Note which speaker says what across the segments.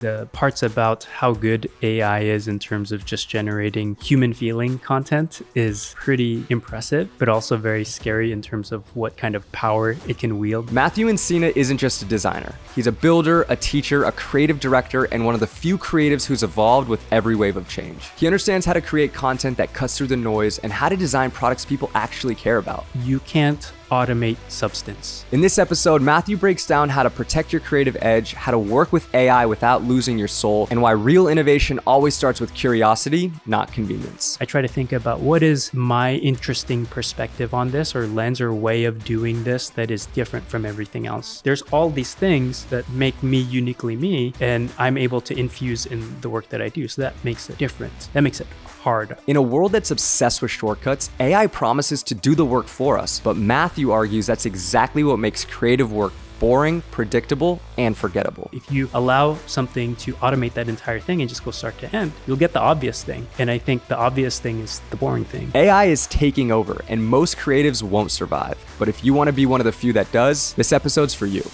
Speaker 1: The parts about how good AI is in terms of just generating human feeling content is pretty impressive, but also very scary in terms of what kind of power it can wield.
Speaker 2: Matthew Encina isn't just a designer. He's a builder, a teacher, a creative director, and one of the few creatives who's evolved with every wave of change. He understands how to create content that cuts through the noise and how to design products people actually care about.
Speaker 1: You can't automate substance.
Speaker 2: In this episode, Matthew breaks down how to protect your creative edge, how to work with AI without losing your soul, and why real innovation always starts with curiosity, not convenience.
Speaker 1: I try to think about what is my interesting perspective on this, or lens or way of doing this that is different from everything else. There's all these things that make me uniquely me, and I'm able to infuse in the work that I do. So that makes it different. That makes it hard.
Speaker 2: In a world that's obsessed with shortcuts, AI promises to do the work for us, but Matthew argues that's exactly what makes creative work boring, predictable, and forgettable.
Speaker 1: If you allow something to automate that entire thing and just go start to end, you'll get the obvious thing. And I think the obvious thing is the boring thing.
Speaker 2: AI is taking over, and most creatives won't survive. But if you want to be one of the few that does, this episode's for you.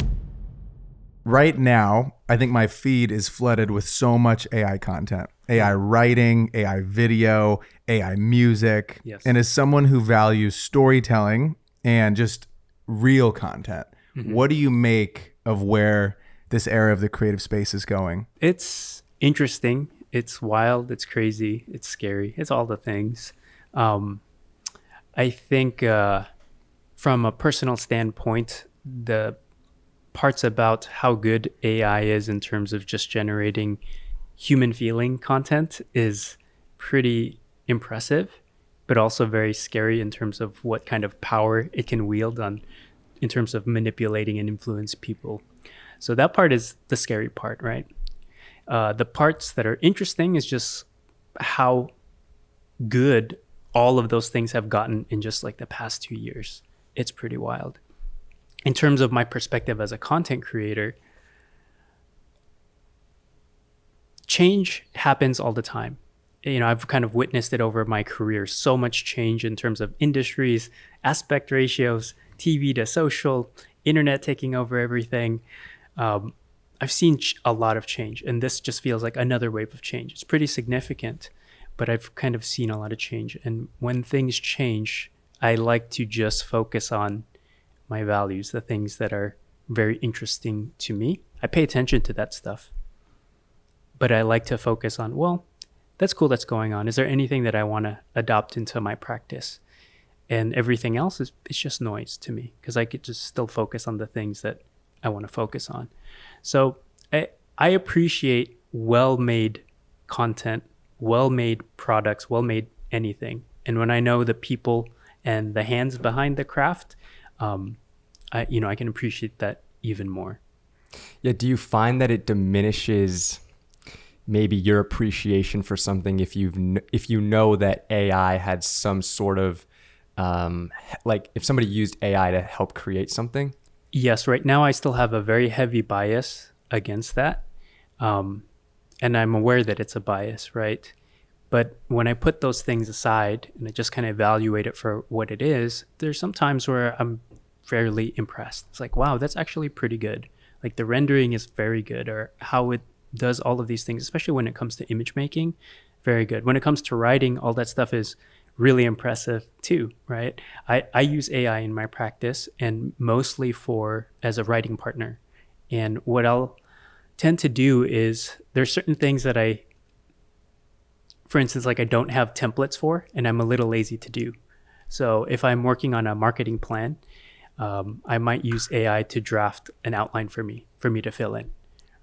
Speaker 3: Right now, I think my feed is flooded with so much AI content. AI writing, AI video, AI music.
Speaker 1: Yes.
Speaker 3: And as someone who values storytelling and just real content, what do you make of where this era of the creative space is going?
Speaker 1: It's interesting. It's wild. It's crazy. It's scary. It's all the things. I think from a personal standpoint, the parts about how good AI is in terms of just generating human feeling content is pretty impressive, but also very scary in terms of what kind of power it can wield in terms of manipulating and influence people. So that part is the scary part, right? The parts that are interesting is just how good all of those things have gotten in just like the past 2 years. It's pretty wild. In terms of my perspective as a content creator, change happens all the time. You know, I've kind of witnessed it over my career. So much change in terms of industries, aspect ratios, TV to social, internet taking over everything. I've seen a lot of change, and this just feels like another wave of change. It's pretty significant, but I've kind of seen a lot of change. And when things change, I like to just focus on my values, the things that are very interesting to me. I pay attention to that stuff, but I like to focus on, well, that's cool that's going on. Is there anything that I want to adopt into my practice? And everything else it's just noise to me, because I could just still focus on the things that I want to focus on. So I appreciate well-made content, well-made products, well-made anything. And when I know the people and the hands behind the craft, I can appreciate that even more.
Speaker 2: Yeah, do you find that it diminishes maybe your appreciation for something if you know that AI had some sort of like if somebody used AI to help create something?
Speaker 1: Yes, right now I still have a very heavy bias against that. And I'm aware that it's a bias, right? But when I put those things aside and I just kind of evaluate it for what it is, there's some times where I'm fairly impressed. It's like, wow, that's actually pretty good. Like the rendering is very good, or how it does all of these things, especially when it comes to image making, very good. When it comes to writing, all that stuff is really impressive too, right? I use AI in my practice, and mostly as a writing partner. And what I'll tend to do is there's certain things that for instance, like I don't have templates for, and I'm a little lazy to do. So if I'm working on a marketing plan, I might use AI to draft an outline for me to fill in,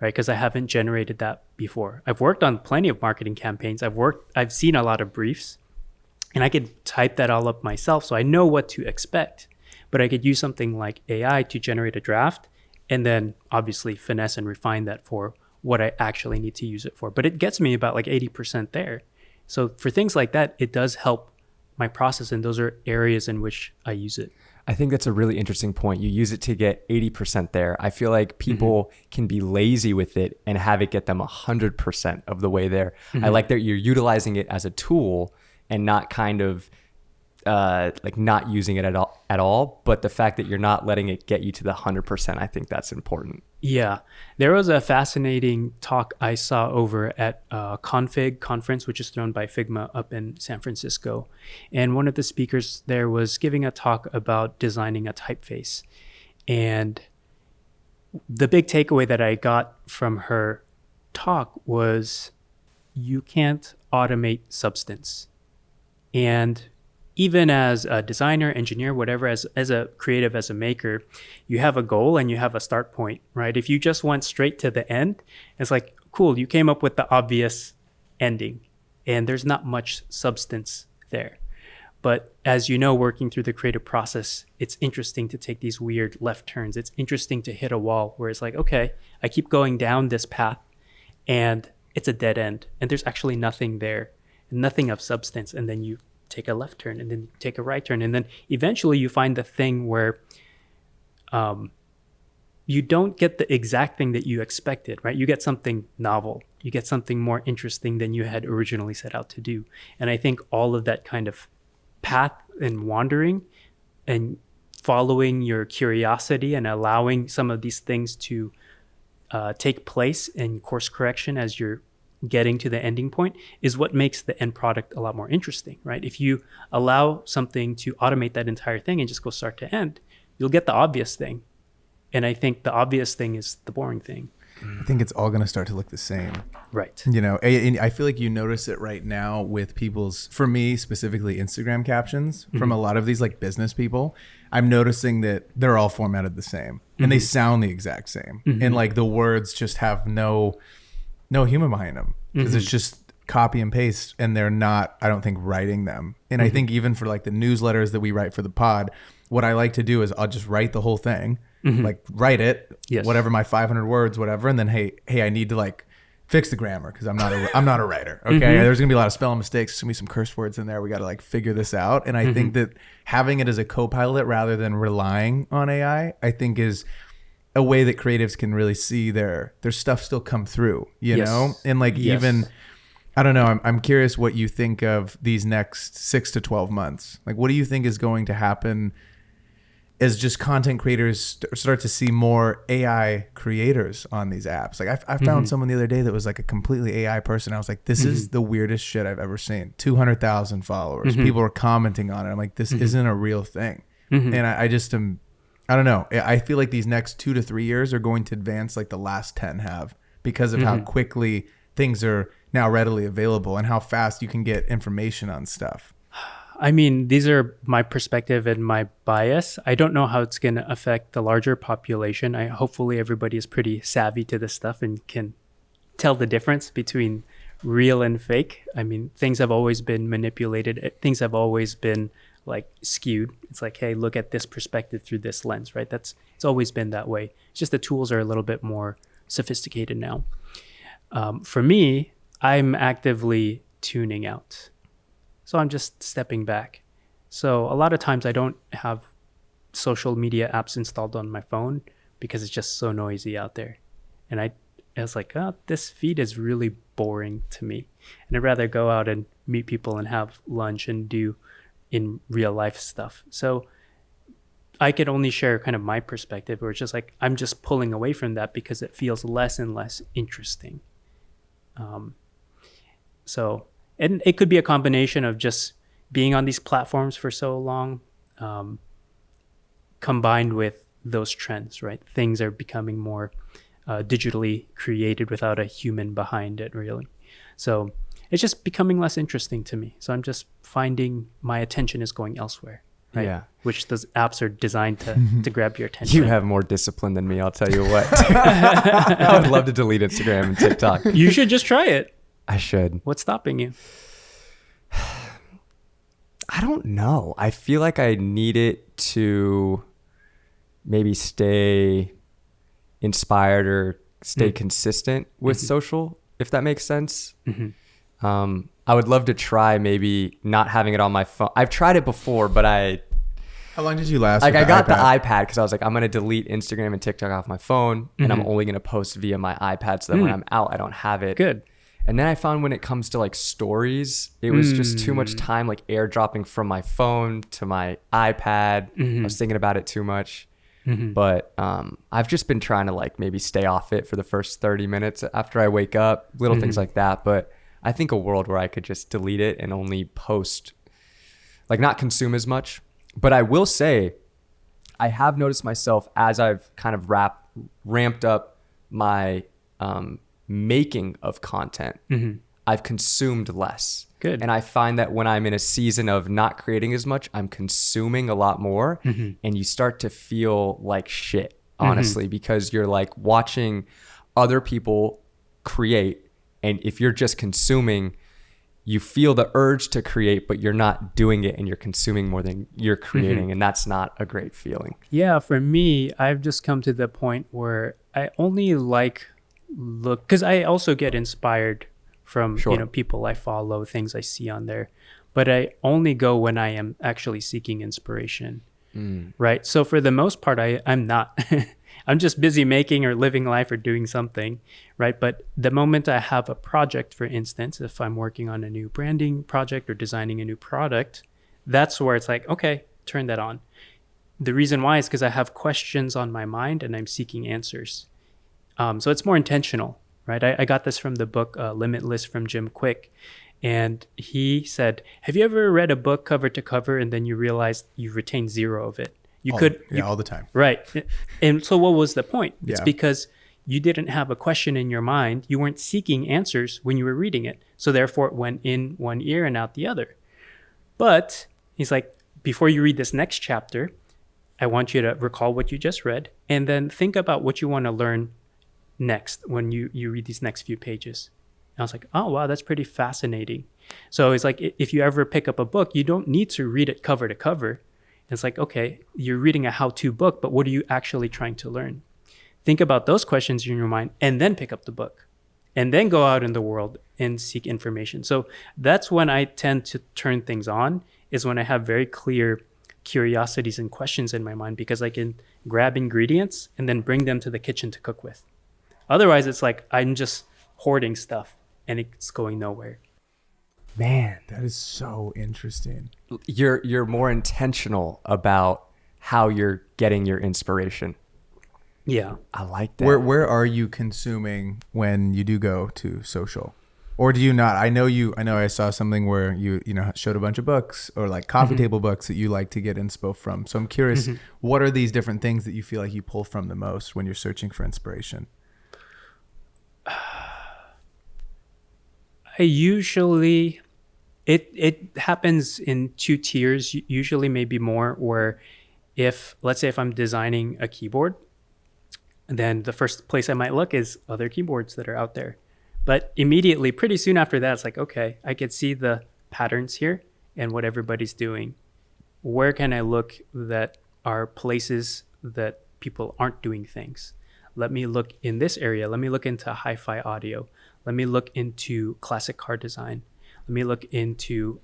Speaker 1: right? Because I haven't generated that before. I've worked on plenty of marketing campaigns. I've seen a lot of briefs, and I could type that all up myself, so I know what to expect. But I could use something like AI to generate a draft, and then obviously finesse and refine that for what I actually need to use it for. But it gets me about like 80% there. So for things like that, it does help my process, and those are areas in which I use it.
Speaker 2: I think that's a really interesting point. You use it to get 80% there. I feel like people can be lazy with it and have it get them 100% of the way there. I like that you're utilizing it as a tool and not kind of like not using it at all. But the fact that you're not letting it get you to the 100%, I think that's important.
Speaker 1: Yeah, there was a fascinating talk I saw over at Config conference, which is thrown by Figma up in San Francisco. And one of the speakers there was giving a talk about designing a typeface. And the big takeaway that I got from her talk was you can't automate substance. And even as a designer, engineer, whatever, as a creative, as a maker, you have a goal and you have a start point, right? If you just went straight to the end, it's like, cool, you came up with the obvious ending and there's not much substance there. But as you know, working through the creative process, it's interesting to take these weird left turns. It's interesting to hit a wall where it's like, okay, I keep going down this path and it's a dead end and there's actually nothing there, nothing of substance. And then you take a left turn and then take a right turn. And then eventually you find the thing where you don't get the exact thing that you expected, right? You get something novel. You get something more interesting than you had originally set out to do. And I think all of that kind of path and wandering and following your curiosity and allowing some of these things to take place in course correction as you're getting to the ending point is what makes the end product a lot more interesting, right? If you allow something to automate that entire thing and just go start to end, you'll get the obvious thing. And I think the obvious thing is the boring thing.
Speaker 3: I think it's all going to start to look the same.
Speaker 1: Right.
Speaker 3: You know, and I feel like you notice it right now with people's, for me specifically, Instagram captions from a lot of these like business people. I'm noticing that they're all formatted the same and they sound the exact same. And like the words just have no human behind them because it's just copy and paste and they're not, I don't think, writing them. And I think even for like the newsletters that we write for the pod, what I like to do is I'll just write the whole thing, like write it, whatever, my 500 words, whatever. And then, hey, I need to like fix the grammar because I'm not a writer. Okay. There's going to be a lot of spelling mistakes. There's going to be some curse words in there. We got to like figure this out. And I think that having it as a co-pilot rather than relying on AI, I think is a way that creatives can really see their stuff still come through, you know? And like even, I don't know, I'm curious what you think of these next 6 to 12 months. Like, what do you think is going to happen as just content creators start to see more AI creators on these apps? Like I found someone the other day that was like a completely AI person. I was like, this is the weirdest shit I've ever seen. 200,000 followers. People are commenting on it. I'm like, this isn't a real thing. And I just am, I don't know. I feel like these next 2 to 3 years are going to advance like the last 10 have because of how quickly things are now readily available and how fast you can get information on stuff.
Speaker 1: I mean, these are my perspective and my bias. I don't know how it's going to affect the larger population. Hopefully everybody is pretty savvy to this stuff and can tell the difference between real and fake. I mean, things have always been manipulated. Things have always been like skewed. It's like, hey, look at this perspective through this lens, right? It's always been that way. It's just the tools are a little bit more sophisticated now. For me, I'm actively tuning out. So I'm just stepping back. So a lot of times I don't have social media apps installed on my phone because it's just so noisy out there. And I was like, oh, this feed is really boring to me. And I'd rather go out and meet people and have lunch and do in real life stuff. So I could only share kind of my perspective where it's just like, I'm just pulling away from that because it feels less and less interesting. And it could be a combination of just being on these platforms for so long, combined with those trends, right? Things are becoming more digitally created without a human behind it, really. So it's just becoming less interesting to me. So I'm just finding my attention is going elsewhere, right? Yeah. Which those apps are designed to grab your attention.
Speaker 2: You have more discipline than me, I'll tell you what. I would love to delete Instagram and TikTok.
Speaker 1: You should just try it.
Speaker 2: I should.
Speaker 1: What's stopping you?
Speaker 2: I don't know. I feel like I need it to maybe stay inspired or stay consistent with social, if that makes sense. I would love to try maybe not having it on my phone. I've tried it before, but
Speaker 3: How long did you last?
Speaker 2: Like I got the iPad because I was like, I'm going to delete Instagram and TikTok off my phone and I'm only going to post via my iPad so that when I'm out, I don't have it.
Speaker 1: Good.
Speaker 2: And then I found when it comes to like stories, it was just too much time like airdropping from my phone to my iPad. I was thinking about it too much. But I've just been trying to like maybe stay off it for the first 30 minutes after I wake up, little things like that. But I think a world where I could just delete it and only post, like not consume as much. But I will say, I have noticed myself as I've kind of ramped up my making of content, I've consumed less.
Speaker 1: Good.
Speaker 2: And I find that when I'm in a season of not creating as much, I'm consuming a lot more. And you start to feel like shit, honestly, because you're like watching other people create. And if you're just consuming, you feel the urge to create, but you're not doing it and you're consuming more than you're creating. And that's not a great feeling.
Speaker 1: Yeah, for me, I've just come to the point where I only because I also get inspired from people I follow, things I see on there, but I only go when I am actually seeking inspiration, right? So for the most part, I'm not. I'm just busy making or living life or doing something, right? But the moment I have a project, for instance, if I'm working on a new branding project or designing a new product, that's where it's like, okay, turn that on. The reason why is because I have questions on my mind and I'm seeking answers. So it's more intentional, right? I got this from the book Limitless from Jim Quick. And he said, have you ever read a book cover to cover and then you realize you retain zero of it?
Speaker 3: All the time.
Speaker 1: Right. And so what was the point? It's
Speaker 3: Yeah.
Speaker 1: because you didn't have a question in your mind. You weren't seeking answers when you were reading it. So therefore it went in one ear and out the other. But he's like, before you read this next chapter, I want you to recall what you just read and then think about what you want to learn next when you read these next few pages. And I was like, oh, wow, that's pretty fascinating. So it's like, if you ever pick up a book, you don't need to read it cover to cover. It's like, okay, you're reading a how-to book, but what are you actually trying to learn? Think about those questions in your mind and then pick up the book and then go out in the world and seek information. So that's when I tend to turn things on, is when I have very clear curiosities and questions in my mind, because I can grab ingredients and then bring them to the kitchen to cook with. Otherwise, it's like I'm just hoarding stuff and it's going nowhere.
Speaker 3: Man, that is so interesting.
Speaker 2: You're more intentional about how you're getting your inspiration.
Speaker 1: Yeah.
Speaker 2: I like that.
Speaker 3: Where are you consuming when you do go to social? Or do you not? I know I saw something where you showed a bunch of books or like coffee table books that you like to get inspo from. So I'm curious, what are these different things that you feel like you pull from the most when you're searching for inspiration?
Speaker 1: I usually, it happens in two tiers, usually maybe more, where let's say if I'm designing a keyboard, then the first place I might look is other keyboards that are out there. But immediately, pretty soon after that, it's like, okay, I could see the patterns here and what everybody's doing. Where can I look that are places that people aren't doing things? Let me look in this area. Let me look into hi-fi audio. Let me look into classic car design. Let me look into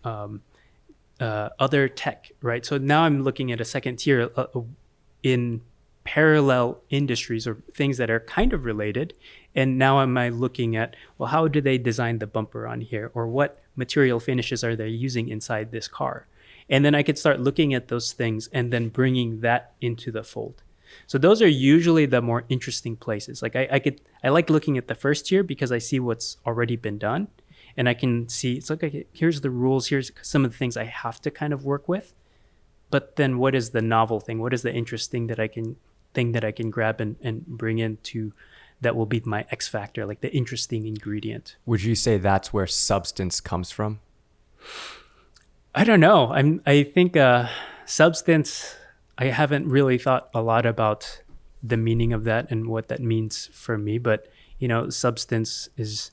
Speaker 1: other tech, right? So now I'm looking at a second tier in parallel industries or things that are kind of related. And now am I looking at, well, how do they design the bumper on here? Or what material finishes are they using inside this car? And then I could start looking at those things and then bringing that into the fold. So those are usually the more interesting places. Like I like looking at the first tier because I see what's already been done, and I can see it's like, okay, here's the rules, here's some of the things I have to kind of work with. But then what is the novel thing? What is the interesting that I can grab and bring into that will be my X factor, like the interesting ingredient?
Speaker 2: Would you say that's where substance comes from?
Speaker 1: I don't know. I think substance, I haven't really thought a lot about the meaning of that and what that means for me. But, substance is,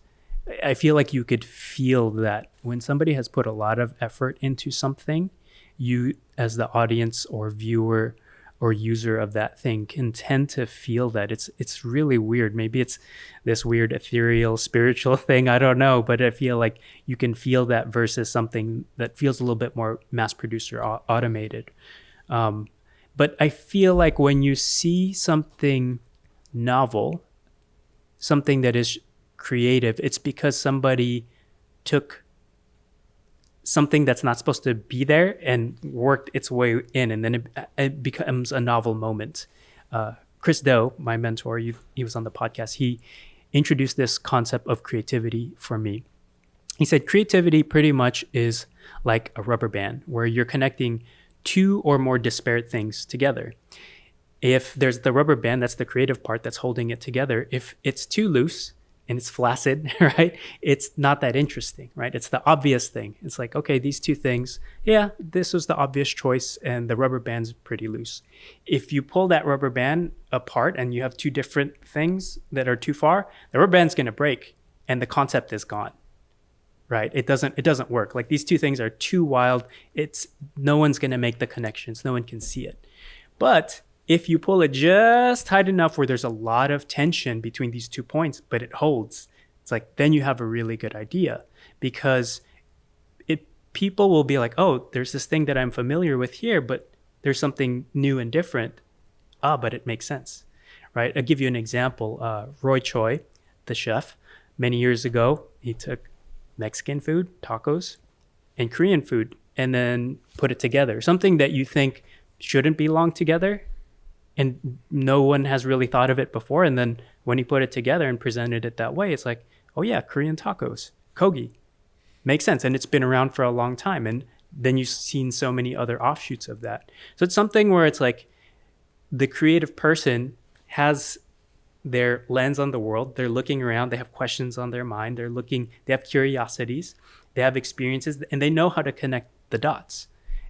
Speaker 1: I feel like you could feel that when somebody has put a lot of effort into something, you as the audience or viewer or user of that thing can tend to feel that. It's really weird. Maybe it's this weird ethereal spiritual thing. I don't know, but I feel like you can feel that versus something that feels a little bit more mass produced or automated. But I feel like when you see something novel, something that is creative, it's because somebody took something that's not supposed to be there and worked its way in, and then it becomes a novel moment. Chris Do, my mentor, he was on the podcast. He introduced this concept of creativity for me. He said creativity pretty much is like a rubber band where you're connecting two or more disparate things together. If there's the rubber band, that's the creative part that's holding it together. If it's too loose and it's flaccid, right, it's not that interesting, right? It's the obvious thing. It's like, okay, these two things, yeah, this was the obvious choice and the rubber band's pretty loose. If you pull that rubber band apart and you have two different things that are too far, the rubber band's going to break and the concept is gone. Right? It doesn't work. Like these two things are too wild. No one's going to make the connections. No one can see it. But if you pull it just tight enough where there's a lot of tension between these 2 points, but it holds, it's like, then you have a really good idea, because people will be like, oh, there's this thing that I'm familiar with here, but there's something new and different. But it makes sense, right? I'll give you an example. Roy Choi, the chef, many years ago, he took Mexican food, tacos, and Korean food, and then put it together. Something that you think shouldn't belong together, and no one has really thought of it before. And then when he put it together and presented it that way, it's like, oh yeah, Korean tacos, kogi. Makes sense. And it's been around for a long time. And then you've seen so many other offshoots of that. So it's something where it's like the creative person has their lens on the world. They're looking around. They have questions on their mind. They have curiosities. They have experiences, and they know how to connect the dots.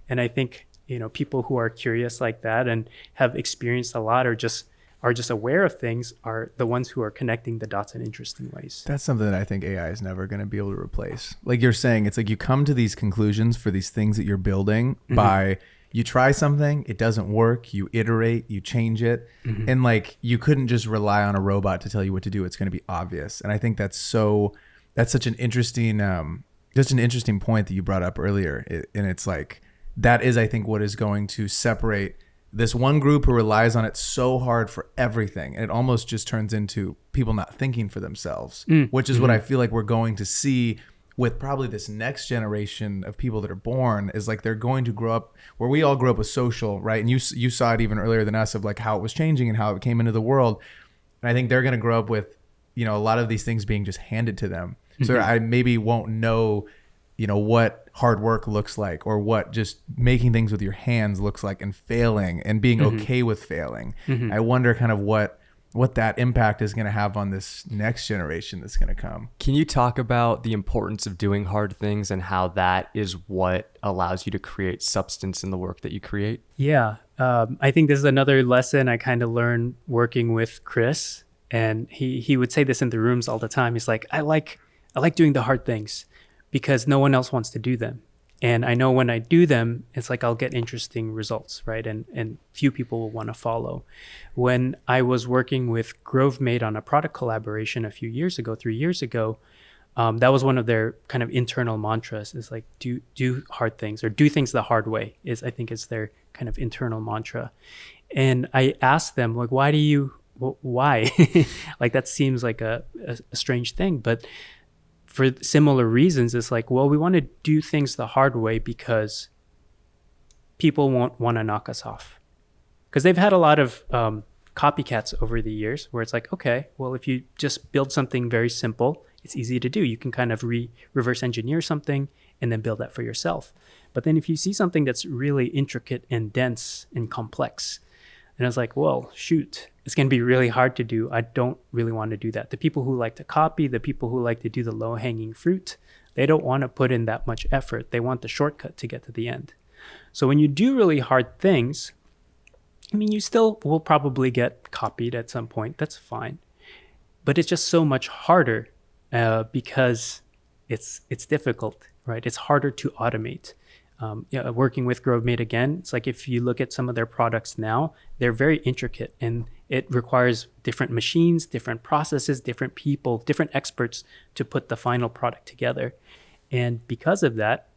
Speaker 1: And I think, people who are curious like that and have experienced a lot, or just aware of things, are the ones who are connecting the dots in interesting ways.
Speaker 3: That's something that I think AI is never going to be able to replace. Like you're saying, it's like you come to these conclusions for these things that you're building by, you try something, it doesn't work, you iterate, you change it. And like, you couldn't just rely on a robot to tell you what to do. It's going to be obvious. And I think that's such an interesting, point that you brought up earlier. And it's like, that is, I think, what is going to separate this one group who relies on it so hard for everything. And it almost just turns into people not thinking for themselves, which is what I feel like we're going to see with probably this next generation of people that are born, is like they're going to grow up where we all grew up with social, right? And you saw it even earlier than us, of like how it was changing and how it came into the world. And I think they're going to grow up with, a lot of these things being just handed to them. So I maybe won't know, what hard work looks like, or what just making things with your hands looks like, and failing and being okay with failing. I wonder kind of what that impact is going to have on this next generation that's going to come.
Speaker 2: Can you talk about the importance of doing hard things and how that is what allows you to create substance in the work that you create?
Speaker 1: Yeah. I think this is another lesson I kind of learned working with Chris. And he would say this in the rooms all the time. He's like, I like doing the hard things because no one else wants to do them. And I know when I do them, it's like I'll get interesting results, right? And few people will want to follow. When I was working with Grovemade on a product collaboration 3 years ago, that was one of their kind of internal mantras, is like, do hard things, or do things the hard way, I think is their kind of internal mantra. And I asked them, like, why? Like, that seems like a strange thing, but for similar reasons, it's like, well, we want to do things the hard way because people won't want to knock us off. Because they've had a lot of copycats over the years where it's like, okay, well, if you just build something very simple, it's easy to do. You can kind of reverse engineer something and then build that for yourself. But then if you see something that's really intricate and dense and complex, and I was like, well, shoot, it's going to be really hard to do. I don't really want to do that. The people who like to copy, the people who like to do the low-hanging fruit, they don't want to put in that much effort. They want the shortcut to get to the end. So when you do really hard things, I mean, you still will probably get copied at some point. That's fine. But it's just so much harder because it's difficult, right? It's harder to automate. Working with Grovemade again, it's like if you look at some of their products now, they're very intricate, and it requires different machines, different processes, different people, different experts to put the final product together. And because of that,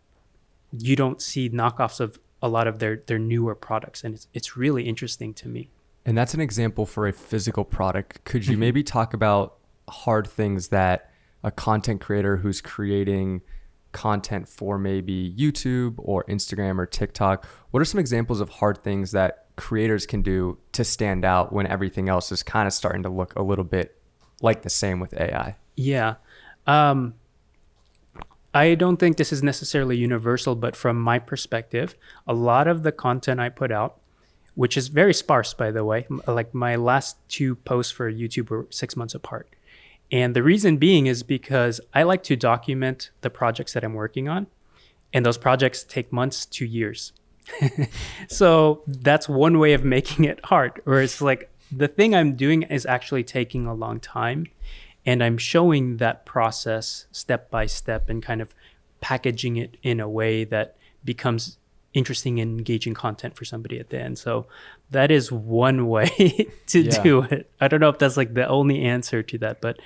Speaker 1: you don't see knockoffs of a lot of their newer products. And it's really interesting to me.
Speaker 2: And that's an example for a physical product. Could you maybe talk about hard things that a content creator who's creating content for maybe YouTube or Instagram or TikTok, what are some examples of hard things that creators can do to stand out when everything else is kind of starting to look a little bit like the same with AI?
Speaker 1: Yeah. I don't think this is necessarily universal, but from my perspective, a lot of the content I put out, which is very sparse, by the way, like my last 2 posts for YouTube were 6 months apart. And the reason being is because I like to document the projects that I'm working on. And those projects take months to years. So that's one way of making it hard, where it's like the thing I'm doing is actually taking a long time. And I'm showing that process step by step and kind of packaging it in a way that becomes interesting and engaging content for somebody at the end. So that is one way to do it. I don't know if that's like the only answer to that, but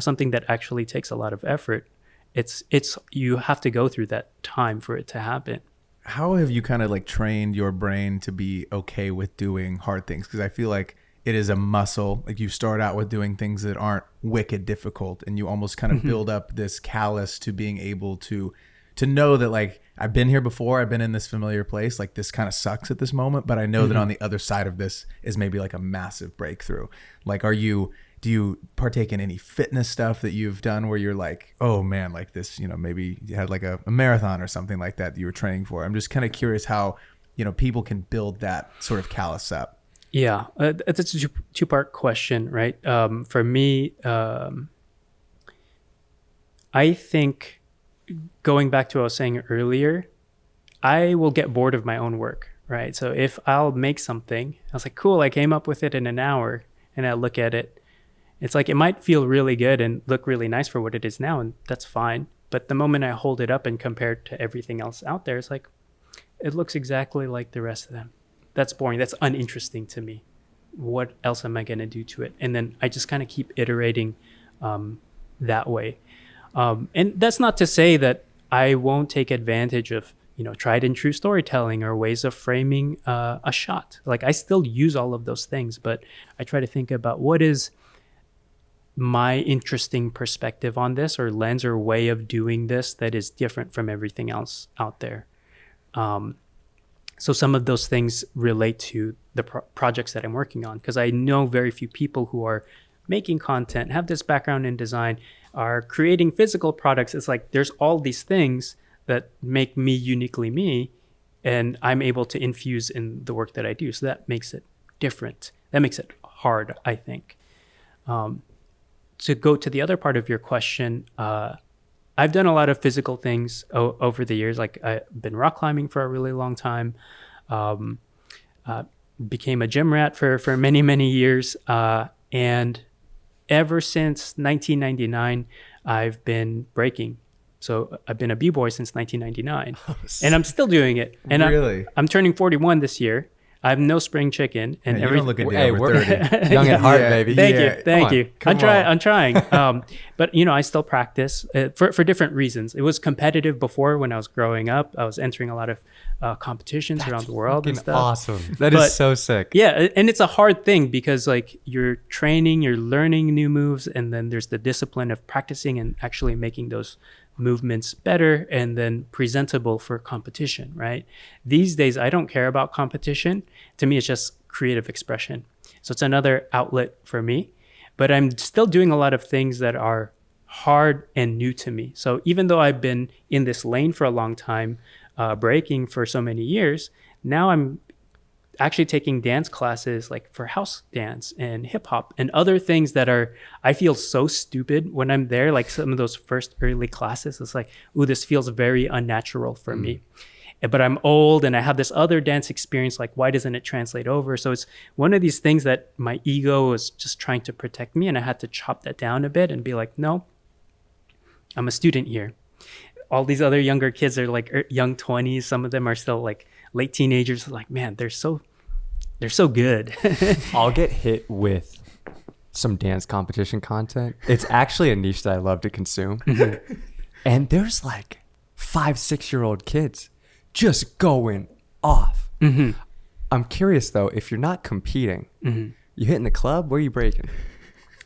Speaker 1: something that actually takes a lot of effort. It's you have to go through that time for it to happen.
Speaker 3: How have you kind of like trained your brain to be okay with doing hard things? Because I feel like it is a muscle. Like you start out with doing things that aren't wicked difficult, and you almost kind of build up this callus to being able to know that like I've been here before, I've been in this familiar place, like this kind of sucks at this moment, but I know that on the other side of this is maybe like a massive breakthrough. Like do you partake in any fitness stuff that you've done where you're like, oh man, like this, maybe you had like a marathon or something like that you were training for? I'm just kind of curious how, people can build that sort of callus up.
Speaker 1: Yeah, it's a two-part question, right? For me, I think going back to what I was saying earlier, I will get bored of my own work, right? So if I'll make something, I was like, cool, I came up with it in an hour, and I look at it, it's like it might feel really good and look really nice for what it is now, and that's fine. But the moment I hold it up and compare it to everything else out there, it's like, it looks exactly like the rest of them. That's boring. That's uninteresting to me. What else am I going to do to it? And then I just kind of keep iterating that way. And that's not to say that I won't take advantage of, tried and true storytelling or ways of framing a shot. Like I still use all of those things, but I try to think about what is my interesting perspective on this, or lens or way of doing this that is different from everything else out there. So some of those things relate to the projects that I'm working on, because I know very few people who are making content, have this background in design, are creating physical products. It's like there's all these things that make me uniquely me, and I'm able to infuse in the work that I do. So that makes it different. That makes it hard, I think. To go to the other part of your question, I've done a lot of physical things over the years. Like I've been rock climbing for a really long time, became a gym rat for many, many years. And ever since 1999, I've been breaking. So I've been a b-boy since 1999, and I'm still doing it. And
Speaker 3: really?
Speaker 1: I'm turning 41 this year. I'm no spring chicken, and
Speaker 3: you don't look a day over
Speaker 2: we're
Speaker 3: 30.
Speaker 2: young at heart, baby.
Speaker 1: Thank you.
Speaker 3: Come
Speaker 1: I'm trying. But I still practice for different reasons. It was competitive before when I was growing up. I was entering a lot of competitions around the world and stuff.
Speaker 2: Awesome. That is so sick.
Speaker 1: Yeah, and it's a hard thing because like you're training, you're learning new moves, and then there's the discipline of practicing and actually making those movements better and then presentable for competition, right? These days, I don't care about competition. To me, it's just creative expression. So it's another outlet for me, but I'm still doing a lot of things that are hard and new to me. So even though I've been in this lane for a long time, breaking for so many years, now I'm actually taking dance classes like for house dance and hip hop and other things that I feel so stupid when I'm there. Like some of those first early classes, it's like, ooh, this feels very unnatural for me. But I'm old and I have this other dance experience. Like, why doesn't it translate over? So it's one of these things that my ego is just trying to protect me. And I had to chop that down a bit and be like, no, I'm a student here. All these other younger kids are like young 20s. Some of them are still like late teenagers. Like, man, they're so good.
Speaker 2: I'll get hit with some dance competition content. It's actually a niche that I love to consume. And there's like 5-6-year-old kids just going off. I'm curious though, if you're not competing, you hitting the club, where are you breaking?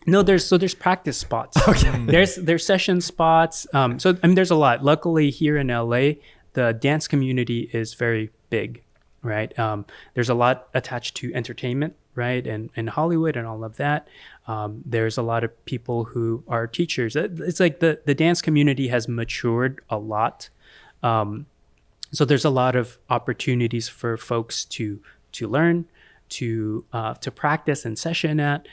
Speaker 1: No, there's practice spots.
Speaker 2: Okay.
Speaker 1: There's session spots. So I mean, there's a lot. Luckily here in LA, the dance community is very big. right? There's a lot attached to entertainment, right? And Hollywood and all of that. There's a lot of people who are teachers. It's like the dance community has matured a lot. So there's a lot of opportunities for folks to learn, to practice and session at,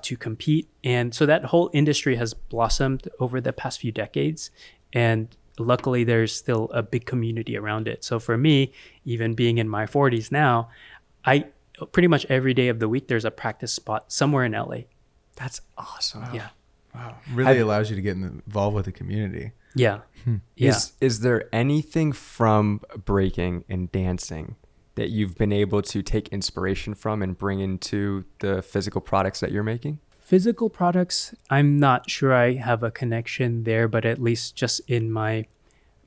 Speaker 1: to compete. And so that whole industry has blossomed over the past few decades. And luckily, there's still a big community around it. So for me, even being in my 40s now, I pretty much every day of the week, there's a practice spot somewhere in LA.
Speaker 2: That's awesome.
Speaker 1: Yeah.
Speaker 3: Wow. Really allows you to get involved with the community.
Speaker 1: Yeah. Yeah.
Speaker 2: Is there anything from breaking and dancing that you've been able to take inspiration from and bring into the physical products that you're making?
Speaker 1: Physical products, I'm not sure I have a connection there, but at least just in my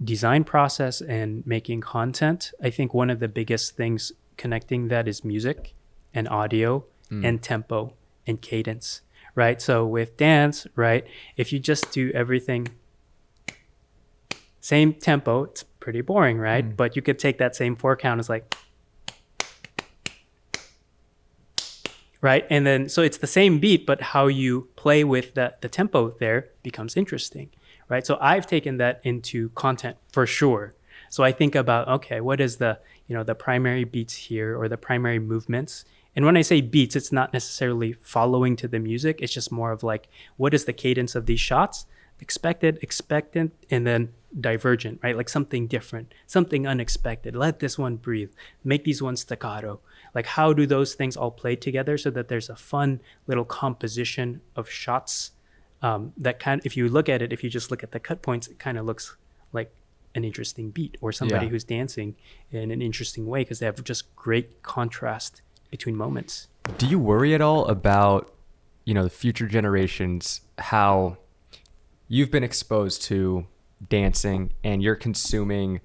Speaker 1: design process and making content, I think one of the biggest things connecting that is music and audio and tempo and cadence, right? So with dance, right, if you just do everything same tempo, it's pretty boring, right? But you could take that same 4 count as like, right? And then, so it's the same beat, but how you play with the tempo there becomes interesting, right? So I've taken that into content for sure. So I think about, okay, what is the primary beats here or the primary movements? And when I say beats, it's not necessarily following to the music. It's just more of like, what is the cadence of these shots? Expected, expectant, and then divergent, right? Like something different, something unexpected. Let this one breathe. Make these ones staccato. Like how do those things all play together so that there's a fun little composition of shots that kind of, if you look at it, if you just look at the cut points, it kind of looks like an interesting beat or somebody who's dancing in an interesting way because they have just great contrast between moments.
Speaker 2: Do you worry at all about, the future generations, how you've been exposed to dancing and you're consuming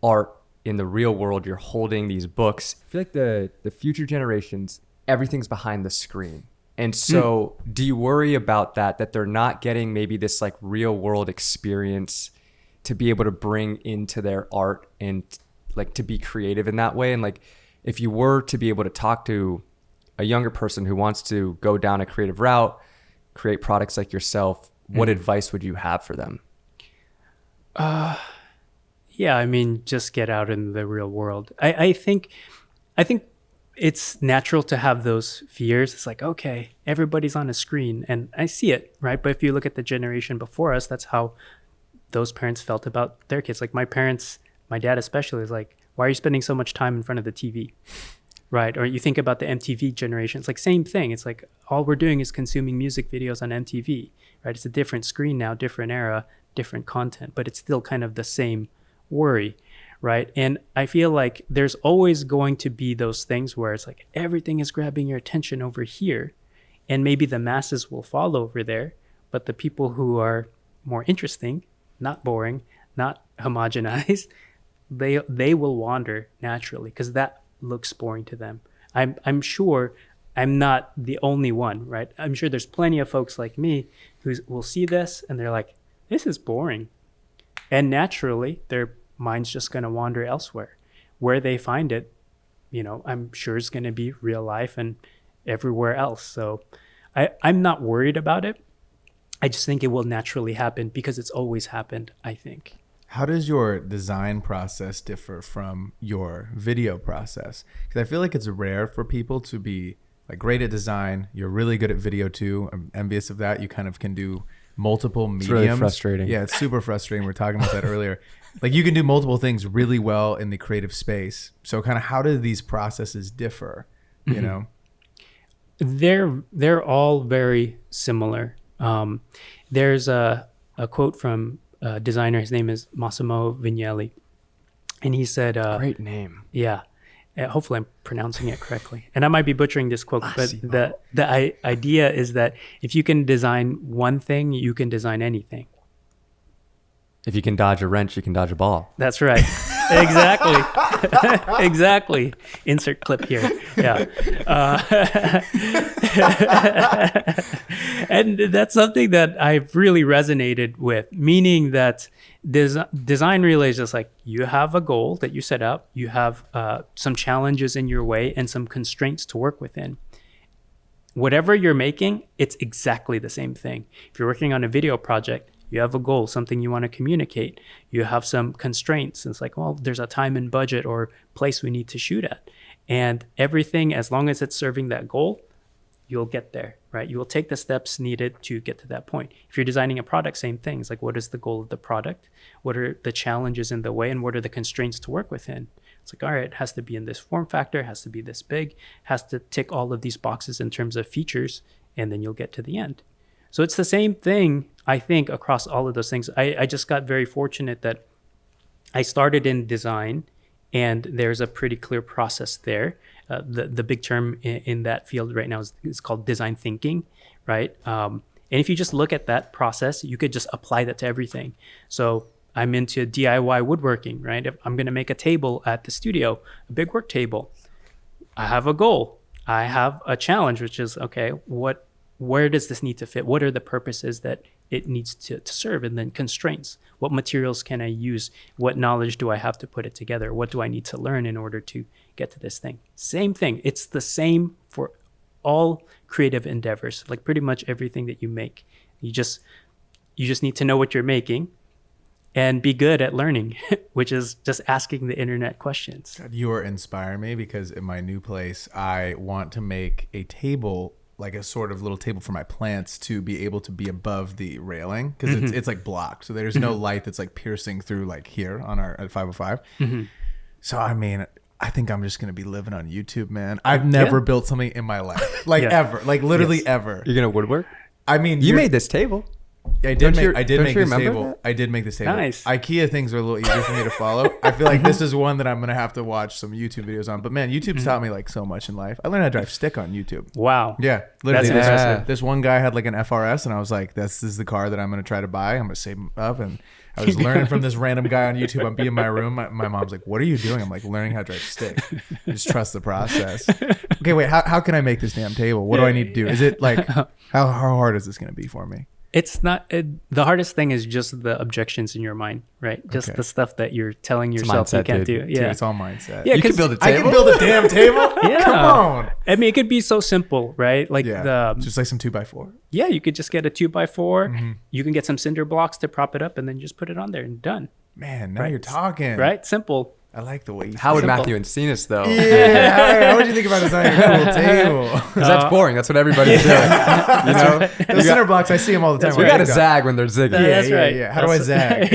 Speaker 2: art in the real world, you're holding these books. I feel like the future generations, everything's behind the screen. And so do you worry about that they're not getting maybe this like real world experience to be able to bring into their art and like to be creative in that way? And like, if you were to be able to talk to a younger person who wants to go down a creative route, create products like yourself, what advice would you have for them?
Speaker 1: Yeah, I mean, just get out in the real world. I think it's natural to have those fears. It's like, okay, everybody's on a screen and I see it, right? But if you look at the generation before us, that's how those parents felt about their kids. Like my parents, my dad especially, is like, why are you spending so much time in front of the TV? Right? Or you think about the MTV generation, it's like same thing. It's like all we're doing is consuming music videos on MTV, right? It's a different screen now, different era, different content, but it's still kind of the same worry, right? And I feel like there's always going to be those things where it's like everything is grabbing your attention over here, and maybe the masses will follow over there, but the people who are more interesting, not boring, not homogenized, they will wander naturally because that looks boring to them. I'm sure I'm not the only one, right? I'm sure there's plenty of folks like me who will see this and they're like, this is boring. And naturally, their mind's just going to wander elsewhere. Where they find it, I'm sure it's going to be real life and everywhere else. So I'm not worried about it. I just think it will naturally happen because it's always happened, I think.
Speaker 3: How does your design process differ from your video process? Because I feel like it's rare for people to be like great at design. You're really good at video too. I'm envious of that. You kind of can do multiple mediums. It's
Speaker 2: really frustrating.
Speaker 3: Yeah, it's super frustrating. We were talking about that earlier. Like you can do multiple things really well in the creative space. So kind of how do these processes differ? You know?
Speaker 1: They're all very similar. There's a quote from a designer. His name is Massimo Vignelli, and he said,
Speaker 2: great name.
Speaker 1: Yeah. Hopefully I'm pronouncing it correctly. And I might be butchering this quote, but the idea is that if you can design one thing, you can design anything.
Speaker 2: If you can dodge a wrench, you can dodge a ball.
Speaker 1: That's right. Exactly. Exactly. Insert clip here. Yeah. And that's something that I've really resonated with, meaning that design really is just like you have a goal that you set up, you have some challenges in your way and some constraints to work within. Whatever you're making, it's exactly the same thing. If you're working on a video project, you have a goal, something you want to communicate. You have some constraints. It's like, well, there's a time and budget or place we need to shoot at. And everything, as long as it's serving that goal, you'll get there, right? You will take the steps needed to get to that point. If you're designing a product, same things. Like, what is the goal of the product? What are the challenges in the way? And what are the constraints to work within? It's like, all right, it has to be in this form factor, it has to be this big, has to tick all of these boxes in terms of features, and then you'll get to the end. So it's the same thing, I think, across all of those things. I just got very fortunate that I started in design, and there's a pretty clear process there. The big term in that field right now is called design thinking, right? And if you just look at that process, you could just apply that to everything. So I'm into DIY woodworking, right? If I'm going to make a table at the studio, a big work table, I have a goal. I have a challenge, which is, okay, where does this need to fit? What are the purposes that it needs to serve? And then constraints. What materials can I use? What knowledge do I have to put it together? What do I need to learn in order to get to this thing? Same thing. It's the same for all creative endeavors, like pretty much everything that you make. You just need to know what you're making and be good at learning, which is just asking the internet questions.
Speaker 3: God, you are inspiring me, because in my new place, I want to make a table, like a sort of little table for my plants, to be able to be above the railing, because it's like blocked. So there's no light that's like piercing through, like here on our at 505. So, I mean, I think I'm just going to be living on YouTube, man. I've never built something in my life, like ever, like literally ever.
Speaker 2: You're going to woodwork?
Speaker 3: I mean,
Speaker 2: you made this table.
Speaker 3: I did make this table. I did make this table.
Speaker 1: Nice.
Speaker 3: IKEA things are a little easier for me to follow. I feel like this is one that I'm going to have to watch some YouTube videos on. But man, YouTube's taught me like so much in life. I learned how to drive stick on YouTube.
Speaker 1: Wow.
Speaker 3: Yeah. Literally.
Speaker 1: That's impressive.
Speaker 3: This one guy had like an FRS, and I was like, this is the car that I'm going to try to buy. I'm going to save up. And I was learning from this random guy on YouTube. I'm being in my room. My mom's like, what are you doing? I'm like, learning how to drive stick. Just trust the process. Okay, wait, how can I make this damn table? What do I need to do? Is it like, how hard is this going to be for me?
Speaker 1: It's not the hardest thing is just the objections in your mind, right? Just the stuff that you're telling yourself you can't do. Yeah,
Speaker 3: dude, it's all mindset.
Speaker 1: Yeah,
Speaker 2: you can build a table.
Speaker 3: I can build a damn table.
Speaker 1: Yeah,
Speaker 3: come on.
Speaker 1: I mean, it could be so simple, right? Like
Speaker 3: just like some 2x4.
Speaker 1: Yeah, you could just get a 2x4. You can get some cinder blocks to prop it up, and then just put it on there and done.
Speaker 3: Man, now you're talking.
Speaker 1: Right? Simple.
Speaker 3: I like the way you
Speaker 2: How would
Speaker 1: Simple.
Speaker 2: Matthew Encina this though?
Speaker 3: Yeah, how would you think about designing a cool table?
Speaker 2: Because that's boring. That's what everybody's doing. You know,
Speaker 3: Those center blocks, I see them all the time.
Speaker 2: you got to zag when they're zigging.
Speaker 1: That's right.
Speaker 3: Yeah. How do I zag?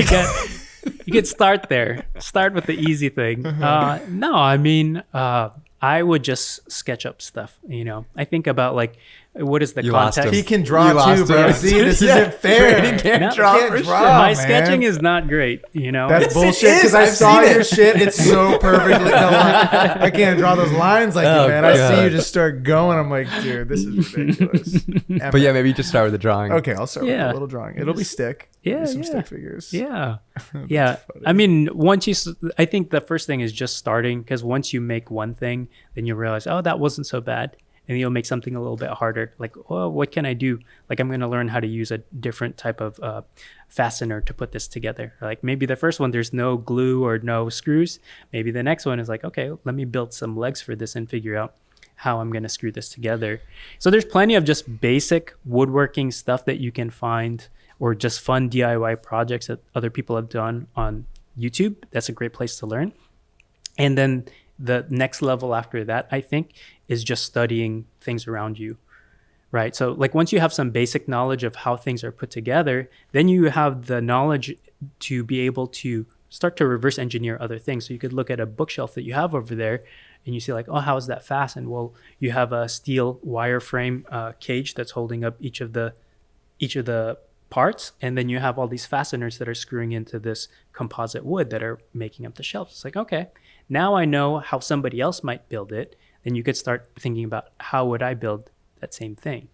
Speaker 1: You could start there. Start with the easy thing. No, I mean, I would just sketch up stuff. You know, I think about like, what is the
Speaker 2: You lost
Speaker 1: context?
Speaker 3: He can
Speaker 2: You
Speaker 3: draw
Speaker 2: lost
Speaker 3: too, bro.
Speaker 2: him.
Speaker 3: See, this isn't fair. He can't draw.
Speaker 1: My sketching is not great. You know,
Speaker 3: That's bullshit, because I saw your shit. It's so perfectly. I can't draw those lines like you, man. I see you just start going. I'm like, dude, this is ridiculous.
Speaker 2: But yeah, maybe you just start with the drawing.
Speaker 3: Okay, I'll start with a little drawing. It'll be stick.
Speaker 1: Yeah,
Speaker 3: Some stick figures.
Speaker 1: Yeah. Yeah. I mean, I think the first thing is just starting, because once you make one thing, then you realize, oh, that wasn't so bad. And you'll make something a little bit harder. Like, oh, what can I do? Like, I'm going to learn how to use a different type of fastener to put this together. Like maybe the first one, there's no glue or no screws. Maybe the next one is like, okay, let me build some legs for this and figure out how I'm going to screw this together. So there's plenty of just basic woodworking stuff that you can find, or just fun DIY projects that other people have done on YouTube. That's a great place to learn. And then the next level after that, I think, is just studying things around you, right? So like once you have some basic knowledge of how things are put together, then you have the knowledge to be able to start to reverse engineer other things. So you could look at a bookshelf that you have over there and you see like, oh, how is that fastened? Well, you have a steel wireframe cage that's holding up each of the parts, and then you have all these fasteners that are screwing into this composite wood that are making up the shelves. It's like, okay, now I know how somebody else might build it. Then you could start thinking about, how would I build that same thing?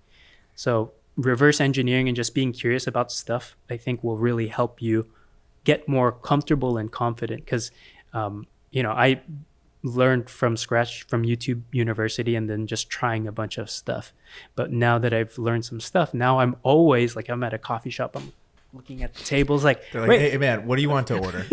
Speaker 1: So reverse engineering and just being curious about stuff, I think, will really help you get more comfortable and confident, because I learned from scratch from YouTube University and then just trying a bunch of stuff. But now that I've learned some stuff, now I'm always like, I'm at a coffee shop, I'm looking at the tables like,
Speaker 3: They're like, hey man, what do you want to order?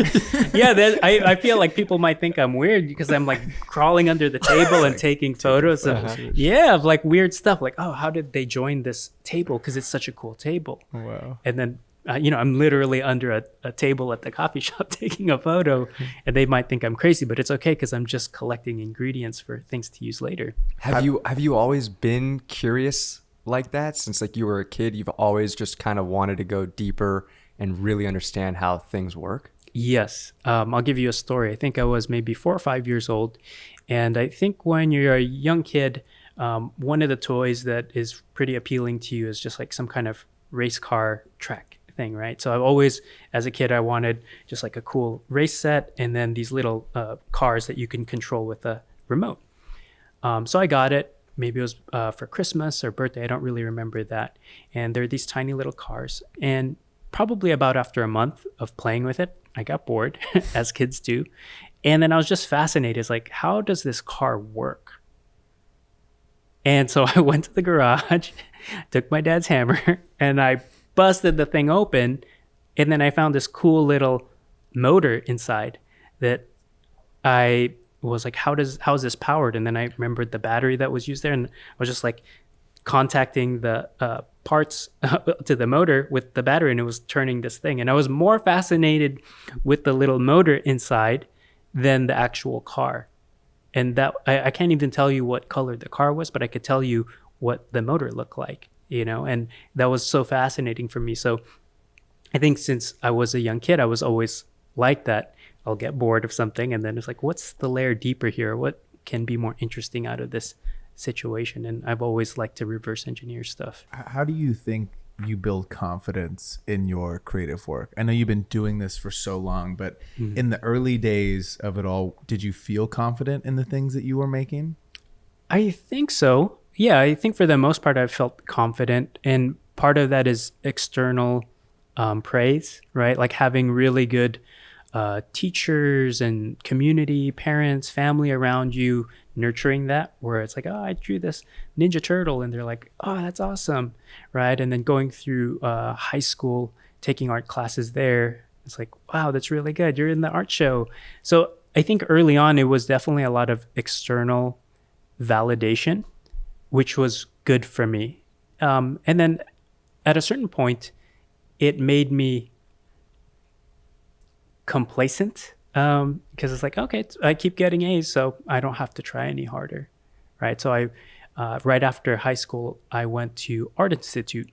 Speaker 1: yeah, I feel like people might think I'm weird because I'm like crawling under the table and taking photos of like weird stuff, like, oh, how did they join this table, because it's such a cool table.
Speaker 3: Wow.
Speaker 1: And then I'm literally under a table at the coffee shop taking a photo, and they might think I'm crazy, but it's okay because I'm just collecting ingredients for things to use later.
Speaker 2: Have you always been curious like that? Since like you were a kid, you've always just kind of wanted to go deeper and really understand how things work?
Speaker 1: Yes. I'll give you a story. I think I was maybe 4 or 5 years old. And I think when you're a young kid, one of the toys that is pretty appealing to you is just like some kind of race car track thing, right? So I've always, as a kid, I wanted just like a cool race set and then these little cars that you can control with a remote. So I got it. Maybe it was for Christmas or birthday. I don't really remember that. And they're these tiny little cars. And probably about after a month of playing with it, I got bored, as kids do. And then I was just fascinated. It's like, how does this car work? And so I went to the garage, took my dad's hammer, and I busted the thing open. And then I found this cool little motor inside that I was like, how is this powered? And then I remembered the battery that was used there. And I was just like contacting the parts to the motor with the battery, and it was turning this thing. And I was more fascinated with the little motor inside than the actual car. And that I can't even tell you what color the car was, but I could tell you what the motor looked like, and that was so fascinating for me. So I think since I was a young kid, I was always like that. I'll get bored of something and then it's like, what's the layer deeper here? What can be more interesting out of this situation? And I've always liked to reverse engineer stuff.
Speaker 3: How do you think you build confidence in your creative work? I know you've been doing this for so long, but in the early days of it all, did you feel confident in the things that you were making?
Speaker 1: I think so. Yeah, I think for the most part, I felt confident. And part of that is external praise, right? Like having really good teachers and community, parents, family around you, nurturing that, where it's like, oh, I drew this Ninja Turtle, and they're like, oh, that's awesome, right? And then going through high school, taking art classes there, it's like, wow, that's really good. You're in the art show. So I think early on, it was definitely a lot of external validation, which was good for me. And then at a certain point, it made me complacent, because it's like, okay, I keep getting A's, so I don't have to try any harder, right? So I right after high school, I went to Art Institute,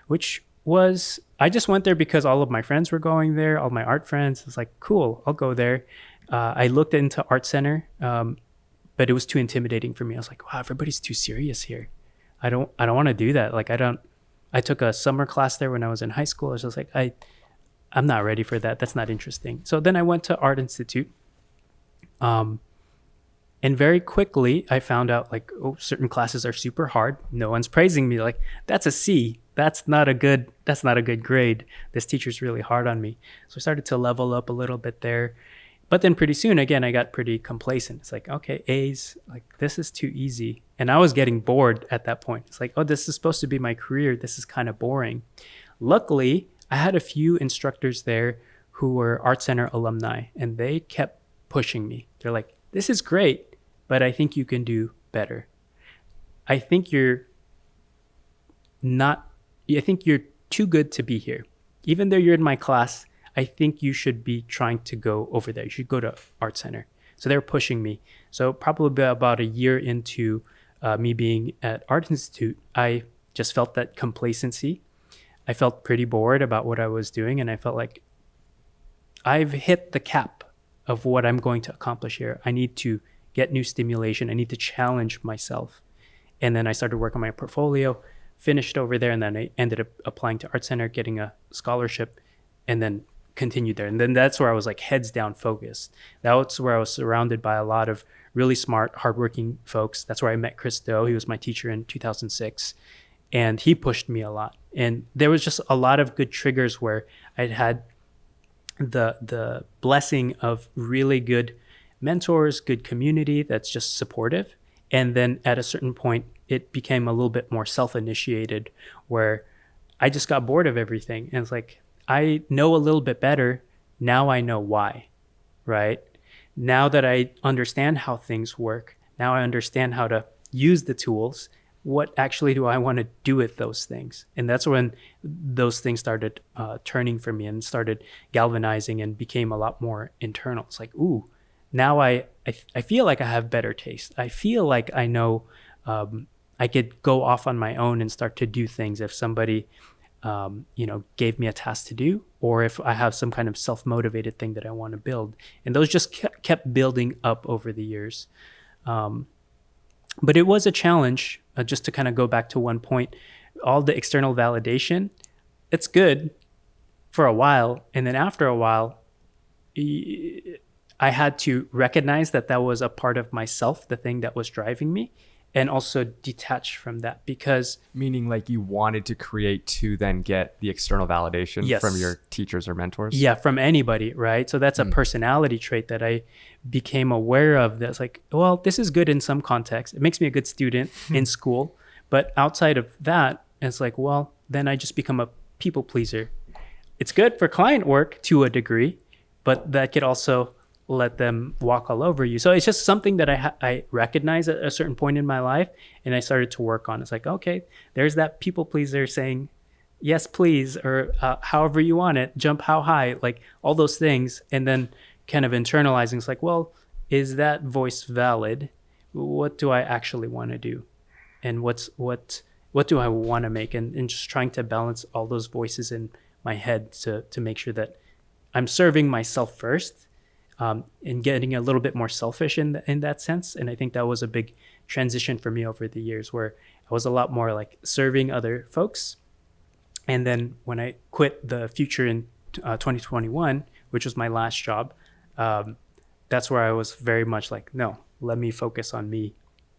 Speaker 1: which was, I just went there because all of my friends were going there, all my art friends. It's like, cool, I'll go there. I looked into Art Center, but it was too intimidating for me. I was like, wow, everybody's too serious here. I don't want to do that. Like, I took a summer class there when I was in high school. I was just like, I'm not ready for that. That's not interesting. So then I went to Art Institute. And very quickly I found out like, oh, certain classes are super hard. No one's praising me. Like, that's a C. That's not a good grade. This teacher's really hard on me. So I started to level up a little bit there. But then pretty soon, again, I got pretty complacent. It's like, okay, A's, like, this is too easy. And I was getting bored at that point. It's like, oh, this is supposed to be my career. This is kind of boring. Luckily, I had a few instructors there who were Art Center alumni, and they kept pushing me. They're like, this is great, but I think you can do better. I think you're too good to be here. Even though you're in my class, I think you should be trying to go over there. You should go to Art Center. So they were pushing me. So probably about a year into me being at Art Institute, I just felt that complacency. I felt pretty bored about what I was doing, and I felt like I've hit the cap of what I'm going to accomplish here. I need to get new stimulation. I need to challenge myself. And then I started working on my portfolio, finished over there, and then I ended up applying to Art Center, getting a scholarship, and then continued there. And then that's where I was like heads down focused. That's where I was surrounded by a lot of really smart, hardworking folks. That's where I met Chris Do. He was my teacher in 2006. And he pushed me a lot. And there was just a lot of good triggers where I'd had the blessing of really good mentors, good community that's just supportive. And then at a certain point, it became a little bit more self-initiated, where I just got bored of everything. And it's like, I know a little bit better. Now I know why, right? Now that I understand how things work, now I understand how to use the tools. What actually do I want to do with those things? And that's when those things started turning for me and started galvanizing and became a lot more internal. It's like, ooh, now I feel like I have better taste. I feel like I know I could go off on my own and start to do things if somebody gave me a task to do, or if I have some kind of self-motivated thing that I want to build. And those just kept building up over the years. But it was a challenge, just to kind of go back to one point. All the external validation, it's good for a while. And then after a while, I had to recognize that that was a part of myself, the thing that was driving me, and also detach from that. Because
Speaker 2: Meaning like you wanted to create to then get the external validation
Speaker 1: Yes.
Speaker 2: from your teachers or mentors?
Speaker 1: yeah, from anybody, right? So that's a personality trait that I became aware of. That's like, well, this is good in some context. It makes me a good student in school. But outside of that, it's like, well, then I just become a people pleaser. It's good for client work to a degree, but that could also let them walk all over you. So it's just something that I recognize at a certain point in my life, and I started to work on. It's like, okay, there's that people pleaser saying, yes, please, or however you want it, jump how high, like all those things. And then kind of internalizing, it's like, well, is that voice valid? What do I actually want to do? And what do I want to make? And just trying to balance all those voices in my head to make sure that I'm serving myself first, and getting a little bit more selfish in that sense. And I think that was a big transition for me over the years, where I was a lot more like serving other folks. And then when I quit the Futur in 2021, which was my last job, that's where I was very much like, no, let me focus on me,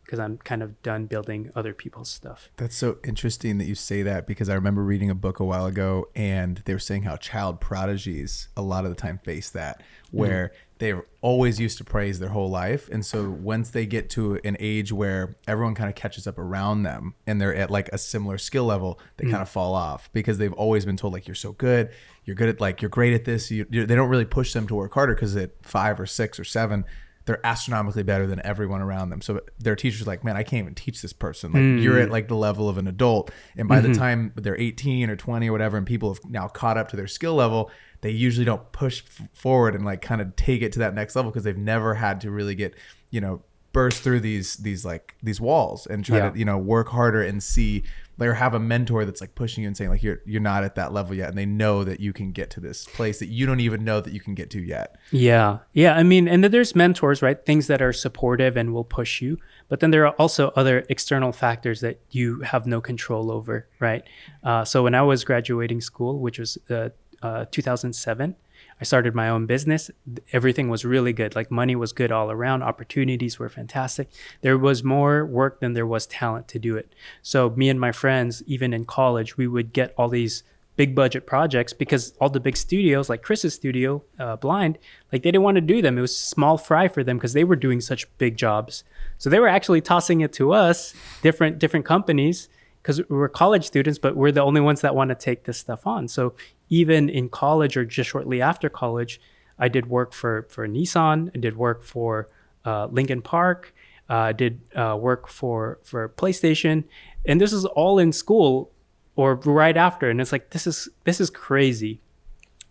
Speaker 1: because I'm kind of done building other people's stuff.
Speaker 3: That's so interesting that you say that, because I remember reading a book a while ago, and they were saying how child prodigies a lot of the time face that, where they're always used to praise their whole life. And so once they get to an age where everyone kind of catches up around them and they're at like a similar skill level, they kind of fall off, because they've always been told like, you're so good, you're good at, like, you're great at this. They don't really push them to work harder, because at 5 or 6 or 7, they're astronomically better than everyone around them. So their teacher's like, man, I can't even teach this person. Like, you're at like the level of an adult. And by the time they're 18 or 20 or whatever, and people have now caught up to their skill level, they usually don't push forward and like kind of take it to that next level, because they've never had to really get, burst through these walls and try to, work harder and see, like, or have a mentor that's like pushing you and saying like, you're not at that level yet. And they know that you can get to this place that you don't even know that you can get to yet.
Speaker 1: Yeah. I mean, and then there's mentors, right? Things that are supportive and will push you. But then there are also other external factors that you have no control over, right? So when I was graduating school, which was 2007, I started my own business. Everything was really good. Like, money was good all around. Opportunities were fantastic. There was more work than there was talent to do it. So me and my friends, even in college, we would get all these big budget projects, because all the big studios, like Chris's studio, Blind, like, they didn't want to do them. It was small fry for them, because they were doing such big jobs. So they were actually tossing it to us, different companies, because we're college students, but we're the only ones that want to take this stuff on. So even in college, or just shortly after college, I did work for Nissan. I did work for Lincoln Park. I did work for PlayStation. And this is all in school or right after. And it's like, this is crazy.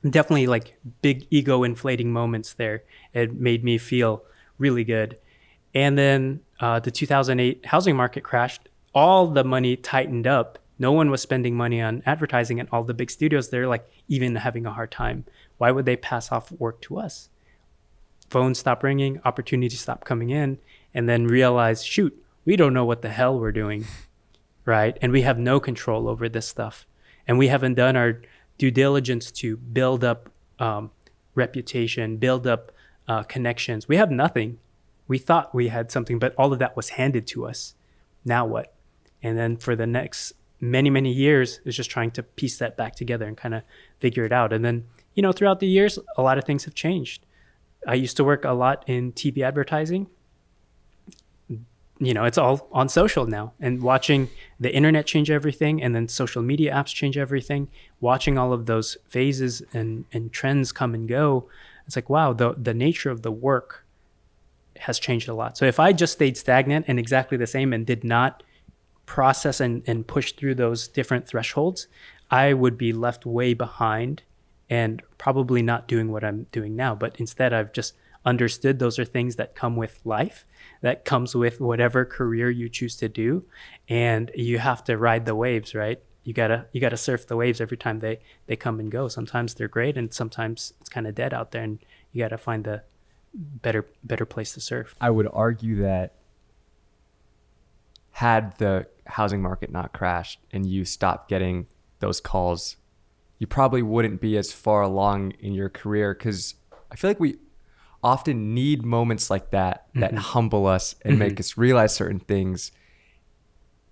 Speaker 1: Definitely like big ego inflating moments there. It made me feel really good. And then the 2008 housing market crashed. All the money tightened up. No one was spending money on advertising, and all the big studios, they're like even having a hard time. Why would they pass off work to us? Phones stopped ringing, opportunities stopped coming in, and then realize, shoot, we don't know what the hell we're doing, right? And we have no control over this stuff. And we haven't done our due diligence to build up reputation, build up connections. We have nothing. We thought we had something, but all of that was handed to us. Now what? And then for the next many years, is just trying to piece that back together and kind of figure it out. And then throughout the years, a lot of things have changed. I used to work a lot in TV advertising. It's all on social now, and watching the internet change everything, and then social media apps change everything, watching all of those phases and trends come and go. It's like, wow, the nature of the work has changed a lot. So if I just stayed stagnant and exactly the same and did not process and push through those different thresholds, I would be left way behind and probably not doing what I'm doing now. But instead, I've just understood those are things that come with life, that comes with whatever career you choose to do, and you have to ride the waves, right? You gotta surf the waves every time they come and go. Sometimes they're great, and sometimes it's kind of dead out there, and you gotta find the better place to surf.
Speaker 2: I would argue that had the housing market not crashed and you stopped getting those calls, you probably wouldn't be as far along in your career, because I feel like we often need moments like that humble us and make us realize certain things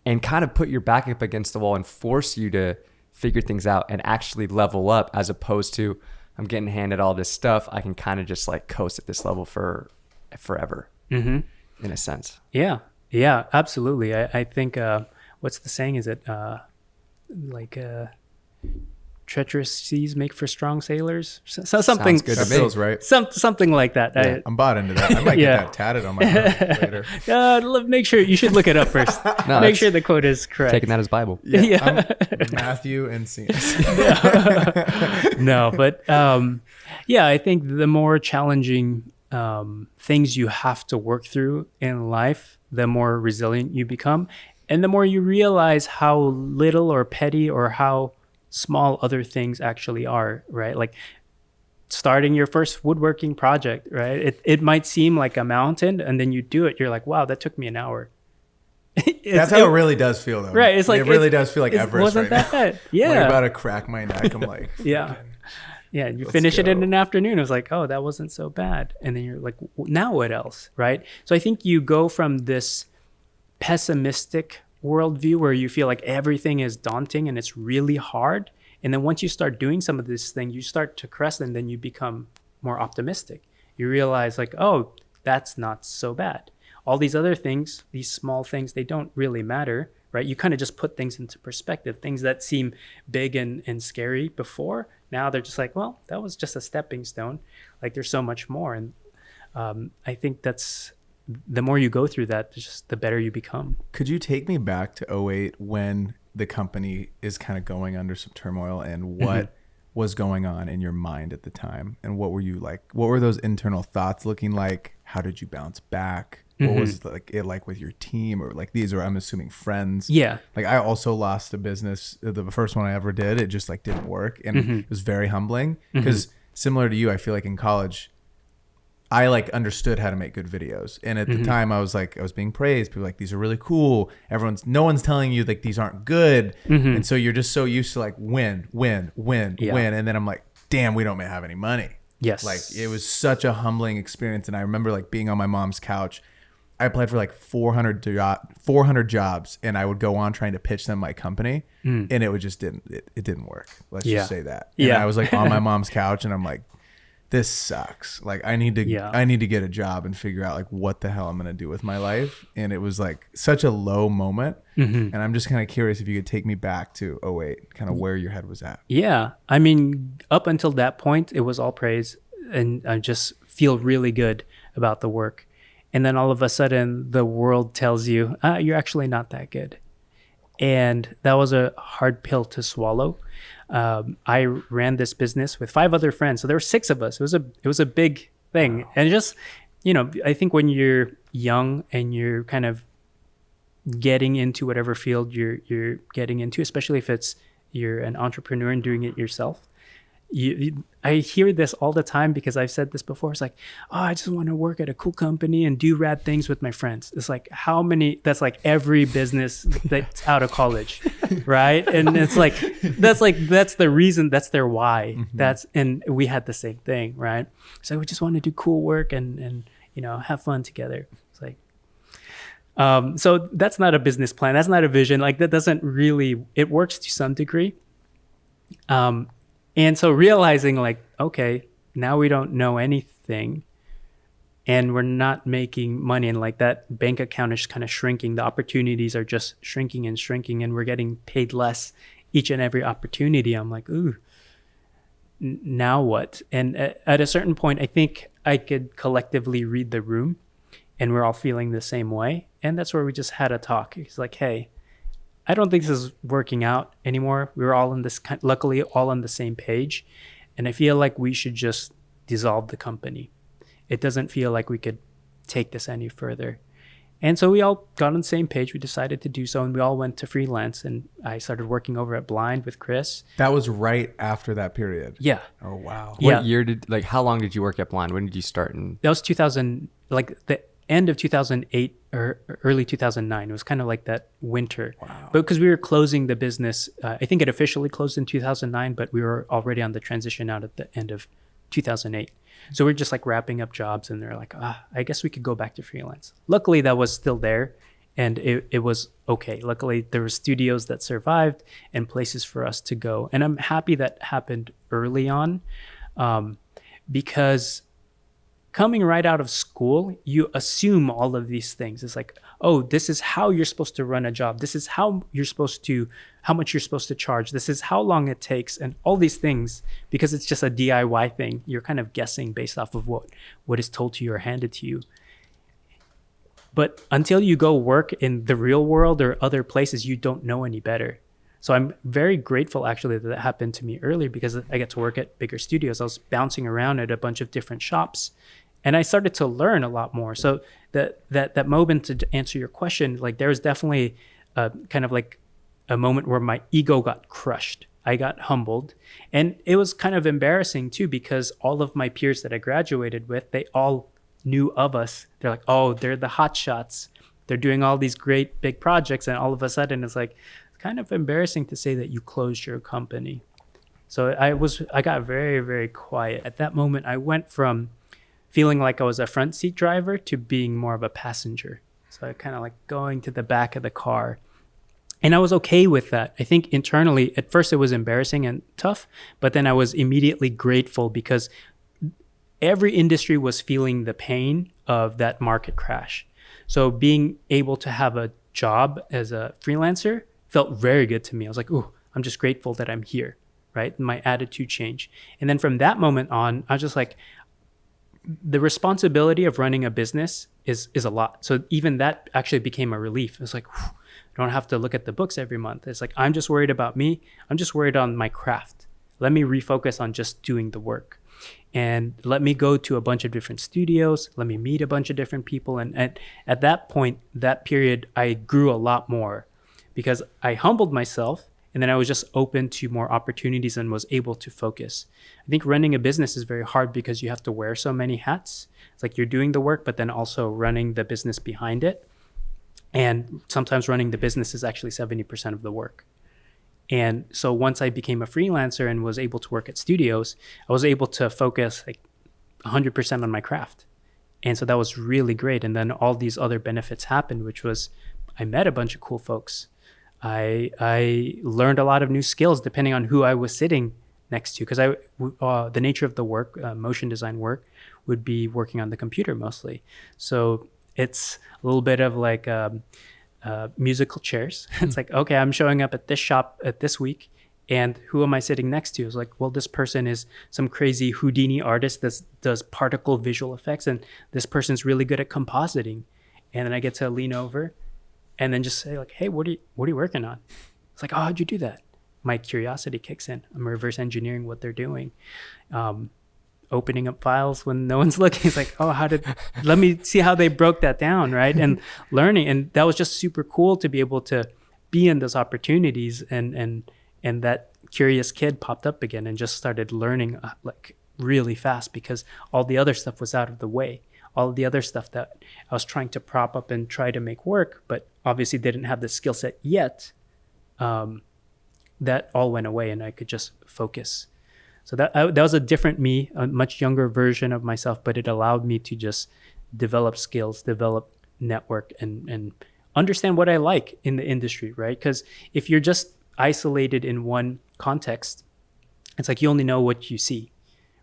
Speaker 2: and kind of put your back up against the wall and force you to figure things out and actually level up, as opposed to, I'm getting handed all this stuff, I can kind of just like coast at this level for forever, in a sense.
Speaker 1: Yeah, absolutely. I think, what's the saying? Is it treacherous seas make for strong sailors? So something.
Speaker 2: Sounds good
Speaker 3: That
Speaker 2: to me.
Speaker 3: feels right.
Speaker 1: Something like that.
Speaker 3: Yeah, I'm bought into that. I might get that tatted on my arm later.
Speaker 1: Make sure you should look it up first.
Speaker 2: No,
Speaker 1: Make sure the quote is correct.
Speaker 2: Taking that as Bible.
Speaker 3: Yeah. I'm Matthew Encina.
Speaker 1: No, but I think the more challenging things you have to work through in life, the more resilient you become, and the more you realize how little or petty or how small other things actually are, right? Like starting your first woodworking project, right? It might seem like a mountain, and then you do it, you're like, wow, that took me an hour.
Speaker 3: That's how it really does feel, though.
Speaker 1: Right. It's like,
Speaker 3: it really does feel like Everest
Speaker 1: wasn't
Speaker 3: right
Speaker 1: that
Speaker 3: now.
Speaker 1: bad. Yeah.
Speaker 3: When you're about to crack my neck, I'm like,
Speaker 1: Yeah.
Speaker 3: freaking,
Speaker 1: Yeah, you
Speaker 3: Let's
Speaker 1: finish it in
Speaker 3: go.
Speaker 1: an afternoon. It was like, oh, that wasn't so bad. And then you're like, now what else, right? So I think you go from this pessimistic worldview where you feel like everything is daunting and it's really hard. And then once you start doing some of this thing, you start to crest, and then you become more optimistic. You realize like, oh, that's not so bad. All these other things, these small things, they don't really matter, right? You kind of just put things into perspective. Things that seem big and scary before, now they're just like, well, that was just a stepping stone. Like there's so much more. And I think that's, the more you go through that, just the better you become.
Speaker 3: Could you take me back to '08 when the company is kind of going under some turmoil, and what was going on in your mind at the time? And what were you like? What were those internal thoughts looking like? How did you bounce back? What was it like with your team, or like these are, I'm assuming, friends?
Speaker 1: Yeah.
Speaker 3: Like I also lost a business. The first one I ever did, it just like didn't work. And it was very humbling because similar to you, I feel like in college, I like understood how to make good videos. And at the time I was being praised. People were like, these are really cool. No one's telling you like these aren't good. And so you're just so used to like win. And then I'm like, damn, we don't have any money.
Speaker 1: Yes.
Speaker 3: Like it was such a humbling experience. And I remember like being on my mom's couch. I applied for like 400 jobs, and I would go on trying to pitch them my company, and it didn't work. Let's just say that. And I was like on my mom's couch, and I'm like, this sucks. Like I need to get a job and figure out like what the hell I'm gonna do with my life. And it was like such a low moment. And I'm just kind of curious if you could take me back to '08, kind of where your head was at.
Speaker 1: Yeah. I mean, up until that point, it was all praise, and I just feel really good about the work. And then all of a sudden, the world tells you, you're actually not that good. And that was a hard pill to swallow. I ran this business with 5 other friends. So there were 6 of us. It was a big thing. Wow. And just, I think when you're young and you're kind of getting into whatever field you're getting into, especially if you're an entrepreneur and doing it yourself, I hear this all the time because I've said this before. It's like, oh, I just want to work at a cool company and do rad things with my friends. It's like, that's like every business that's out of college, right? And it's like, that's the reason, that's their why. And we had the same thing, right? So we just want to do cool work and have fun together. It's like, so that's not a business plan. That's not a vision. Like that doesn't really, it works to some degree. And so realizing like, okay, now we don't know anything and we're not making money, and like that bank account is kind of shrinking. The opportunities are just shrinking and shrinking, and we're getting paid less each and every opportunity. I'm like, ooh, now what? And at a certain point, I think I could collectively read the room, and we're all feeling the same way. And that's where we just had a talk. It's like, hey, I don't think this is working out anymore. We were all luckily all on the same page. And I feel like we should just dissolve the company. It doesn't feel like we could take this any further. And so we all got on the same page. We decided to do so, and we all went to freelance. And I started working over at Blind with Chris.
Speaker 3: That was right after that period.
Speaker 1: Yeah.
Speaker 3: Oh, wow.
Speaker 2: What year how long did you work at Blind? When did you start?
Speaker 1: That was 2000, like the end of 2008 or early 2009. It was kind of like that winter.
Speaker 3: Wow.
Speaker 1: But because we were closing the business, I think it officially closed in 2009, but we were already on the transition out at the end of 2008. So we're just like wrapping up jobs, and they're like, I guess we could go back to freelance. Luckily, that was still there, and it was okay. Luckily, there were studios that survived and places for us to go. And I'm happy that happened early on, because coming right out of school, you assume all of these things. It's like, oh, this is how you're supposed to run a job. This is how much you're supposed to charge. This is how long it takes, and all these things, because it's just a DIY thing. You're kind of guessing based off of what is told to you or handed to you. But until you go work in the real world or other places, you don't know any better. So I'm very grateful actually that happened to me earlier, because I get to work at bigger studios. I was bouncing around at a bunch of different shops, and I started to learn a lot more. So that moment, to answer your question, like there was definitely kind of like a moment where my ego got crushed. I got humbled, and it was kind of embarrassing too, because all of my peers that I graduated with, they all knew of us. They're like, oh, they're the hot shots. They're doing all these great big projects, and all of a sudden it's like, kind of embarrassing to say that you closed your company. So I got very, very quiet. At that moment, I went from feeling like I was a front seat driver to being more of a passenger. So I kind of like going to the back of the car. And I was okay with that. I think internally, at first it was embarrassing and tough, but then I was immediately grateful, because every industry was feeling the pain of that market crash. So being able to have a job as a freelancer felt very good to me. I was like, ooh, I'm just grateful that I'm here, right? My attitude changed. And then from that moment on, I was just like, the responsibility of running a business is a lot. So even that actually became a relief. It's like, whew, I don't have to look at the books every month. It's like, I'm just worried about me. I'm just worried on my craft. Let me refocus on just doing the work. And let me go to a bunch of different studios. Let me meet a bunch of different people. And at that point, that period, I grew a lot more, because I humbled myself, and then I was just open to more opportunities and was able to focus. I think running a business is very hard, because you have to wear so many hats. It's like you're doing the work, but then also running the business behind it. And sometimes running the business is actually 70% of the work. And so once I became a freelancer and was able to work at studios, I was able to focus like 100% on my craft. And so that was really great. And then all these other benefits happened, which was I met a bunch of cool folks. I learned a lot of new skills depending on who I was sitting next to, because the nature of the work, motion design work, would be working on the computer mostly. So it's a little bit of like musical chairs. It's like, okay, I'm showing up at this shop at this week, and who am I sitting next to? It's like, well, this person is some crazy Houdini artist that does particle visual effects, and this person's really good at compositing. And then I get to lean over and then just say like, hey, what are you working on? It's like, oh, how'd you do that? My curiosity kicks in. I'm reverse engineering what they're doing. Opening up files when no one's looking. It's like, oh, let me see how they broke that down, right? And learning. And that was just super cool to be able to be in those opportunities. And that curious kid popped up again and just started learning like really fast, because all the other stuff was out of the way. All of the other stuff that I was trying to prop up and try to make work, but obviously didn't have the skill set yet, that all went away, and I could just focus. So that was a different me, a much younger version of myself, but it allowed me to just develop skills, develop network, and understand what I like in the industry, right? Because if you're just isolated in one context, It's like you only know what you see,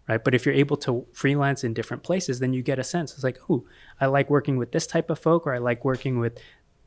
Speaker 1: right? But if you're able to freelance in different places, then you get a sense. It's like, oh, I like working with this type of folk, or I like working with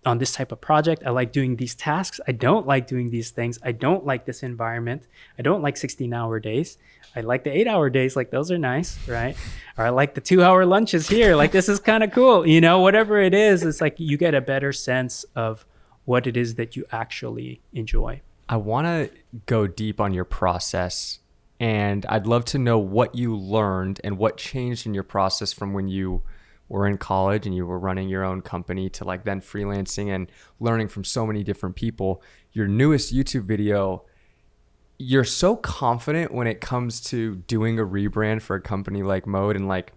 Speaker 1: on this type of project. I like doing these tasks. I don't like doing these things. I don't like this environment. I don't like 16-hour days. I like the 8-hour days. Like, those are nice, right? Or I like the 2-hour lunches here. Like, this is kind of cool. You know, whatever it is, it's like you get a better sense of what it is that you actually enjoy.
Speaker 2: I want to go deep on your process, and I'd love to know what you learned and what changed in your process from when you were in college and you were running your own company to like then freelancing and learning from so many different people. Your newest YouTube video, you're so confident when it comes to doing a rebrand for a company like Mode, and like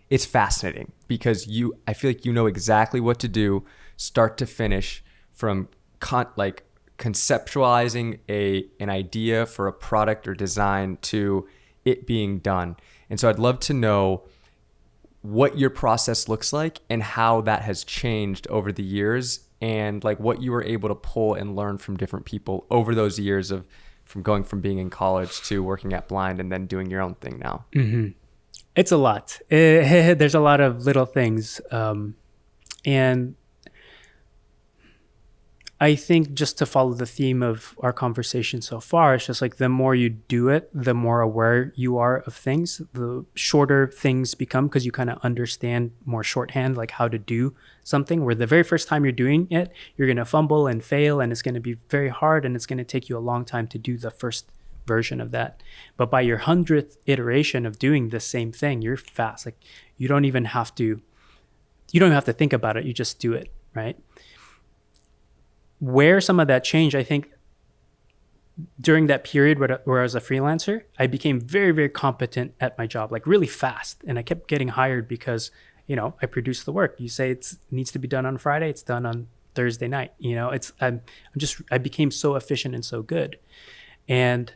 Speaker 2: it's fascinating because I feel like you know exactly what to do start to finish, from conceptualizing an idea for a product or design to it being done. And so I'd love to know what your process looks like and how that has changed over the years, and like what you were able to pull and learn from different people over those years of from going from being in college to working at Blind and then doing your own thing now.
Speaker 1: Mm-hmm. It's a lot. There's a lot of little things. And I think, just to follow the theme of our conversation so far, it's just like the more you do it, the more aware you are of things, the shorter things become, because you kind of understand more shorthand, like how to do something, where the very first time you're doing it, you're going to fumble and fail, and it's going to be very hard, and it's going to take you a long time to do the first version of that. But by your 100th iteration of doing the same thing, you're fast. Like, you don't even have to think about it. You just do it, right? Where some of that changed, I think, during that period where I was a freelancer, I became very, very competent at my job, like really fast. And I kept getting hired because, you know, I produced the work. You say it needs to be done on Friday, it's done on Thursday night. You know, I became so efficient and so good. And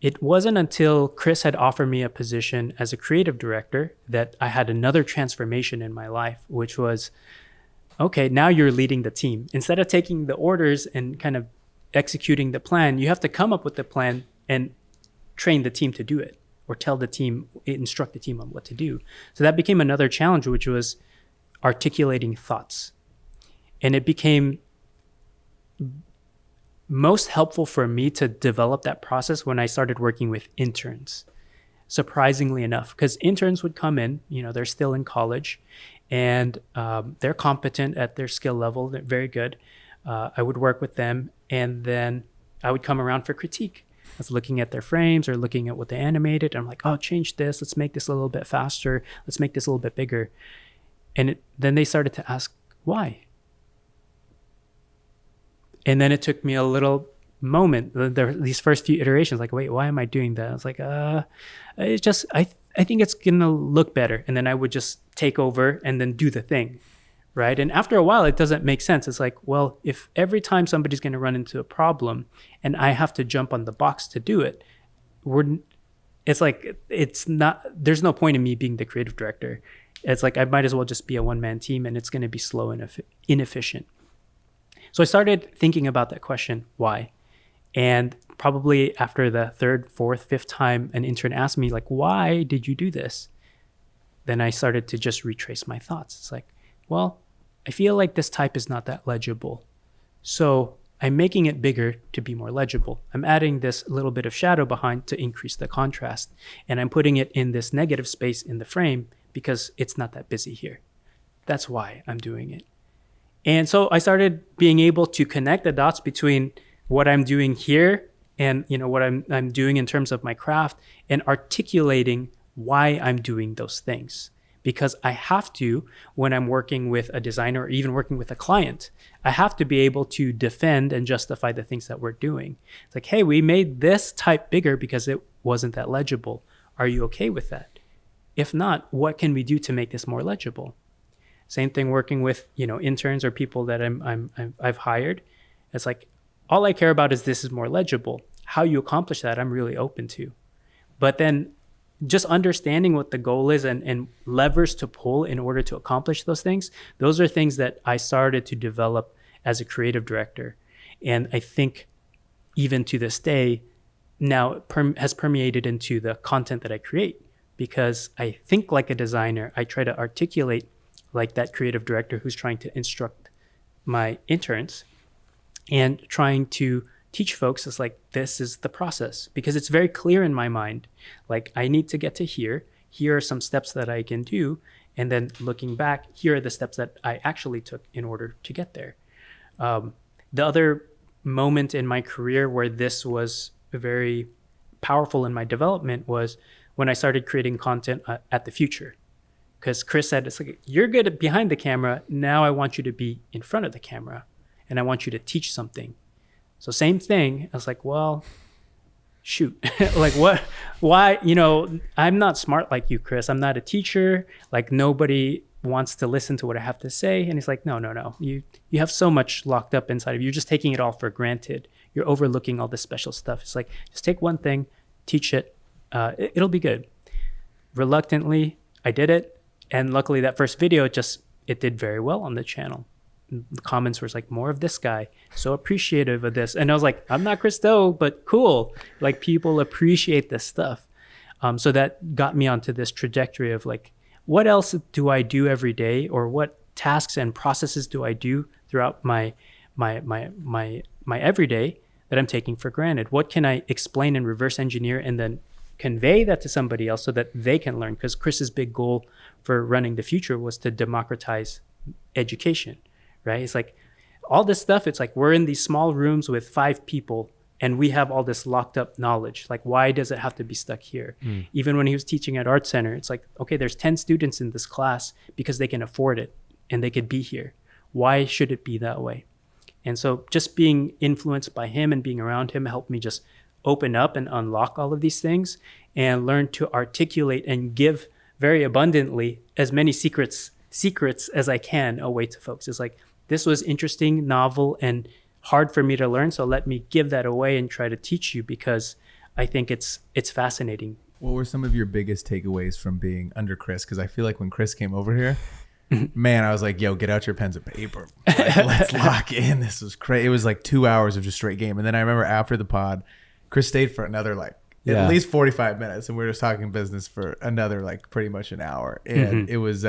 Speaker 1: it wasn't until Chris had offered me a position as a creative director that I had another transformation in my life, which was, okay, now you're leading the team. Instead of taking the orders and kind of executing the plan, you have to come up with the plan and train the team to do it, or instruct the team on what to do. So that became another challenge, which was articulating thoughts. And it became most helpful for me to develop that process when I started working with interns, surprisingly enough, because interns would come in, you know, they're still in college, and they're competent at their skill level. They're very good. I would work with them, and then I would come around for critique. I was looking at their frames or looking at what they animated. And I'm like, oh, change this. Let's make this a little bit faster. Let's make this a little bit bigger. And then they started to ask, why? And then it took me a little moment, these first few iterations, like, wait, why am I doing that? I was like, it's just, I think it's going to look better. And then I would just take over and then do the thing, right? And after a while, it doesn't make sense. It's like, well, if every time somebody's going to run into a problem and I have to jump on the box to do it, there's no point in me being the creative director. It's like, I might as well just be a one-man team, and it's going to be slow and inefficient. So I started thinking about that question, why? And probably after the third, fourth, fifth time an intern asked me, like, why did you do this? Then I started to just retrace my thoughts. It's like, well, I feel like this type is not that legible. So I'm making it bigger to be more legible. I'm adding this little bit of shadow behind to increase the contrast. And I'm putting it in this negative space in the frame because it's not that busy here. That's why I'm doing it. And so I started being able to connect the dots between what I'm doing here and, you know, what I'm doing in terms of my craft, and articulating why I'm doing those things. Because I have to, when I'm working with a designer or even working with a client, I have to be able to defend and justify the things that we're doing. It's like, hey, we made this type bigger because it wasn't that legible. Are you okay with that? If not, what can we do to make this more legible? Same thing working with, you know, interns or people that I've hired. It's like, all I care about is this is more legible. How you accomplish that, I'm really open to. But then just understanding what the goal is and levers to pull in order to accomplish those things, those are things that I started to develop as a creative director. And I think even to this day, now has permeated into the content that I create, because I think like a designer. I try to articulate like that creative director who's trying to instruct my interns, and trying to teach folks is like, this is the process, because it's very clear in my mind. Like, I need to get to here. Here are some steps that I can do. And then looking back, here are the steps that I actually took in order to get there. The other moment in my career where this was very powerful in my development was when I started creating content at the Futur. Because Chris said, it's like, you're good at behind the camera. Now I want you to be in front of the camera, and I want you to teach something. So same thing. I was like, well, shoot, like what, why, I'm not smart like you, Chris. I'm not a teacher. Like, nobody wants to listen to what I have to say. And he's like, no. You have so much locked up inside of you. You're just taking it all for granted. You're overlooking all this special stuff. It's like, just take one thing, teach it. It'll be good. Reluctantly, I did it. And luckily that first video, it did very well on the channel. The comments were like, more of this guy, so appreciative of this. And I was like, I'm not Christo, but cool. Like, people appreciate this stuff. So that got me onto this trajectory of like, what else do I do every day, or what tasks and processes do I do throughout my everyday that I'm taking for granted? What can I explain and reverse engineer and then convey that to somebody else so that they can learn? Because Chris's big goal for running the Futur was to democratize education, right? It's like all this stuff, it's like we're in these small rooms with 5 people and we have all this locked up knowledge. Like, why does it have to be stuck here? Even when he was teaching at Art Center, it's like, okay, there's 10 students in this class because they can afford it and they could be here. Why should it be that way? And so just being influenced by him and being around him helped me just open up and unlock all of these things and learn to articulate and give very abundantly as many secrets as I can away to folks. It's like, this was interesting, novel, and hard for me to learn, so let me give that away and try to teach you, because I think it's fascinating.
Speaker 3: What were some of your biggest takeaways from being under Chris? Because I feel like when Chris came over here, man, I was like, yo, get out your pens and paper. Like, let's lock in. This was crazy. It was like 2 hours of just straight game. And then I remember after the pod, Chris stayed for another at least 45 minutes, and we were just talking business for another pretty much an hour. And it was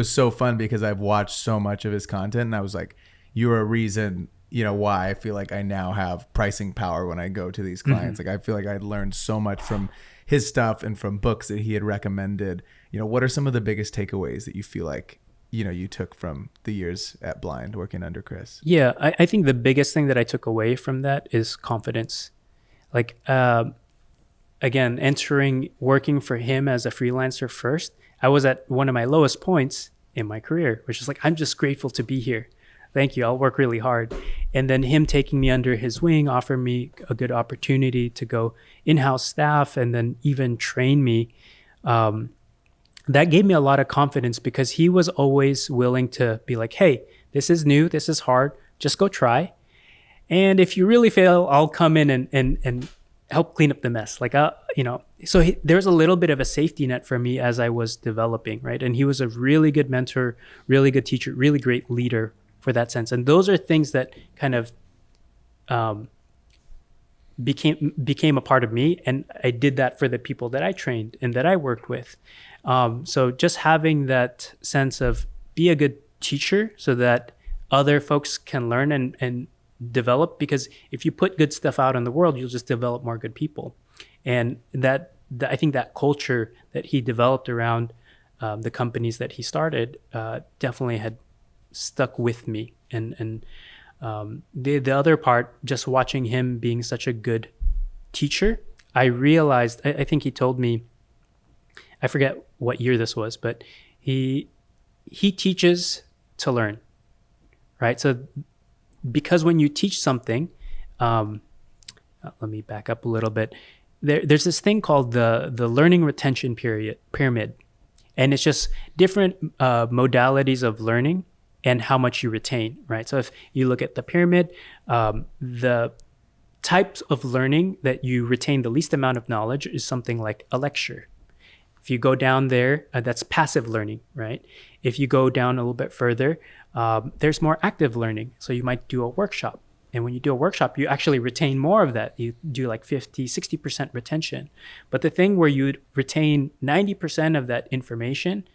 Speaker 3: so fun because I've watched so much of his content, and I was like, you're a reason, why I feel like I now have pricing power when I go to these clients. Like, I feel like I learned so much from his stuff and from books that he had recommended. What are some of the biggest takeaways that you feel like you took from the years at Blind working under Chris?
Speaker 1: Yeah, I think the biggest thing that I took away from that is confidence. Like, again, working for him as a freelancer first, I was at one of my lowest points in my career, which is like, I'm just grateful to be here. Thank you. I'll work really hard. And then him taking me under his wing, offered me a good opportunity to go in-house staff and then even train me. That gave me a lot of confidence, because he was always willing to be like, hey, this is new. This is hard. Just go try. And if you really fail, I'll come in and help clean up the mess. So there's a little bit of a safety net for me as I was developing, right? And he was a really good mentor, really good teacher, really great leader for that sense. And those are things that kind of became a part of me. And I did that for the people that I trained and that I worked with. So just having that sense of be a good teacher so that other folks can learn and develop, because if you put good stuff out in the world, you'll just develop more good people. And I think that culture that he developed around the companies that he started definitely had stuck with me. And the other part, just watching him being such a good teacher, I realized, I think he told me, I forget what year this was, but he teaches to learn, right? So because when you teach something, let me back up a little bit. There's this thing called the learning retention pyramid, and it's just different modalities of learning and how much you retain, right? So if you look at the pyramid, the types of learning that you retain the least amount of knowledge is something like a lecture. If you go down there, that's passive learning, right? If you go down a little bit further, there's more active learning. So you might do a workshop. And when you do a workshop, you actually retain more of that. You do like 50, 60% retention. But the thing where you retain 90% of that information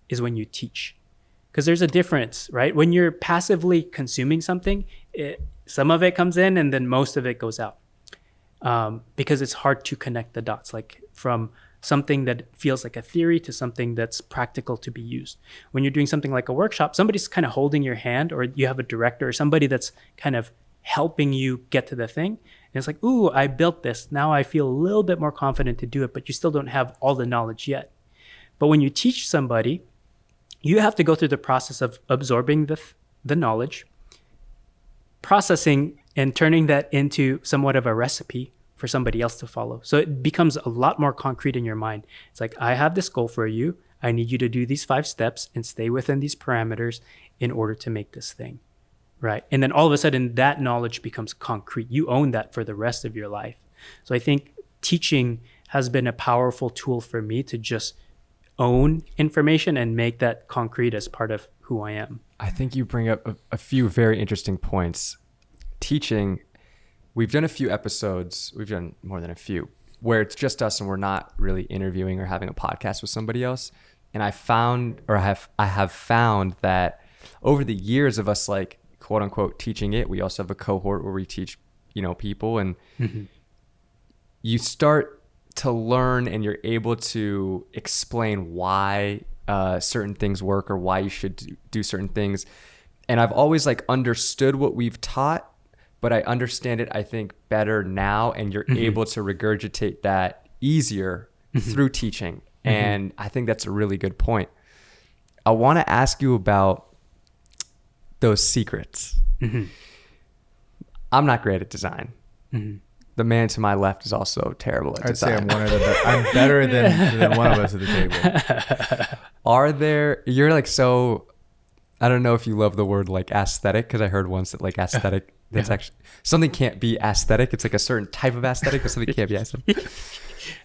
Speaker 1: is when you teach. Because there's a difference, right? When you're passively consuming something, some of it comes in and then most of it goes out. Because it's hard to connect the dots, like from something that feels like a theory to something that's practical to be used. When you're doing something like a workshop, somebody's kind of holding your hand, or you have a director or somebody that's kind of helping you get to the thing. And it's like, ooh, I built this. Now I feel a little bit more confident to do it, but you still don't have all the knowledge yet. But when you teach somebody, you have to go through the process of absorbing the knowledge, processing and turning that into somewhat of a recipe for somebody else to follow. So it becomes a lot more concrete in your mind. It's like, I have this goal for you. I need you to do these 5 steps and stay within these parameters in order to make this thing, right? And then all of a sudden that knowledge becomes concrete. You own that for the rest of your life. So I think teaching has been a powerful tool for me to just own information and make that concrete as part of who I am.
Speaker 2: I think you bring up a few very interesting points. Teaching, we've done a few episodes, we've done more than a few, where it's just us and we're not really interviewing or having a podcast with somebody else. And I have found that over the years of us, like, quote unquote, teaching it, we also have a cohort where we teach, people, and you start to learn and you're able to explain why certain things work or why you should do certain things. And I've always like understood what we've taught, but I understand it, I think, better now, and you're able to regurgitate that easier through teaching. And I think that's a really good point. I want to ask you about those secrets. I'm not great at design. The man to my left is also terrible at design.
Speaker 3: I'd say I'm better than one of us at the table.
Speaker 2: You're like, so, I don't know if you love the word like aesthetic, because I heard once that like aesthetic, that's actually, something can't be aesthetic. It's like a certain type of aesthetic, but something can't be aesthetic.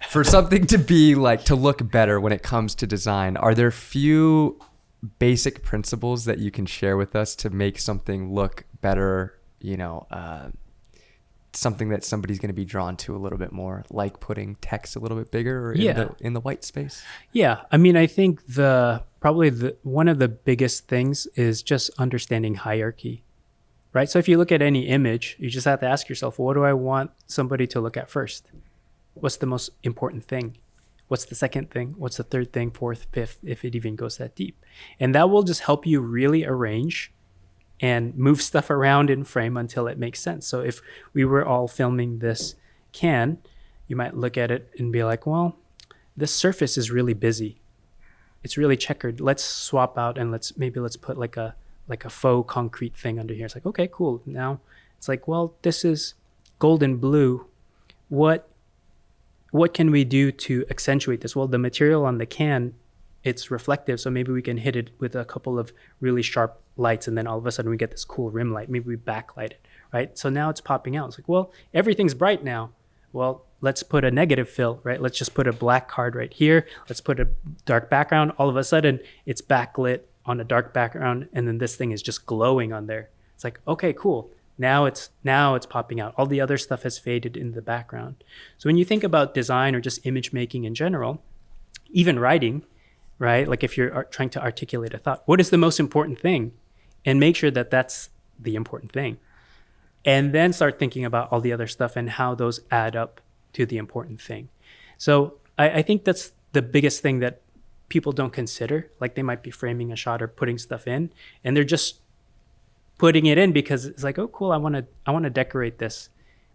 Speaker 2: For something to be like, to look better when it comes to design, are there few basic principles that you can share with us to make something look better, something that somebody's going to be drawn to a little bit more, like putting text a little bit bigger or in the white space?
Speaker 1: Yeah. I mean, I think one of the biggest things is just understanding hierarchy, right? So if you look at any image, you just have to ask yourself, what do I want somebody to look at first? What's the most important thing? What's the second thing? What's the third thing, fourth, fifth, if it even goes that deep? And that will just help you really arrange and move stuff around in frame until it makes sense. So if we were all filming this can, you might look at it and be like, well, this surface is really busy. It's really checkered. Let's swap out and let's put like a faux concrete thing under here. It's like, okay, cool. Now it's like, well, this is gold and blue. What can we do to accentuate this? Well, the material on the can, it's reflective, so maybe we can hit it with a couple of really sharp lights, and then all of a sudden we get this cool rim light. Maybe we backlight it, right? So now it's popping out. It's like, well, everything's bright now. Well, let's put a negative fill, right? Let's just put a black card right here. Let's put a dark background. All of a sudden, it's backlit on a dark background, and then this thing is just glowing on there. It's like, okay, cool. Now it's popping out. All the other stuff has faded in the background. So when you think about design or just image making in general, even writing, right? Like if you're trying to articulate a thought, what is the most important thing? And make sure that that's the important thing. And then start thinking about all the other stuff and how those add up to the important thing. So I think that's the biggest thing that people don't consider. Like they might be framing a shot or putting stuff in, and they're just putting it in because it's like, oh, cool, I want to decorate this.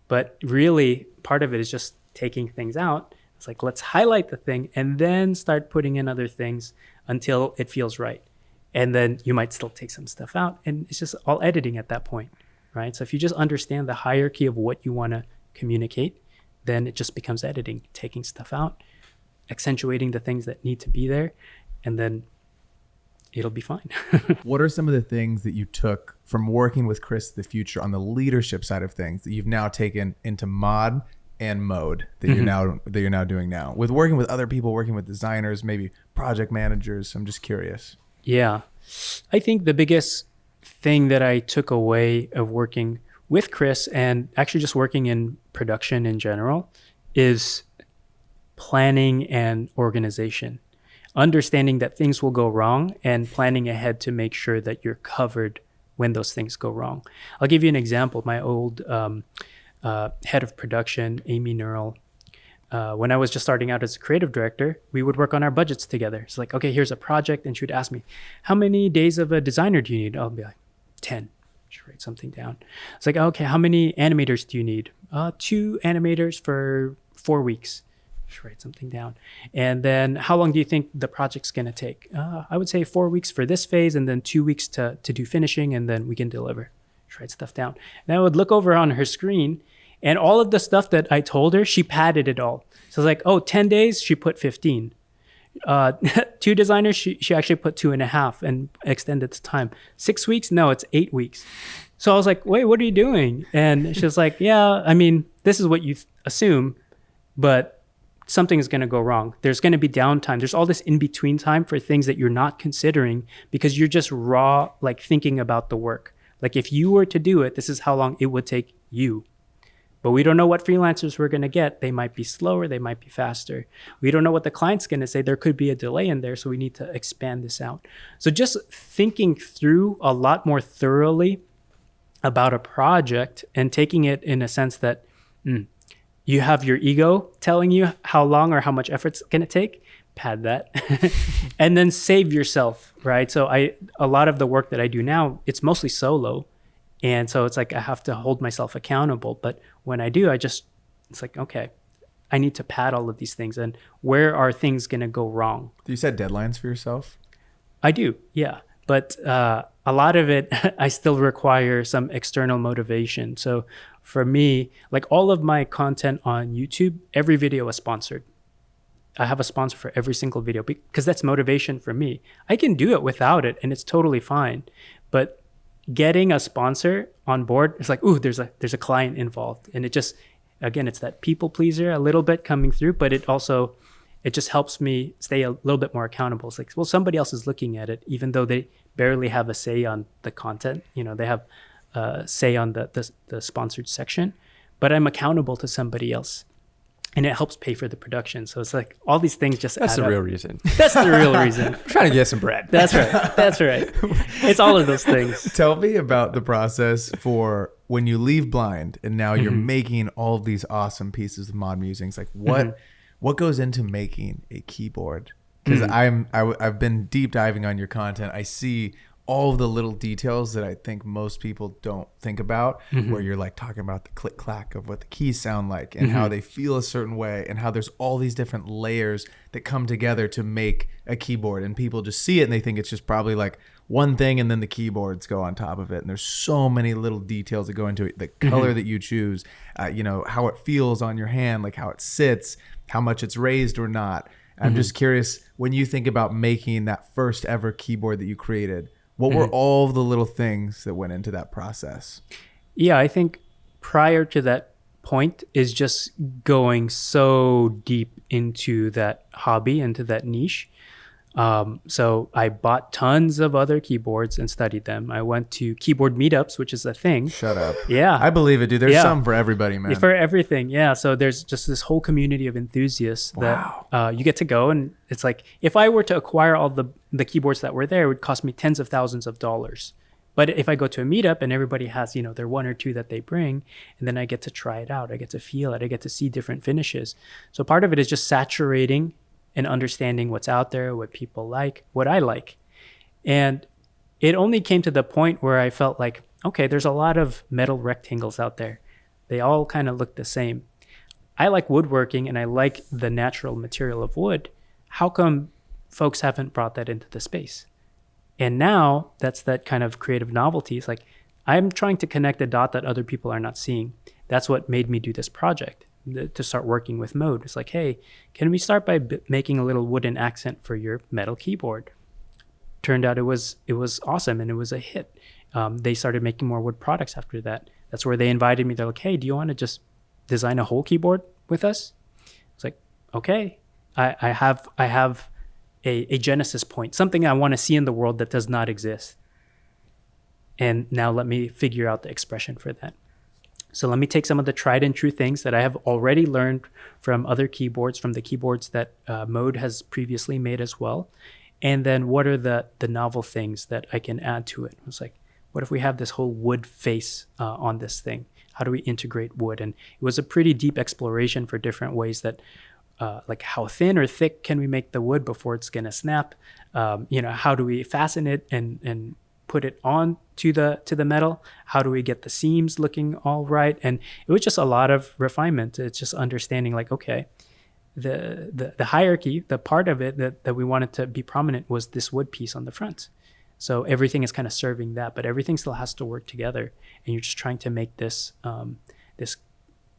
Speaker 1: But really, part of it is just taking things out. It's like, let's highlight the thing and then start putting in other things until it feels right. And then you might still take some stuff out, and it's just all editing at that point, right? So if you just understand the hierarchy of what you want to communicate, then it just becomes editing, taking stuff out, accentuating the things that need to be there, and then it'll be fine.
Speaker 3: What are some of the things that you took from working with Chris the Futur on the leadership side of things that you've now taken into mod and mode that you're now doing now with working with other people, working with designers, maybe project managers? I'm just curious.
Speaker 1: Yeah. I think the biggest thing that I took away of working with Chris and actually just working in production in general is planning and organization, understanding that things will go wrong and planning ahead to make sure that you're covered when those things go wrong. I'll give you an example. My old head of production, Amy Neural, when I was just starting out as a creative director, we would work on our budgets together. It's like, okay, here's a project. And she would ask me, how many days of a designer do you need? I'll be like, 10. She'd write something down. It's like, okay, how many animators do you need? 2 animators for 4 weeks. She'd write something down. And then how long do you think the project's going to take? I would say 4 weeks for this phase and then 2 weeks to do finishing, and then we can deliver. She'd write stuff down. And I would look over on her screen, and all of the stuff that I told her, she padded it all. So I was like, oh, 10 days, she put 15. 2 designers, she actually put 2.5 and extended the time. 6 weeks? No, it's 8 weeks. So I was like, wait, what are you doing? And she was like, yeah, I mean, this is what you assume, but something is going to go wrong. There's going to be downtime. There's all this in-between time for things that you're not considering because you're just raw, like thinking about the work. Like if you were to do it, this is how long it would take you. But we don't know what freelancers we're going to get. They might be slower. They might be faster. We don't know what the client's going to say. There could be a delay in there. So we need to expand this out. So just thinking through a lot more thoroughly about a project and taking it in a sense that you have your ego telling you how long or how much effort it's going to take. Pad that. And then save yourself, right? So a lot of the work that I do now, it's mostly solo. And so it's like I have to hold myself accountable. But when I do, it's like, okay, I need to pad all of these things. And where are things going to go wrong?
Speaker 3: Do you set deadlines for yourself?
Speaker 1: I do, yeah. But a lot of it, I still require some external motivation. So for me, like all of my content on YouTube, every video is sponsored. I have a sponsor for every single video because that's motivation for me. I can do it without it and it's totally fine. But getting a sponsor on board, it's like, ooh, there's a client involved. And it just, again, it's that people pleaser a little bit coming through, but it just helps me stay a little bit more accountable. It's like, well, somebody else is looking at it, even though they barely have a say on the content. You know, they have a say on the sponsored section, but I'm accountable to somebody else. And it helps pay for the production. So it's like all these things just
Speaker 2: That's
Speaker 1: add
Speaker 2: the
Speaker 1: up.
Speaker 2: real reason.
Speaker 1: That's the real reason.
Speaker 2: I'm trying to get some bread.
Speaker 1: That's right. That's right. It's all of those things.
Speaker 3: Tell me about the process for when you leave Blind and now you're making all of these awesome pieces of mod musings. Like what goes into making a keyboard? Because I've been deep diving on your content. I see all of the little details that I think most people don't think about, where you're like talking about the click clack of what the keys sound like and how they feel a certain way and how there's all these different layers that come together to make a keyboard, and people just see it and they think it's just probably like one thing and then the keyboards go on top of it. And there's so many little details that go into it, the color that you choose, how it feels on your hand, like how it sits, how much it's raised or not. I'm just curious, when you think about making that first ever keyboard that you created, what were all the little things that went into that process? Yeah,
Speaker 1: I think prior to that point is just going so deep into that hobby, into that niche. So I bought tons of other keyboards and studied them. I went to keyboard meetups, which is a thing.
Speaker 3: Shut up.
Speaker 1: Yeah.
Speaker 3: I believe it, dude. There's some for everybody, man.
Speaker 1: For everything. Yeah. So there's just this whole community of enthusiasts that you get to go. And it's like, if I were to acquire all the keyboards that were there, it would cost me tens of thousands of dollars. But if I go to a meetup and everybody has, their one or two that they bring, and then I get to try it out, I get to feel it, I get to see different finishes. So part of it is just saturating and understanding what's out there, what people like, what I like. And it only came to the point where I felt like, okay, there's a lot of metal rectangles out there. They all kind of look the same. I like woodworking and I like the natural material of wood. How come folks haven't brought that into the space? And now that's that kind of creative novelty. It's like, I'm trying to connect a dot that other people are not seeing. That's what made me do this project, to start working with Mode. It's like, hey, can we start by making a little wooden accent for your metal keyboard? Turned out it was awesome and it was a hit. They started making more wood products after that. That's where they invited me. They're like, hey, do you want to just design a whole keyboard with us? It's like, okay, I have a genesis point, something I want to see in the world that does not exist. And now let me figure out the expression for that. So let me take some of the tried and true things that I have already learned from other keyboards, from the keyboards that Mode has previously made as well. And then what are the novel things that I can add to it? It was like, what if we have this whole wood face on this thing? How do we integrate wood? And it was a pretty deep exploration for different ways that, like how thin or thick can we make the wood before it's going to snap? How do we fasten it and put it on to the metal? How do we get the seams looking all right? And it was just a lot of refinement. It's just understanding like, okay, the hierarchy, the part of it that we wanted to be prominent was this wood piece on the front. So everything is kind of serving that, but everything still has to work together. And you're just trying to make this this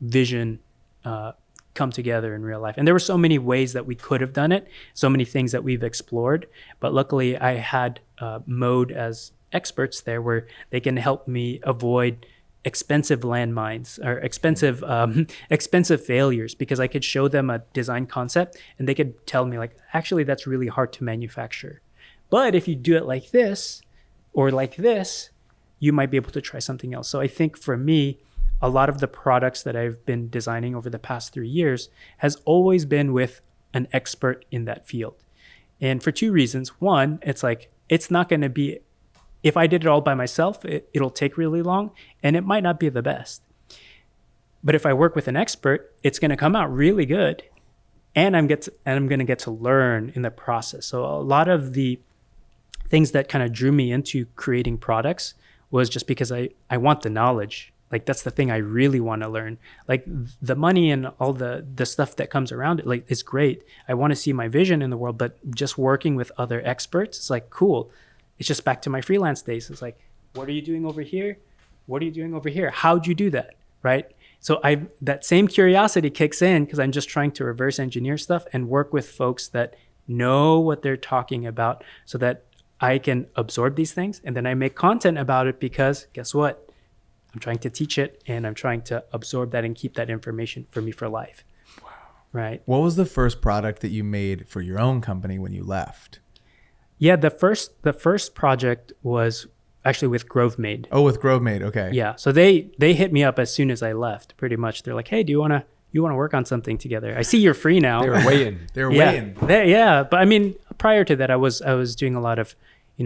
Speaker 1: vision come together in real life. And there were so many ways that we could have done it, so many things that we've explored. But luckily, I had Mode as experts there where they can help me avoid expensive landmines or expensive failures, because I could show them a design concept and they could tell me like, actually, that's really hard to manufacture. But if you do it like this or like this, you might be able to try something else. So I think for me, a lot of the products that I've been designing over the past 3 years has always been with an expert in that field. And for two reasons. One, it's like, it's not going to be, if I did it all by myself, it'll take really long and it might not be the best. But if I work with an expert, it's going to come out really good. And I'm going to get to learn in the process. So a lot of the things that kind of drew me into creating products was just because I want the knowledge. Like that's the thing I really want to learn. Like the money and all the stuff that comes around it, like it's great. I want to see my vision in the world, but just working with other experts, it's like, cool. It's just back to my freelance days. It's like, what are you doing over here? What are you doing over here? How'd you do that? Right? So that same curiosity kicks in because I'm just trying to reverse engineer stuff and work with folks that know what they're talking about so that I can absorb these things. And then I make content about it because guess what? I'm trying to teach it and I'm trying to absorb that and keep that information for me for life. Wow. Right.
Speaker 3: What was the first product that you made for your own company when you left?
Speaker 1: Yeah, the first project was actually with Grovemade.
Speaker 3: Oh, with Grovemade. Okay.
Speaker 1: Yeah. So they hit me up as soon as I left, pretty much. They're like, hey, do you want to work on something together? I see you're free now.
Speaker 2: They were waiting.
Speaker 1: Yeah. But I mean, prior to that, I was doing a lot of,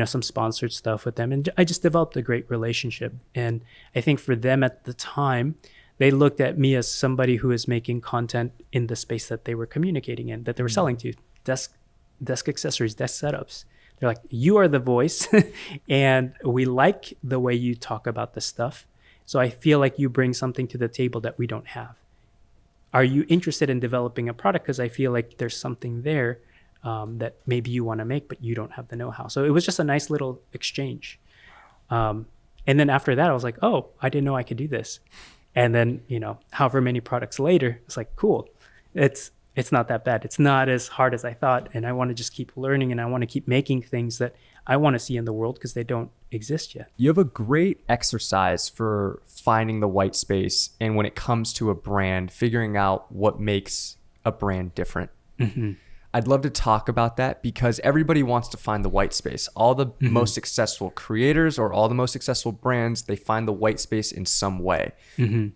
Speaker 1: some sponsored stuff with them. And I just developed a great relationship. And I think for them at the time, they looked at me as somebody who is making content in the space that they were communicating in, that they were selling to, desk accessories, desk setups. They're like, you are the voice and we like the way you talk about this stuff. So I feel like you bring something to the table that we don't have. Are you interested in developing a product? Because I feel like there's something there that maybe you want to make, but you don't have the know-how. So it was just a nice little exchange. And then after that, I was like, oh, I didn't know I could do this. And then, however many products later, it's like, cool. It's not that bad. It's not as hard as I thought. And I want to just keep learning and I want to keep making things that I want to see in the world because they don't exist yet.
Speaker 2: You have a great exercise for finding the white space. And when it comes to a brand, figuring out what makes a brand different. Mm-hmm. I'd love to talk about that because everybody wants to find the white space. All the most successful creators or all the most successful brands, they find the white space in some way. Mm-hmm.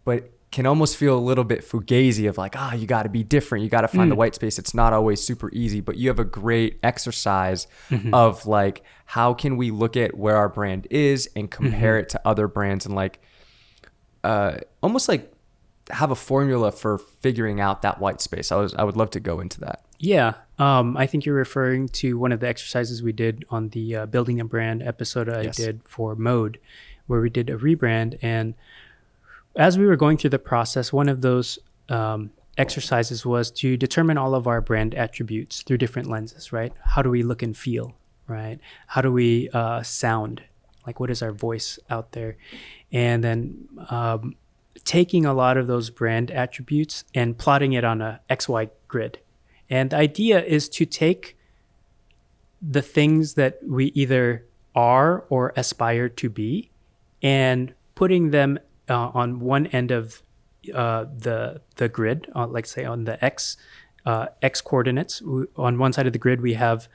Speaker 2: But can almost feel a little bit fugazi of like, you got to be different. You got to find the white space. It's not always super easy, but you have a great exercise of like, how can we look at where our brand is and compare it to other brands and like, almost like have a formula for figuring out that white space. I would love to go into that.
Speaker 1: Yeah. I think you're referring to one of the exercises we did on the Building a Brand episode I did for Mode, where we did a rebrand. And as we were going through the process, one of those exercises was to determine all of our brand attributes through different lenses, right? How do we look and feel, right? How do we sound? Like, what is our voice out there? And then taking a lot of those brand attributes and plotting it on a XY grid. And the idea is to take the things that we either are or aspire to be and putting them on one end of the grid, like say on the X coordinates. On one side of the grid, we have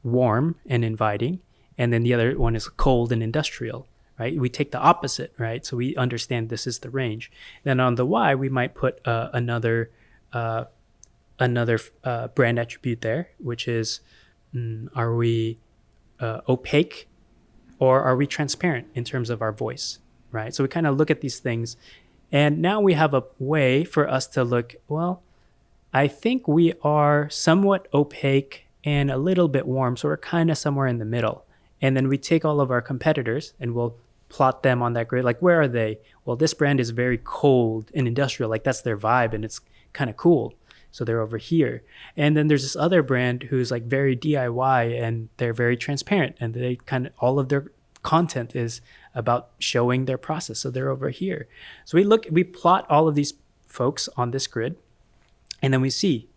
Speaker 1: warm and inviting, and then the other one is cold and industrial, right? We take the opposite, right? So we understand this is the range. Then on the Y, we might put another brand attribute there, which is, are we opaque or are we transparent in terms of our voice, right? So we kind of look at these things, and now we have a way for us to look, well, I think we are somewhat opaque and a little bit warm, so we're kind of somewhere in the middle. And then we take all of our competitors and we'll plot them on that grid. Like, where are they? Well, this brand is very cold and industrial, like that's their vibe and it's kind of cool. So they're over here. And then there's this other brand who's like very DIY and they're very transparent, and they kind of, all of their content is about showing their process. So they're over here. So we plot all of these folks on this grid, and then we see,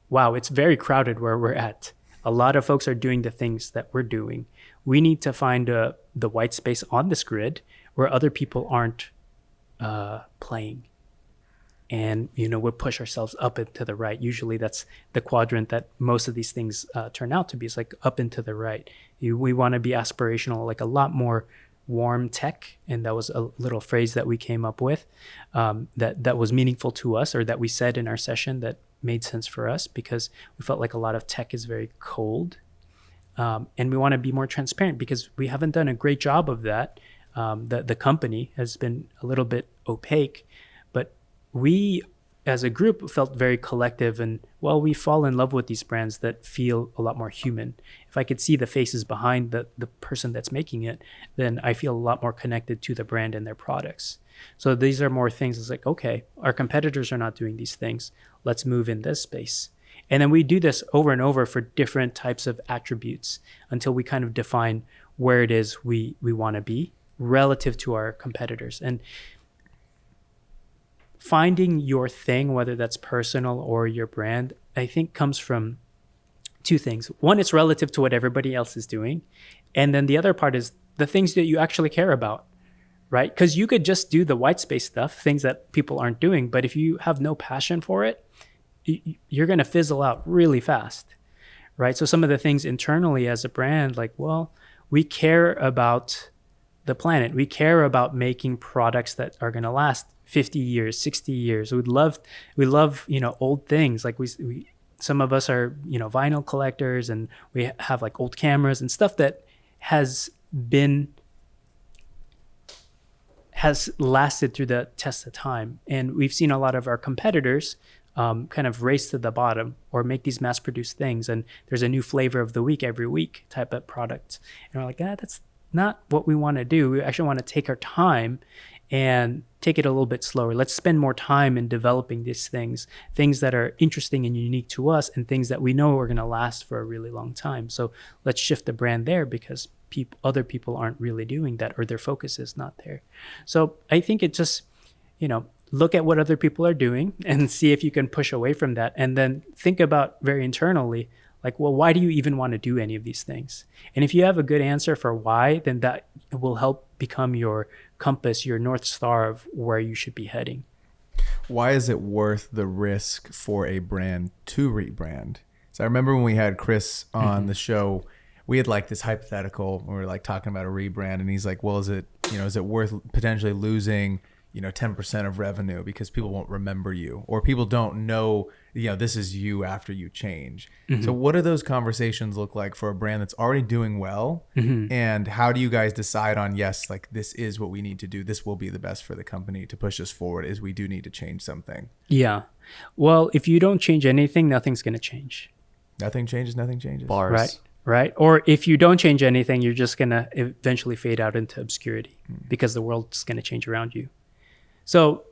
Speaker 1: wow, it's very crowded where we're at. A lot of folks are doing the things that we're doing. We need to find the white space on this grid where other people aren't playing. And, we'll push ourselves up and to the right. Usually that's the quadrant that most of these things turn out to be. It's like up and to the right. We want to be aspirational, like a lot more warm tech. And that was a little phrase that we came up with that was meaningful to us, or that we said in our session that made sense for us, because we felt like a lot of tech is very cold. And we want to be more transparent because we haven't done a great job of that. The company has been a little bit opaque, but we as a group felt very collective, and we fall in love with these brands that feel a lot more human. If I could see the faces behind the person that's making it, then I feel a lot more connected to the brand and their products. So these are more things. It's like, okay, our competitors are not doing these things. Let's move in this space. And then we do this over and over for different types of attributes until we kind of define where it is we want to be relative to our competitors. And finding your thing, whether that's personal or your brand, I think comes from two things. One, it's relative to what everybody else is doing. And then the other part is the things that you actually care about, right? Because you could just do the white space stuff, things that people aren't doing. But if you have no passion for it, you're going to fizzle out really fast, right? So some of the things internally as a brand, like, we care about the planet. We care about making products that are going to last 50 years, 60 years. We love, old things. Like we some of us are, vinyl collectors, and we have like old cameras and stuff that has lasted through the test of time. And we've seen a lot of our competitors kind of race to the bottom or make these mass-produced things, and there's a new flavor of the week every week type of product. And we're like, that's not what we want to do. We actually want to take our time and take it a little bit slower. Let's spend more time in developing these things that are interesting and unique to us, and things that we know are going to last for a really long time. So let's shift the brand there, because other people aren't really doing that, or their focus is not there. So I think it just, look at what other people are doing and see if you can push away from that, and then think about very internally, like, why do you even want to do any of these things? And if you have a good answer for why, then that will help become your compass, your North Star of where you should be heading.
Speaker 3: Why is it worth the risk for a brand to rebrand? So I remember when we had Chris on the show, we had like this hypothetical, we were like talking about a rebrand, and he's like, well, is it worth potentially losing 10% of revenue because people won't remember you, or people don't know, this is you after you change. So what do those conversations look like for a brand that's already doing well? And how do you guys decide on, yes, like this is what we need to do, this will be the best for the company to push us forward, is we do need to change something?
Speaker 1: Yeah. Well, if you don't change anything, nothing's going to change.
Speaker 3: Nothing changes.
Speaker 2: Bars.
Speaker 1: Right. Or if you don't change anything, you're just going to eventually fade out into obscurity because the world's going to change around you. So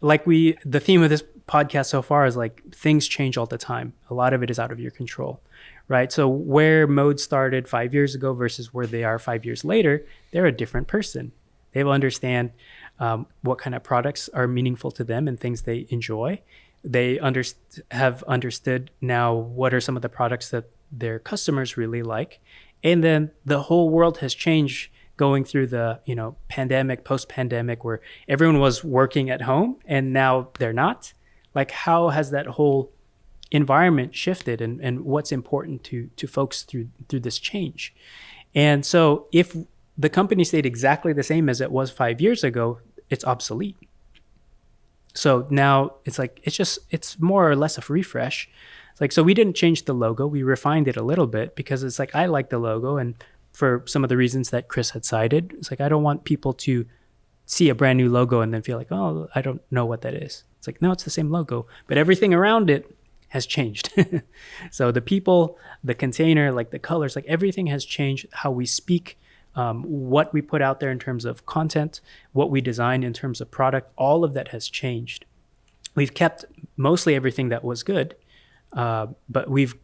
Speaker 1: the theme of this podcast so far is like, things change all the time. A lot of it is out of your control, right? So where Mode started 5 years ago versus where they are 5 years later, they're a different person. They will understand what kind of products are meaningful to them and things they enjoy. They have understood now what are some of the products that their customers really like. And then the whole world has changed, going through the pandemic, post-pandemic, where everyone was working at home and now they're not. Like, how has that whole environment shifted, and what's important to folks through this change? And so if the company stayed exactly the same as it was 5 years ago, it's obsolete. So now it's like, it's more or less a refresh. It's like, so we didn't change the logo. We refined it a little bit because it's like, I like the logo. And for some of the reasons that Chris had cited, it's like, I don't want people to see a brand new logo and then feel like, oh, I don't know what that is. It's like, no, it's the same logo, but everything around it has changed. So the people, the container, like the colors, like everything has changed, how we speak, what we put out there in terms of content, what we design in terms of product, all of that has changed. We've kept mostly everything that was good, but we've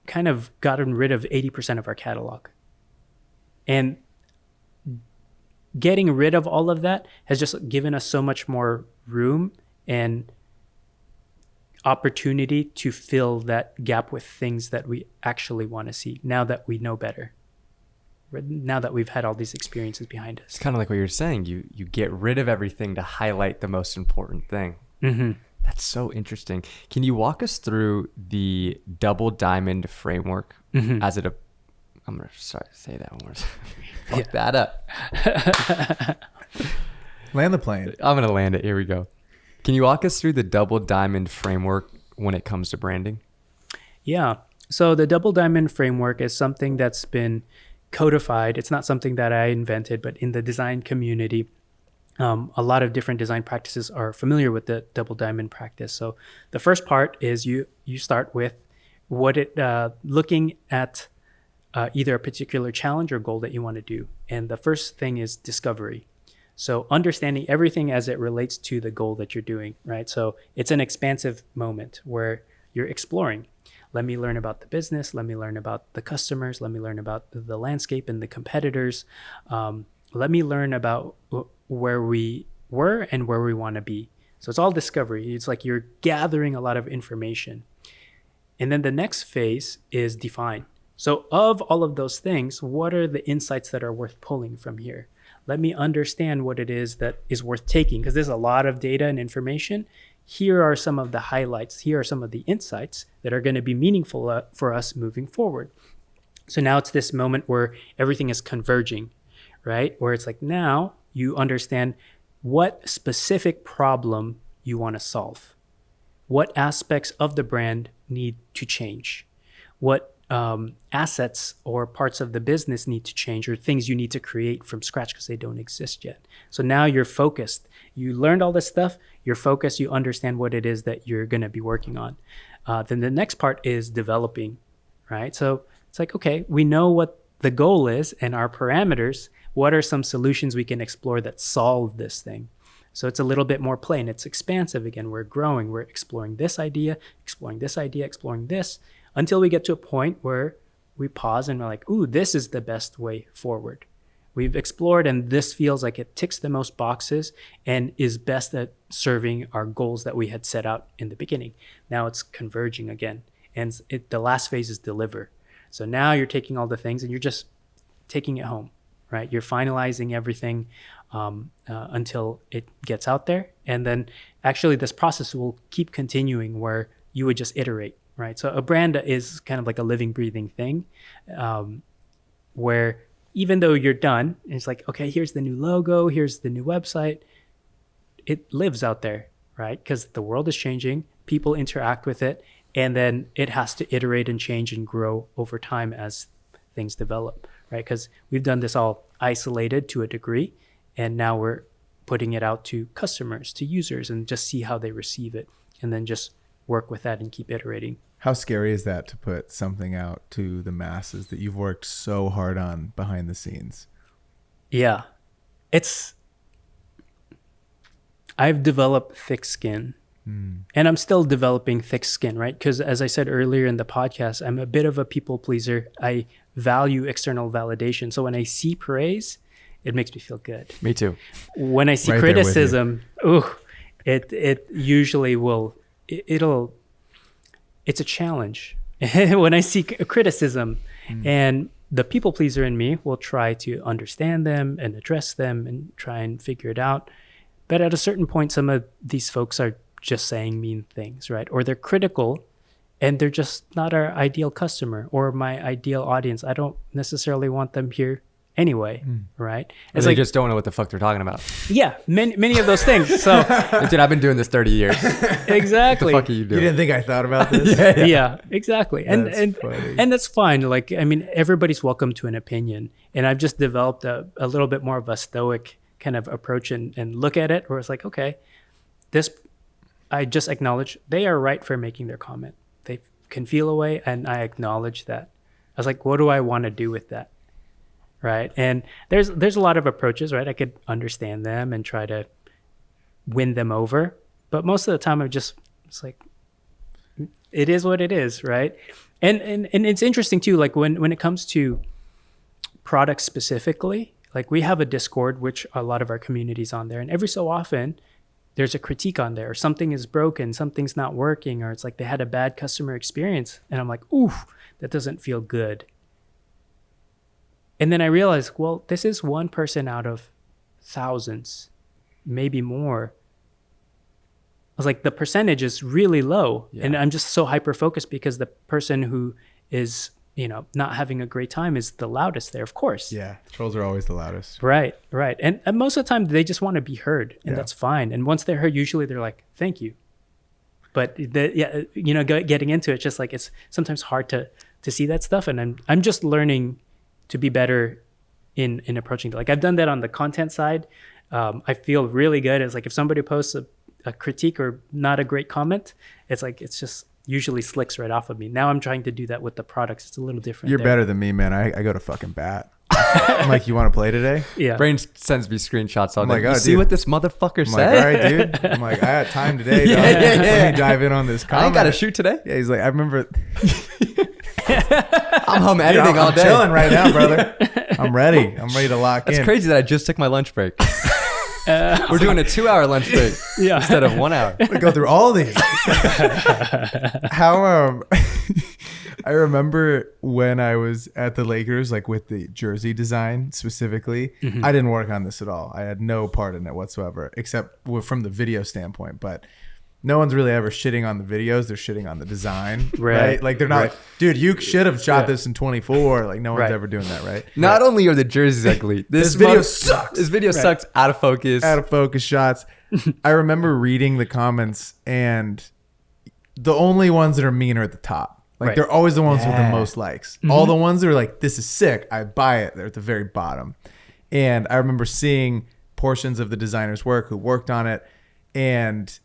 Speaker 1: kind of gotten rid of 80% of our catalog. And getting rid of all of that has just given us so much more room and opportunity to fill that gap with things that we actually want to see now that we know better, now that we've had all these experiences behind us.
Speaker 2: It's kind of like what you're saying. You get rid of everything to highlight the most important thing.
Speaker 1: Mm-hmm.
Speaker 2: That's so interesting. Can you walk us through the double diamond framework as it? I'm gonna say that one more time. Fuck that up.
Speaker 3: Land the plane.
Speaker 2: I'm gonna land it. Here we go. Can you walk us through the double diamond framework when it comes to branding?
Speaker 1: Yeah. So the double diamond framework is something that's been codified. It's not something that I invented, but in the design community, a lot of different design practices are familiar with the double diamond practice. So the first part is you start with looking at either a particular challenge or goal that you want to do. And the first thing is discovery. So understanding everything as it relates to the goal that you're doing, right? So it's an expansive moment where you're exploring. Let me learn about the business. Let me learn about the customers. Let me learn about the landscape and the competitors. Let me learn about where we were and where we want to be. So it's all discovery. It's like you're gathering a lot of information. And then the next phase is define. So of all of those things, what are the insights that are worth pulling from here? Let me understand what it is that is worth taking, because there's a lot of data and information. Here are some of the highlights. Here are some of the insights that are going to be meaningful for us moving forward. So now it's this moment where everything is converging, right? Where it's like, now you understand what specific problem you want to solve. What aspects of the brand need to change? What assets or parts of the business need to change, or things you need to create from scratch because they don't exist yet. So now you're focused. You learned all this stuff, you're focused, you understand what it is that you're going to be working on. Then the next part is developing, right? So it's like, okay, we know what the goal is and our parameters. What are some solutions we can explore that solve this thing? So it's a little bit more plain. It's expansive again. We're growing. We're exploring this idea, exploring this idea, exploring this, until we get to a point where we pause and we're like, ooh, this is the best way forward. We've explored and this feels like it ticks the most boxes and is best at serving our goals that we had set out in the beginning. Now it's converging again. And the last phase is deliver. So now you're taking all the things and you're just taking it home, right? You're finalizing everything until it gets out there. And then actually this process will keep continuing where you would just iterate. Right. So a brand is kind of like a living, breathing thing where even though you're done, it's like, okay, here's the new logo, here's the new website. It lives out there, right? Because the world is changing, people interact with it, and then it has to iterate and change and grow over time as things develop, right? Because we've done this all isolated to a degree, and now we're putting it out to customers, to users, and just see how they receive it, and then just work with that and keep iterating.
Speaker 3: How scary is that to put something out to the masses that you've worked so hard on behind the scenes?
Speaker 1: Yeah. I've developed thick skin and I'm still developing thick skin, right? Because as I said earlier in the podcast, I'm a bit of a people pleaser. I value external validation. So when I see praise, it makes me feel good.
Speaker 2: Me too.
Speaker 1: When I see criticism, it usually will, it's a challenge when I see criticism, and the people pleaser in me will try to understand them and address them and try and figure it out. But at a certain point, some of these folks are just saying mean things, right? Or they're critical and they're just not our ideal customer or my ideal audience. I don't necessarily want them here anyway, right?
Speaker 2: It's like, just don't know what the fuck they're talking about.
Speaker 1: Yeah, many of those things. So
Speaker 2: dude, I've been doing this 30 years.
Speaker 1: Exactly.
Speaker 2: What the fuck are you doing?
Speaker 3: You didn't think I thought about this?
Speaker 1: Yeah, exactly. And
Speaker 3: funny.
Speaker 1: and that's fine. Like, I mean, everybody's welcome to an opinion. And I've just developed a little bit more of a stoic kind of approach and look at it, where it's like, okay, I just acknowledge they are right for making their comment. They can feel a way, and I acknowledge that. I was like, what do I want to do with that? Right. And there's a lot of approaches, right? I could understand them and try to win them over. But most of the time it's like, it is what it is, right? And it's interesting too, like when it comes to products specifically, like we have a Discord, which a lot of our community's on there, and every so often there's a critique on there, or something is broken, something's not working, or it's like they had a bad customer experience. And I'm like, ooh, that doesn't feel good. And then I realized, well, this is one person out of thousands, maybe more. I was like, the percentage is really low. Yeah. And I'm just so hyper-focused because the person who is, not having a great time is the loudest there, of course.
Speaker 3: Yeah, trolls are always the loudest.
Speaker 1: Right. And most of the time, they just want to be heard, and that's fine. And once they're heard, usually they're like, thank you. But, getting into it, just like it's sometimes hard to see that stuff. And I'm just learning to be better in approaching it. Like I've done that on the content side. I feel really good. It's like if somebody posts a critique or not a great comment, it's like it's just usually slicks right off of me. Now I'm trying to do that with the products. It's a little different.
Speaker 3: You're better than me, man. I go to fucking bat. I'm like, you want to play today?
Speaker 1: Yeah.
Speaker 2: Brain sends me screenshots all
Speaker 3: I'm
Speaker 2: day.
Speaker 3: like,
Speaker 2: you
Speaker 3: oh,
Speaker 2: see
Speaker 3: dude.
Speaker 2: what this motherfucker said?
Speaker 3: Like, all right, dude. I'm like, I got time today, dog. Let me dive in on this comment.
Speaker 2: I ain't got to shoot today.
Speaker 3: Yeah, he's like, I remember.
Speaker 2: I'm home editing all day.
Speaker 3: I'm chilling right now, brother. I'm ready to lock in.
Speaker 2: It's crazy that I just took my lunch break. We're doing a 2-hour lunch break instead of 1 hour.
Speaker 3: We go through all these. How I remember when I was at the Lakers, like with the jersey design specifically, I didn't work on this at all. I had no part in it whatsoever, except from the video standpoint. But no one's really ever shitting on the videos. They're shitting on the design, right? Like they're not, dude, you should have shot this in 24. Like no one's ever doing that, right?
Speaker 2: Not only are the jerseys ugly, this
Speaker 3: video sucks.
Speaker 2: This video sucks. Out of focus
Speaker 3: shots. I remember reading the comments, and the only ones that are mean are at the top. Like they're always the ones with the most likes. All the ones that are like, this is sick, I buy it, they're at the very bottom. And I remember seeing portions of the designer's work who worked on it, and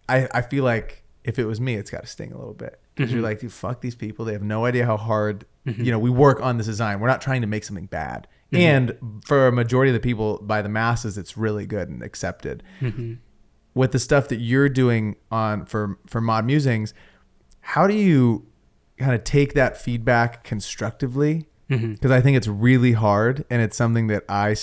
Speaker 3: I feel like if it was me, it's got to sting a little bit. Because you're like, dude, fuck these people. They have no idea how hard, we work on this design. We're not trying to make something bad. And for a majority of the people, by the masses, it's really good and accepted. With the stuff that you're doing for Mod Musings, how do you kind of take that feedback constructively? Because I think it's really hard, and it's something that I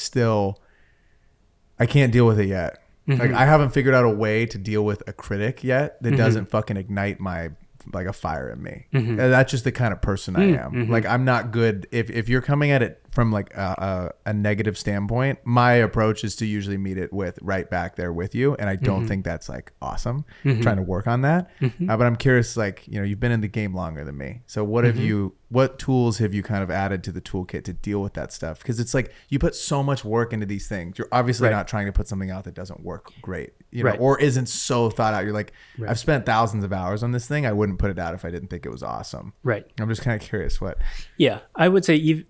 Speaker 3: can't deal with it yet. Like I haven't figured out a way to deal with a critic yet that doesn't fucking ignite like a fire in me. And that's just the kind of person I am. Like I'm not good if you're coming at it from like a negative standpoint. My approach is to usually meet it with right back there with you, and I don't think that's like awesome. I'm trying to work on that. But I'm curious, like, you've been in the game longer than me, so what tools have you kind of added to the toolkit to deal with that stuff? Because it's like you put so much work into these things. You're obviously not trying to put something out that doesn't work great, or isn't so thought out. You're like, I've spent thousands of hours on this thing. I wouldn't put it out if I didn't think it was awesome. Right. I'm just kind of curious what.
Speaker 1: Yeah, I would say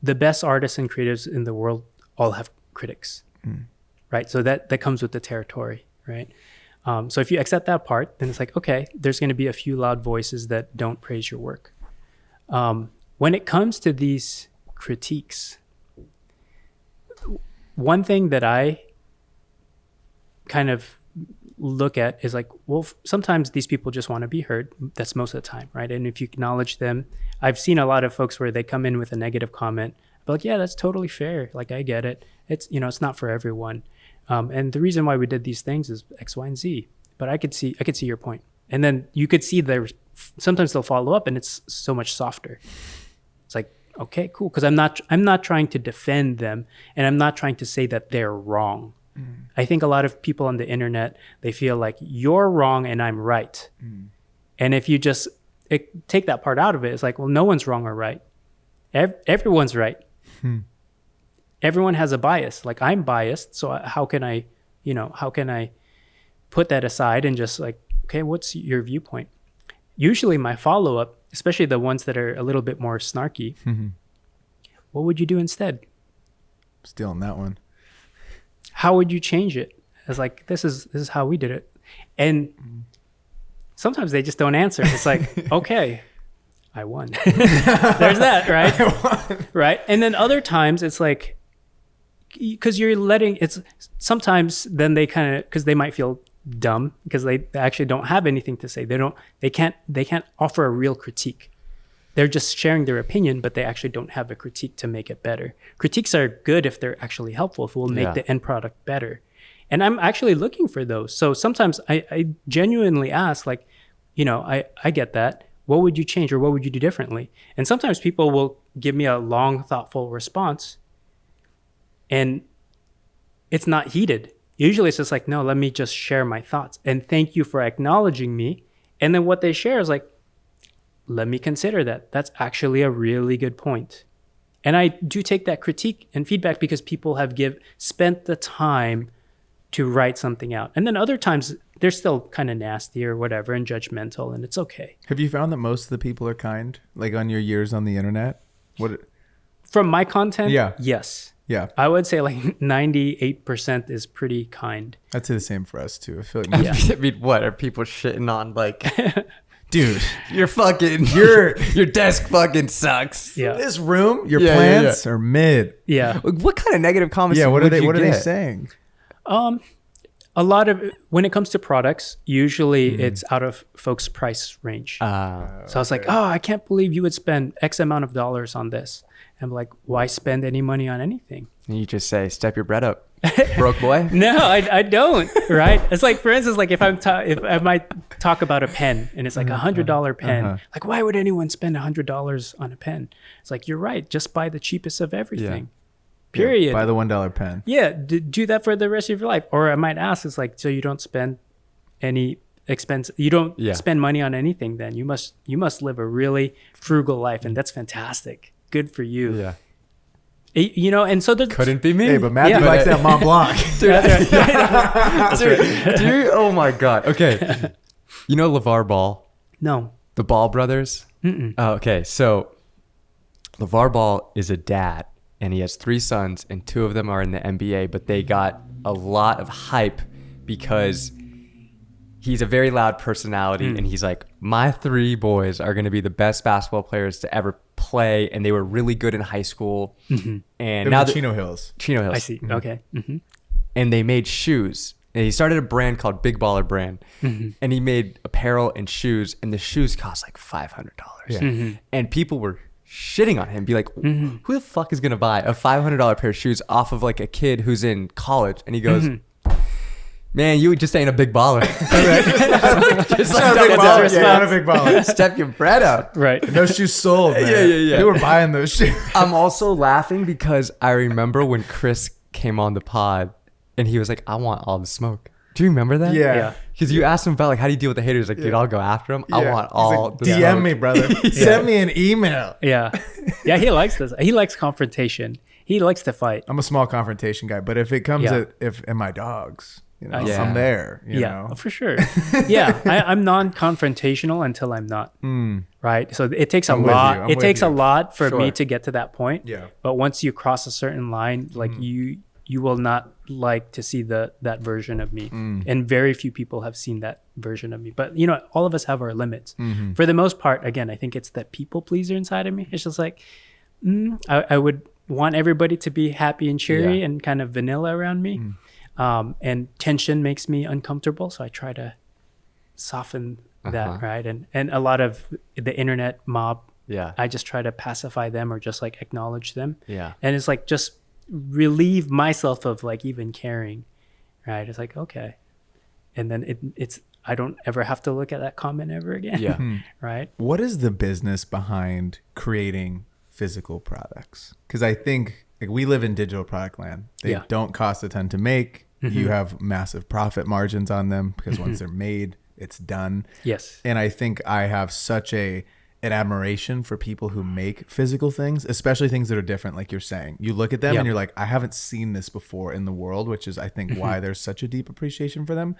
Speaker 1: the best artists and creatives in the world all have critics, right? So that comes with the territory, right? So if you accept that part, then it's like, okay, there's going to be a few loud voices that don't praise your work. When it comes to these critiques, one thing that I kind of look at is like, well, sometimes these people just want to be heard. That's most of the time, right? And if you acknowledge them, I've seen a lot of folks where they come in with a negative comment, but like, yeah, that's totally fair. Like, I get it. It's, it's not for everyone. And the reason why we did these things is X, Y, and Z. But I could see your point. And then you could see sometimes they'll follow up, and it's so much softer. It's like, okay, cool. Because I'm not trying to defend them, and I'm not trying to say that they're wrong. I think a lot of people on the internet, they feel like you're wrong and I'm right. And if you just take that part out of it, it's like, well, no one's wrong or right. Everyone's right. everyone has a bias. Like I'm biased, so how can I put that aside and just like, okay, what's your viewpoint? Usually my follow-up, especially the ones that are a little bit more snarky, what would you do instead?
Speaker 3: Stealing that one.
Speaker 1: How would you change it? It's like, this is how we did it. And sometimes they just don't answer. It's like, okay, I won. There's that, right?
Speaker 3: I won.
Speaker 1: Right. And then other times it's like, because you're letting, it's sometimes then they kind of, because they might feel dumb because they actually don't have anything to say. They can't offer a real critique. They're just sharing their opinion, but they actually don't have a critique to make it better. Critiques are good if they're actually helpful, if it will make the end product better. And I'm actually looking for those. So sometimes I genuinely ask, like, I get that. What would you change or what would you do differently? And sometimes people will give me a long, thoughtful response and it's not heated. Usually it's just like, no, let me just share my thoughts and thank you for acknowledging me. And then what they share is like, let me consider that. That's actually a really good point. And I do take that critique and feedback because people have spent the time to write something out. And then other times they're still kind of nasty or whatever and judgmental, and it's okay.
Speaker 3: Have you found that most of the people are kind, like on your years on the internet?
Speaker 1: From my content?
Speaker 3: Yeah.
Speaker 1: Yes.
Speaker 3: Yeah.
Speaker 1: I would say like 98% is pretty kind.
Speaker 3: I'd say the same for us too. I feel like
Speaker 1: Yeah.
Speaker 2: I mean, what are people shitting on? Like,
Speaker 3: dude,
Speaker 2: your desk fucking sucks.
Speaker 1: Yeah.
Speaker 3: this room, your
Speaker 2: Yeah,
Speaker 3: plants are mid.
Speaker 1: Yeah.
Speaker 2: Like, what kind of negative comments?
Speaker 3: Yeah, what are
Speaker 2: would you
Speaker 3: they
Speaker 2: get?
Speaker 3: saying?
Speaker 1: A lot of, when it comes to products, usually it's out of folks' price range. So I was like, oh, I can't believe you would spend X amount of dollars on this. I'm like, why spend any money on anything?
Speaker 2: And you just say, step your bread up, broke boy.
Speaker 1: No, I don't. Right? It's like, for instance, like if I might talk about a pen and it's like $100 pen, like why would anyone spend $100 on a pen? It's like, you're right. Just buy the cheapest of everything. Period.
Speaker 3: Yeah, buy the $1 pen.
Speaker 1: Yeah, do that for the rest of your life. Or I might ask, it's like, so you don't spend any expense, you don't spend money on anything then. You must live a really frugal life, and that's fantastic. Good for you.
Speaker 2: Yeah.
Speaker 1: And so there's
Speaker 2: Couldn't be me.
Speaker 3: Hey, but Matthew likes that Mont Blanc.
Speaker 2: Dude, oh my God. Okay. You know LeVar Ball?
Speaker 1: No.
Speaker 2: The Ball brothers?
Speaker 1: Mm-mm.
Speaker 2: Oh, okay. So LeVar Ball is a dad, and he has 3 sons, and 2 of them are in the NBA, but they got a lot of hype because he's a very loud personality, and he's like, my 3 boys are going to be the best basketball players to ever play, and they were really good in high school. And now
Speaker 3: Chino Hills.
Speaker 2: Chino Hills.
Speaker 1: I see. Okay.
Speaker 2: And they made shoes. And he started a brand called Big Baller Brand. And he made apparel and shoes, and the shoes cost like $500.
Speaker 3: Yeah.
Speaker 2: And people were shitting on him, be like, who the fuck is going to buy a $500 pair of shoes off of like a kid who's in college? And he goes, man, you just ain't a big baller. Just like,
Speaker 3: Not a big baller. Yeah, not a big baller.
Speaker 2: step your bread up.
Speaker 1: Right.
Speaker 3: And those shoes sold, man.
Speaker 2: Yeah.
Speaker 3: They were buying those shoes.
Speaker 2: I'm also laughing because I remember when Chris came on the pod and he was like, I want all the smoke. Do you remember that?
Speaker 3: Yeah.
Speaker 2: Because you asked him about like, how do you deal with the haters? Like, dude, I'll go after them. I
Speaker 3: Yeah.
Speaker 2: want
Speaker 3: He's
Speaker 2: all
Speaker 3: like,
Speaker 2: the
Speaker 3: DM
Speaker 2: smoke.
Speaker 3: me, brother. Send me an email.
Speaker 1: Yeah. Yeah, he likes this. He likes confrontation. He likes to fight.
Speaker 3: I'm a small confrontation guy, but if it comes and my dogs,
Speaker 1: Yeah.
Speaker 3: I'm there. You
Speaker 1: Yeah,
Speaker 3: know?
Speaker 1: for sure. Yeah, I'm non-confrontational until I'm not. Right. So it takes
Speaker 3: I'm
Speaker 1: a
Speaker 3: with
Speaker 1: lot.
Speaker 3: you. I'm
Speaker 1: It
Speaker 3: with
Speaker 1: takes a
Speaker 3: you.
Speaker 1: lot for me
Speaker 3: Sure.
Speaker 1: to get to that point.
Speaker 3: Yeah.
Speaker 1: But once you cross a certain line, like you will not like to see that version of me. And very few people have seen that version of me. But all of us have our limits. For the most part, again, I think it's that people pleaser inside of me. It's just like I would want everybody to be happy and cheery and kind of vanilla around me. And tension makes me uncomfortable, so I try to soften that, right? And a lot of the internet mob, I just try to pacify them or just like acknowledge them.
Speaker 2: Yeah.
Speaker 1: And it's like just relieve myself of like even caring, right? It's like, okay. And then it's I don't ever have to look at that comment ever again.
Speaker 2: Yeah.
Speaker 1: Right?
Speaker 3: What is the business behind creating physical products? Because I think like we live in digital product land. They don't cost a ton to make. You have massive profit margins on them because once they're made, it's done.
Speaker 1: Yes.
Speaker 3: And I think I have such a an admiration for people who make physical things, especially things that are different. Like you're saying, you look at them
Speaker 1: Yep.
Speaker 3: and you're like, I haven't seen this before in the world, which is, I think, why there's such a deep appreciation for them.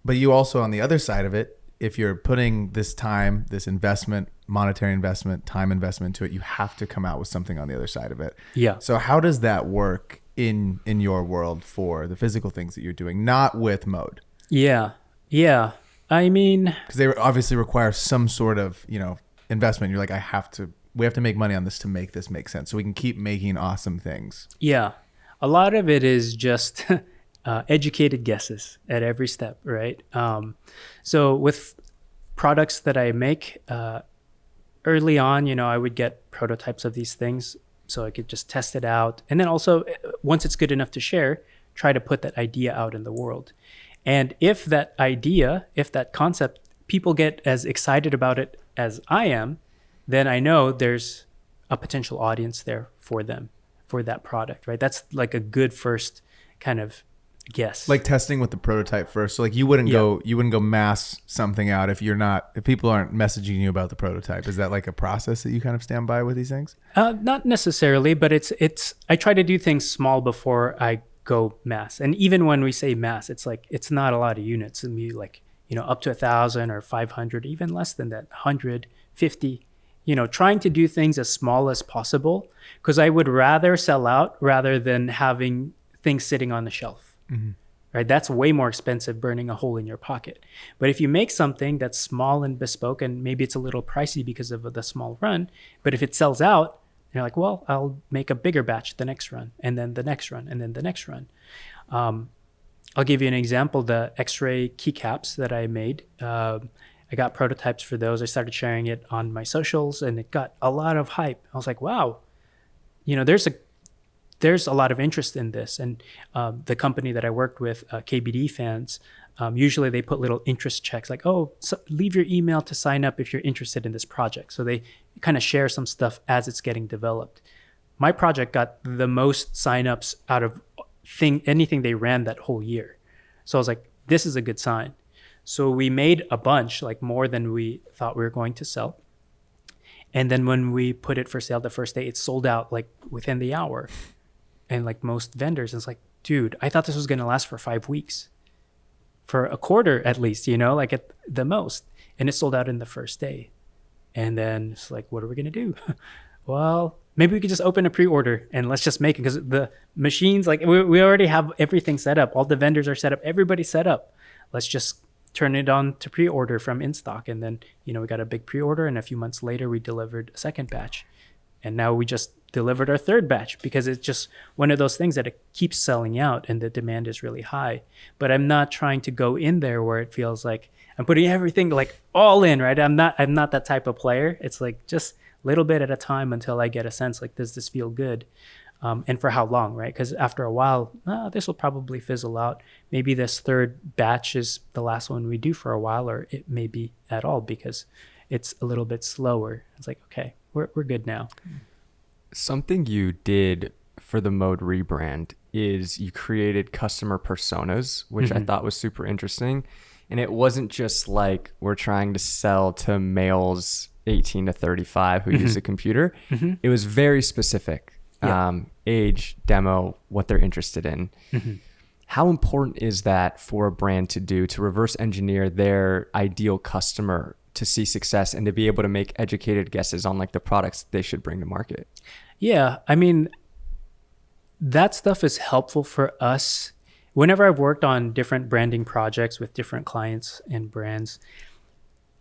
Speaker 3: But you also, on the other side of it, if you're putting this time, this investment, monetary investment, time investment into it, you have to come out with something on the other side of it.
Speaker 1: Yeah.
Speaker 3: So how does that work in your world for the physical things that you're doing, not with Mode?
Speaker 1: Yeah. I mean,
Speaker 3: Because they obviously require some sort of, investment. You're like, we have to make money on this to make this make sense so we can keep making awesome things.
Speaker 1: yeah, a lot of it is just educated guesses at every step, right? So with products that I make, early on, I would get prototypes of these things so I could just test it out. And then also, once it's good enough to share, try to put that idea out in the world. And if that concept, people get as excited about it as I am, then I know there's a potential audience there for them, for that product, right? That's like a good first kind of guess.
Speaker 3: Like testing with the prototype first. So like you wouldn't go mass something out if people aren't messaging you about the prototype. Is that like a process that you kind of stand by with these things?
Speaker 1: Not necessarily, but I try to do things small before I go mass. And even when we say mass, it's like, it's not a lot of units. It'd be like, up to 1,000 or 500, even less than that, 150, trying to do things as small as possible, because I would rather sell out rather than having things sitting on the shelf, right? That's way more expensive, burning a hole in your pocket. But if you make something that's small and bespoke, and maybe it's a little pricey because of the small run, but if it sells out, you're like, well, I'll make a bigger batch the next run, and then the next run, and then the next run. I'll give you an example. The X-ray keycaps that I made, I got prototypes for those. I started sharing it on my socials, and it got a lot of hype. I was like, wow, there's a lot of interest in this. And the company that I worked with, KBD fans, usually they put little interest checks like, leave your email to sign up if you're interested in this project. So they kind of share some stuff as it's getting developed. My project got the most signups out of anything they ran that whole year. So I was like, this is a good sign. So we made a bunch, like more than we thought we were going to sell. And then when we put it for sale the first day, it sold out like within the hour. And like most vendors, it's like, dude, I thought this was going to last for 5 weeks, for a quarter at least, like at the most. And it sold out in the first day. And then it's like, what are we going to do? Well, maybe we could just open a pre-order and let's just make it, because the machines, like we already have everything set up. All the vendors are set up. Everybody's set up. Let's just turn it on to pre-order from in stock. And then, we got a big pre-order, and a few months later we delivered a second batch. And now we just delivered our third batch, because it's just one of those things that it keeps selling out and the demand is really high. But I'm not trying to go in there where it feels like I'm putting everything like all in, right? I'm not that type of player. It's like just a little bit at a time until I get a sense like, does this feel good? And for how long, right? Because after a while, this will probably fizzle out. Maybe this third batch is the last one we do for a while, or it may be at all because it's a little bit slower. It's like, okay, we're good now.
Speaker 2: Something you did for the Mode rebrand is you created customer personas, which I thought was super interesting. And it wasn't just like we're trying to sell to males 18 to 35 who use a computer. It was very specific. Age, demo, what they're interested in. How important is that for a brand to do, to reverse engineer their ideal customer to see success and to be able to make educated guesses on like the products they should bring to market?
Speaker 1: Yeah, I mean, that stuff is helpful for us. Whenever I've worked on different branding projects with different clients and brands,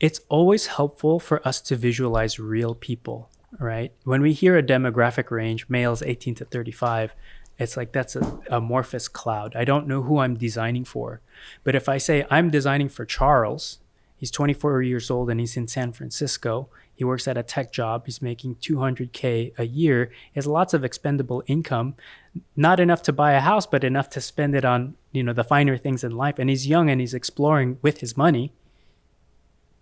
Speaker 1: it's always helpful for us to visualize real people, right? When we hear a demographic range, males 18 to 35, it's like that's a amorphous cloud. I don't know who I'm designing for. But if I say I'm designing for Charles, he's 24 years old and he's in San Francisco. He works at a tech job. He's making $200K a year. He has lots of expendable income, not enough to buy a house, but enough to spend it on, the finer things in life. And he's young and he's exploring with his money.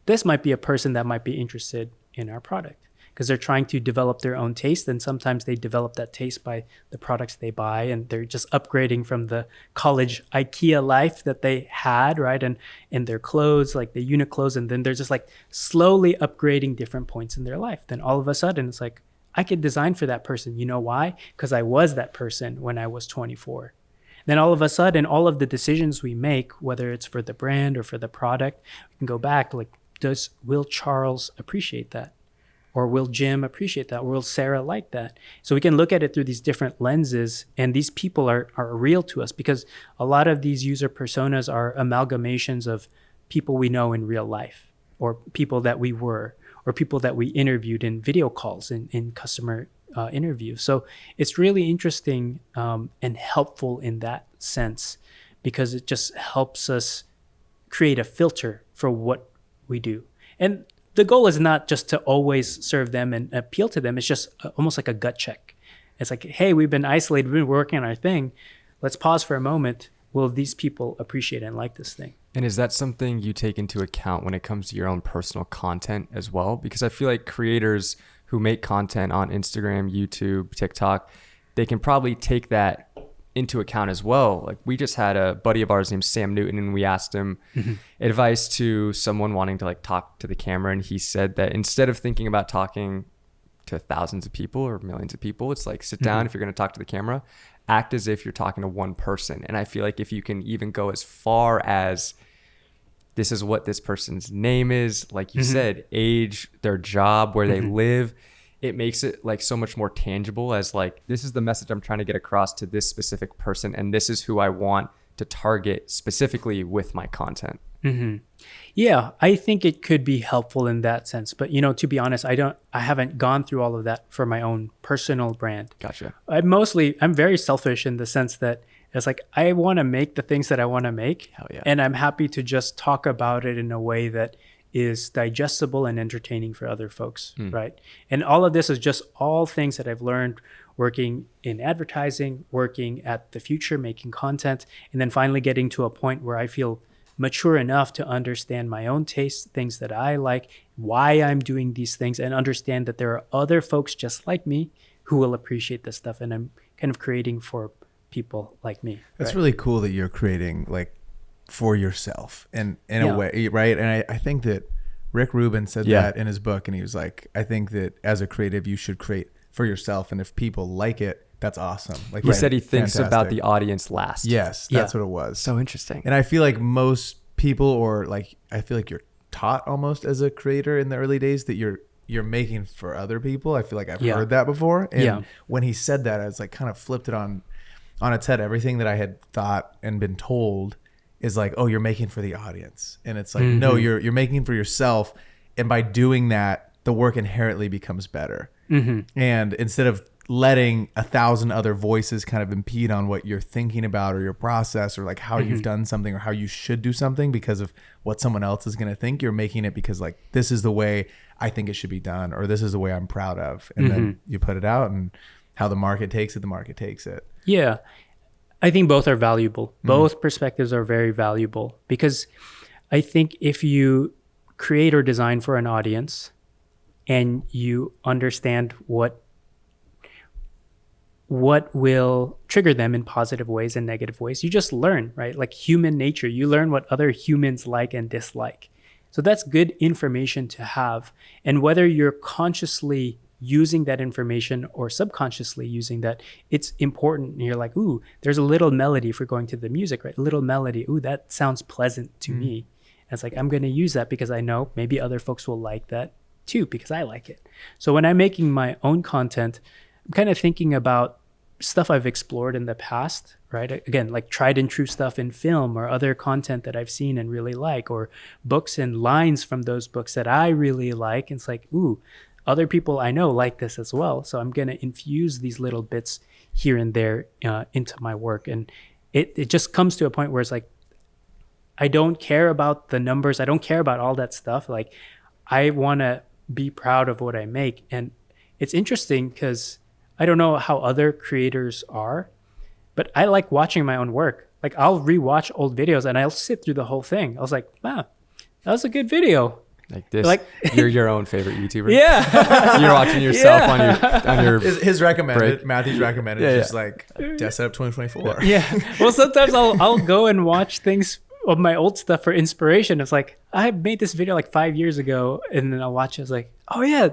Speaker 1: This might be a person that might be interested in our product. because they're trying to develop their own taste. And sometimes they develop that taste by the products they buy, and they're just upgrading from the college IKEA life that they had, right? And their clothes, like the unit clothes, and then they're just like slowly upgrading different points in their life. Then all of a sudden it's like, I could design for that person. You know why? Because I was that person when I was 24. Then all of a sudden, all of the decisions we make, whether it's for the brand or for the product, we can go back, like, will Charles appreciate that? Or will Jim appreciate that? Or will Sarah like that? So we can look at it through these different lenses, and these people are real to us, because a lot of these user personas are amalgamations of people we know in real life, or people that we were, or people that we interviewed in video calls, in customer interviews. So it's really interesting and helpful in that sense, because it just helps us create a filter for what we do. And the goal is not just to always serve them and appeal to them. It's just almost like a gut check. It's like, hey, we've been isolated, we've been working on our thing. Let's pause for a moment. Will these people appreciate and like this thing?
Speaker 2: And is that something you take into account when it comes to your own personal content as well? Because I feel like creators who make content on Instagram, YouTube, TikTok, they can probably take that into account as well. Like, we just had a buddy of ours named Sam Newton, and we asked him advice to someone wanting to like talk to the camera. And he said that instead of thinking about talking to thousands of people or millions of people, it's like, sit down. If you're going to talk to the camera, act as if you're talking to one person. And I feel like if you can even go as far as, this is what this person's name is, like you said, age, their job, where they live, it makes it like so much more tangible, as like, this is the message I'm trying to get across to this specific person, and this is who I want to target specifically with my content.
Speaker 1: Yeah, I think it could be helpful in that sense. But, you know, to be honest, I haven't gone through all of that for my own personal brand.
Speaker 2: Gotcha.
Speaker 1: I'm very selfish in the sense that it's like, I want to make the things that I want to make.
Speaker 2: Hell yeah.
Speaker 1: And I'm happy to just talk about it in a way that is digestible and entertaining for other folks, right? And all of this is just all things that I've learned working in advertising, working at the Futur, making content, and then finally getting to a point where I feel mature enough to understand my own tastes, things that I like, why I'm doing these things, and understand that there are other folks just like me who will appreciate this stuff. And I'm kind of creating for people like me.
Speaker 3: That's really cool that you're creating like for yourself and in a way, right? And I think that Rick Rubin said that in his book, and he was like, I think that as a creative, you should create for yourself, and if people like it, that's awesome. Like,
Speaker 2: he said he thinks about the audience last.
Speaker 3: Yes, that's what it was.
Speaker 2: So interesting.
Speaker 3: And I feel like most people, or like, I feel like you're taught almost as a creator in the early days that you're making for other people. I feel like I've heard that before. And when he said that, I was like, kind of flipped it on its head. Everything that I had thought and been told is like, oh, you're making for the audience. And it's like, no, you're making for yourself. And by doing that, the work inherently becomes better. And instead of letting 1,000 other voices kind of impede on what you're thinking about or your process, or like how you've done something or how you should do something because of what someone else is going to think, you're making it because like, this is the way I think it should be done, or this is the way I'm proud of. And then you put it out, and how the market takes it, the market takes it.
Speaker 1: Yeah. I think both are valuable. Both perspectives are very valuable, because I think if you create or design for an audience and you understand what will trigger them in positive ways and negative ways, you just learn, right? Like human nature, you learn what other humans like and dislike. So that's good information to have. And whether you're consciously using that information or subconsciously using that, it's important. And you're like, ooh, there's a little melody, if we're going to the music, right? A little melody. Ooh, that sounds pleasant to me. And it's like, I'm going to use that because I know maybe other folks will like that too, because I like it. So when I'm making my own content, I'm kind of thinking about stuff I've explored in the past, right? Again, like tried and true stuff in film or other content that I've seen and really like, or books and lines from those books that I really like. And it's like, ooh, other people I know like this as well. So I'm going to infuse these little bits here and there into my work. And it just comes to a point where it's like, I don't care about the numbers. I don't care about all that stuff. Like, I want to be proud of what I make. And it's interesting because I don't know how other creators are, but I like watching my own work. Like, I'll rewatch old videos and I'll sit through the whole thing. I was like, wow, that was a good video.
Speaker 2: Like this,
Speaker 1: Like-
Speaker 2: you're your own favorite YouTuber.
Speaker 1: Yeah.
Speaker 2: You're watching yourself on your
Speaker 3: His recommended,
Speaker 2: break.
Speaker 3: Matthew's recommended,
Speaker 2: Yeah,
Speaker 3: just like Death Setup 2024.
Speaker 1: Yeah. Well, sometimes I'll go and watch things of my old stuff for inspiration. It's like, I made this video like 5 years ago, and then I'll watch it. It's like, oh yeah,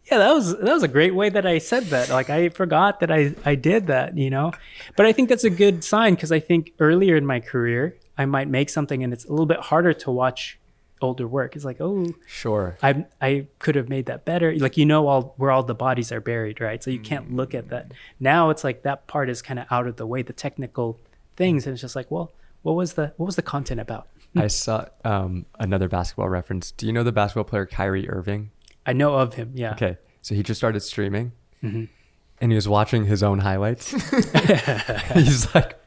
Speaker 1: that was a great way that I said that. Like, I forgot that I did that, you know? But I think that's a good sign, because I think earlier in my career, I might make something and it's a little bit harder to watch older work. It's like, oh,
Speaker 2: sure.
Speaker 1: I could have made that better. Like, you know, where all the bodies are buried, right? So you can't look at that. Now it's like that part is kind of out of the way, the technical things. And it's just like, well, what was the content about?
Speaker 2: I saw another basketball reference. Do you know the basketball player Kyrie Irving?
Speaker 1: I know of him, yeah.
Speaker 2: Okay, so he just started streaming,
Speaker 1: Mm-hmm.
Speaker 2: and he was watching his own highlights. He's like,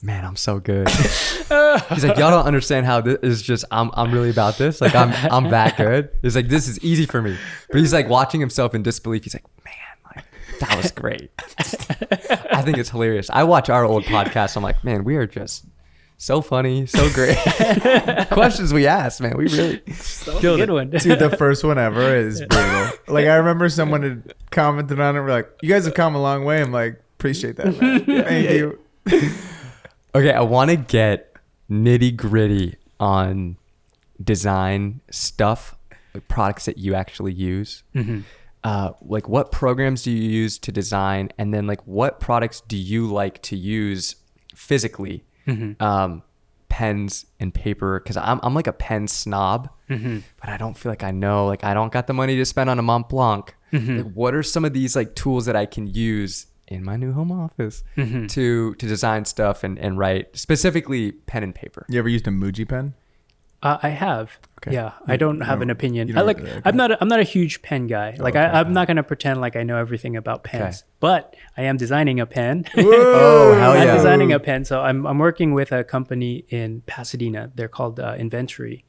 Speaker 2: "Man, I'm so good." He's like, "Y'all don't understand how this is just. I'm really about this. Like, I'm that good." He's like, "This is easy for me." But he's like watching himself in disbelief. He's like, "Man, like that was great." I think it's hilarious. I watch our old podcast. I'm like, "Man, we are just so funny, so great." Questions we ask, man, we really killed
Speaker 1: Good
Speaker 2: it.
Speaker 1: one.
Speaker 3: Dude, the first one ever is brutal. Like, I remember someone had commented on it. We're like, you guys have come a long way. I'm like, appreciate that, man. Thank you.
Speaker 2: Okay, I want to get nitty gritty on design stuff, like products that you actually use. Like, what programs do you use to design, and then like what products do you like to use physically? Pens and paper, because I'm like a pen snob, but I don't feel like I know. Like, I don't got the money to spend on a Mont Blanc. Like, what are some of these like tools that I can use in my new home office to design stuff and write, specifically pen and paper?
Speaker 3: You ever used a Muji pen?
Speaker 1: I have.
Speaker 3: Okay.
Speaker 1: Yeah, I don't have an opinion.
Speaker 3: you
Speaker 1: I
Speaker 3: don't
Speaker 1: like.
Speaker 3: really-
Speaker 1: I'm not a huge pen guy. Like,
Speaker 3: okay.
Speaker 1: I'm not gonna pretend like I know everything about pens.
Speaker 2: Okay.
Speaker 1: But I am designing a pen.
Speaker 2: Oh, hell
Speaker 1: I'm
Speaker 2: yeah.
Speaker 1: designing a pen. So I'm working with a company in Pasadena. They're called Inventory.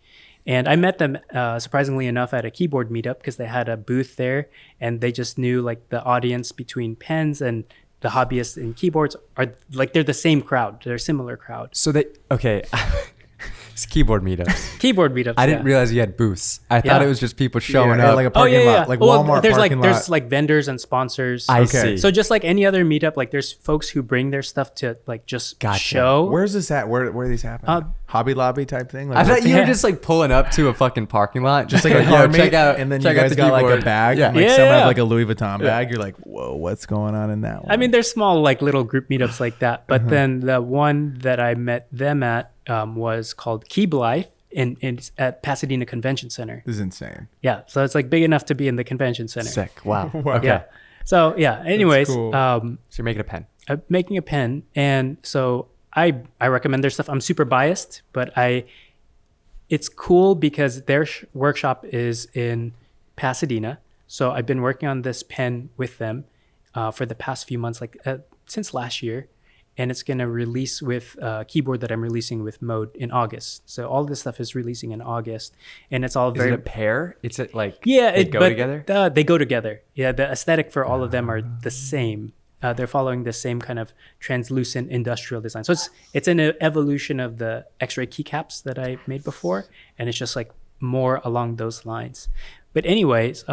Speaker 1: And I met them, surprisingly enough, at a keyboard meetup, because they had a booth there, and they just knew like the audience between pens and the hobbyists in keyboards are like, they're the same crowd. They're a similar crowd.
Speaker 2: So okay. It's keyboard meetups.
Speaker 1: Keyboard meetups.
Speaker 2: I didn't
Speaker 1: yeah.
Speaker 2: realize you had booths. I thought
Speaker 1: Yeah.
Speaker 2: it was just people showing
Speaker 3: Yeah,
Speaker 2: up.
Speaker 3: like a parking lot, like
Speaker 1: Well,
Speaker 3: Walmart
Speaker 1: there's
Speaker 3: parking lot.
Speaker 1: there's like vendors and sponsors.
Speaker 2: I
Speaker 3: Okay.
Speaker 2: see.
Speaker 1: So just like any other meetup, like there's folks who bring their stuff to like just
Speaker 2: Gotcha.
Speaker 1: show.
Speaker 3: Where's this at? Where are these happening?
Speaker 1: Hobby
Speaker 3: Lobby type thing? Like,
Speaker 2: I thought
Speaker 3: what's-
Speaker 2: you were
Speaker 1: Yeah.
Speaker 2: just like pulling up to a fucking parking lot,
Speaker 3: just like a
Speaker 2: yo,
Speaker 3: car meet,
Speaker 2: check out,
Speaker 3: and then you
Speaker 2: check out
Speaker 3: guys
Speaker 2: the
Speaker 3: got like a
Speaker 2: keyboard.
Speaker 3: bag.
Speaker 2: Yeah.
Speaker 3: And, like
Speaker 1: Yeah,
Speaker 3: some
Speaker 1: yeah.
Speaker 3: have like a Louis Vuitton bag. You're like, whoa, what's going on in that one?
Speaker 1: I mean, there's small like little group meetups like that, but
Speaker 3: Uh-huh.
Speaker 1: then the one that I met them at was called Keep Life in at Pasadena Convention Center.
Speaker 3: this is insane.
Speaker 1: Yeah, so it's like big enough to be in the convention center.
Speaker 2: Sick. Wow.
Speaker 3: Wow.
Speaker 2: Okay.
Speaker 1: Yeah. So yeah. Anyways,
Speaker 3: cool.
Speaker 2: So you're making a pen.
Speaker 1: I'm making a pen, and so I recommend their stuff. I'm super biased, but it's cool because their workshop is in Pasadena. So I've been working on this pen with them for the past few months, like since last year, and it's gonna release with a keyboard that I'm releasing with Mode in August. So all this stuff is releasing in August, and it's all
Speaker 2: Is
Speaker 1: very
Speaker 2: it a pair? It's like
Speaker 1: yeah,
Speaker 2: they go together.
Speaker 1: They go together. Yeah, the aesthetic for all of them are the same. They're following the same kind of translucent industrial design. So it's an evolution of the X-ray keycaps that I made before, and it's just like more along those lines. But anyways,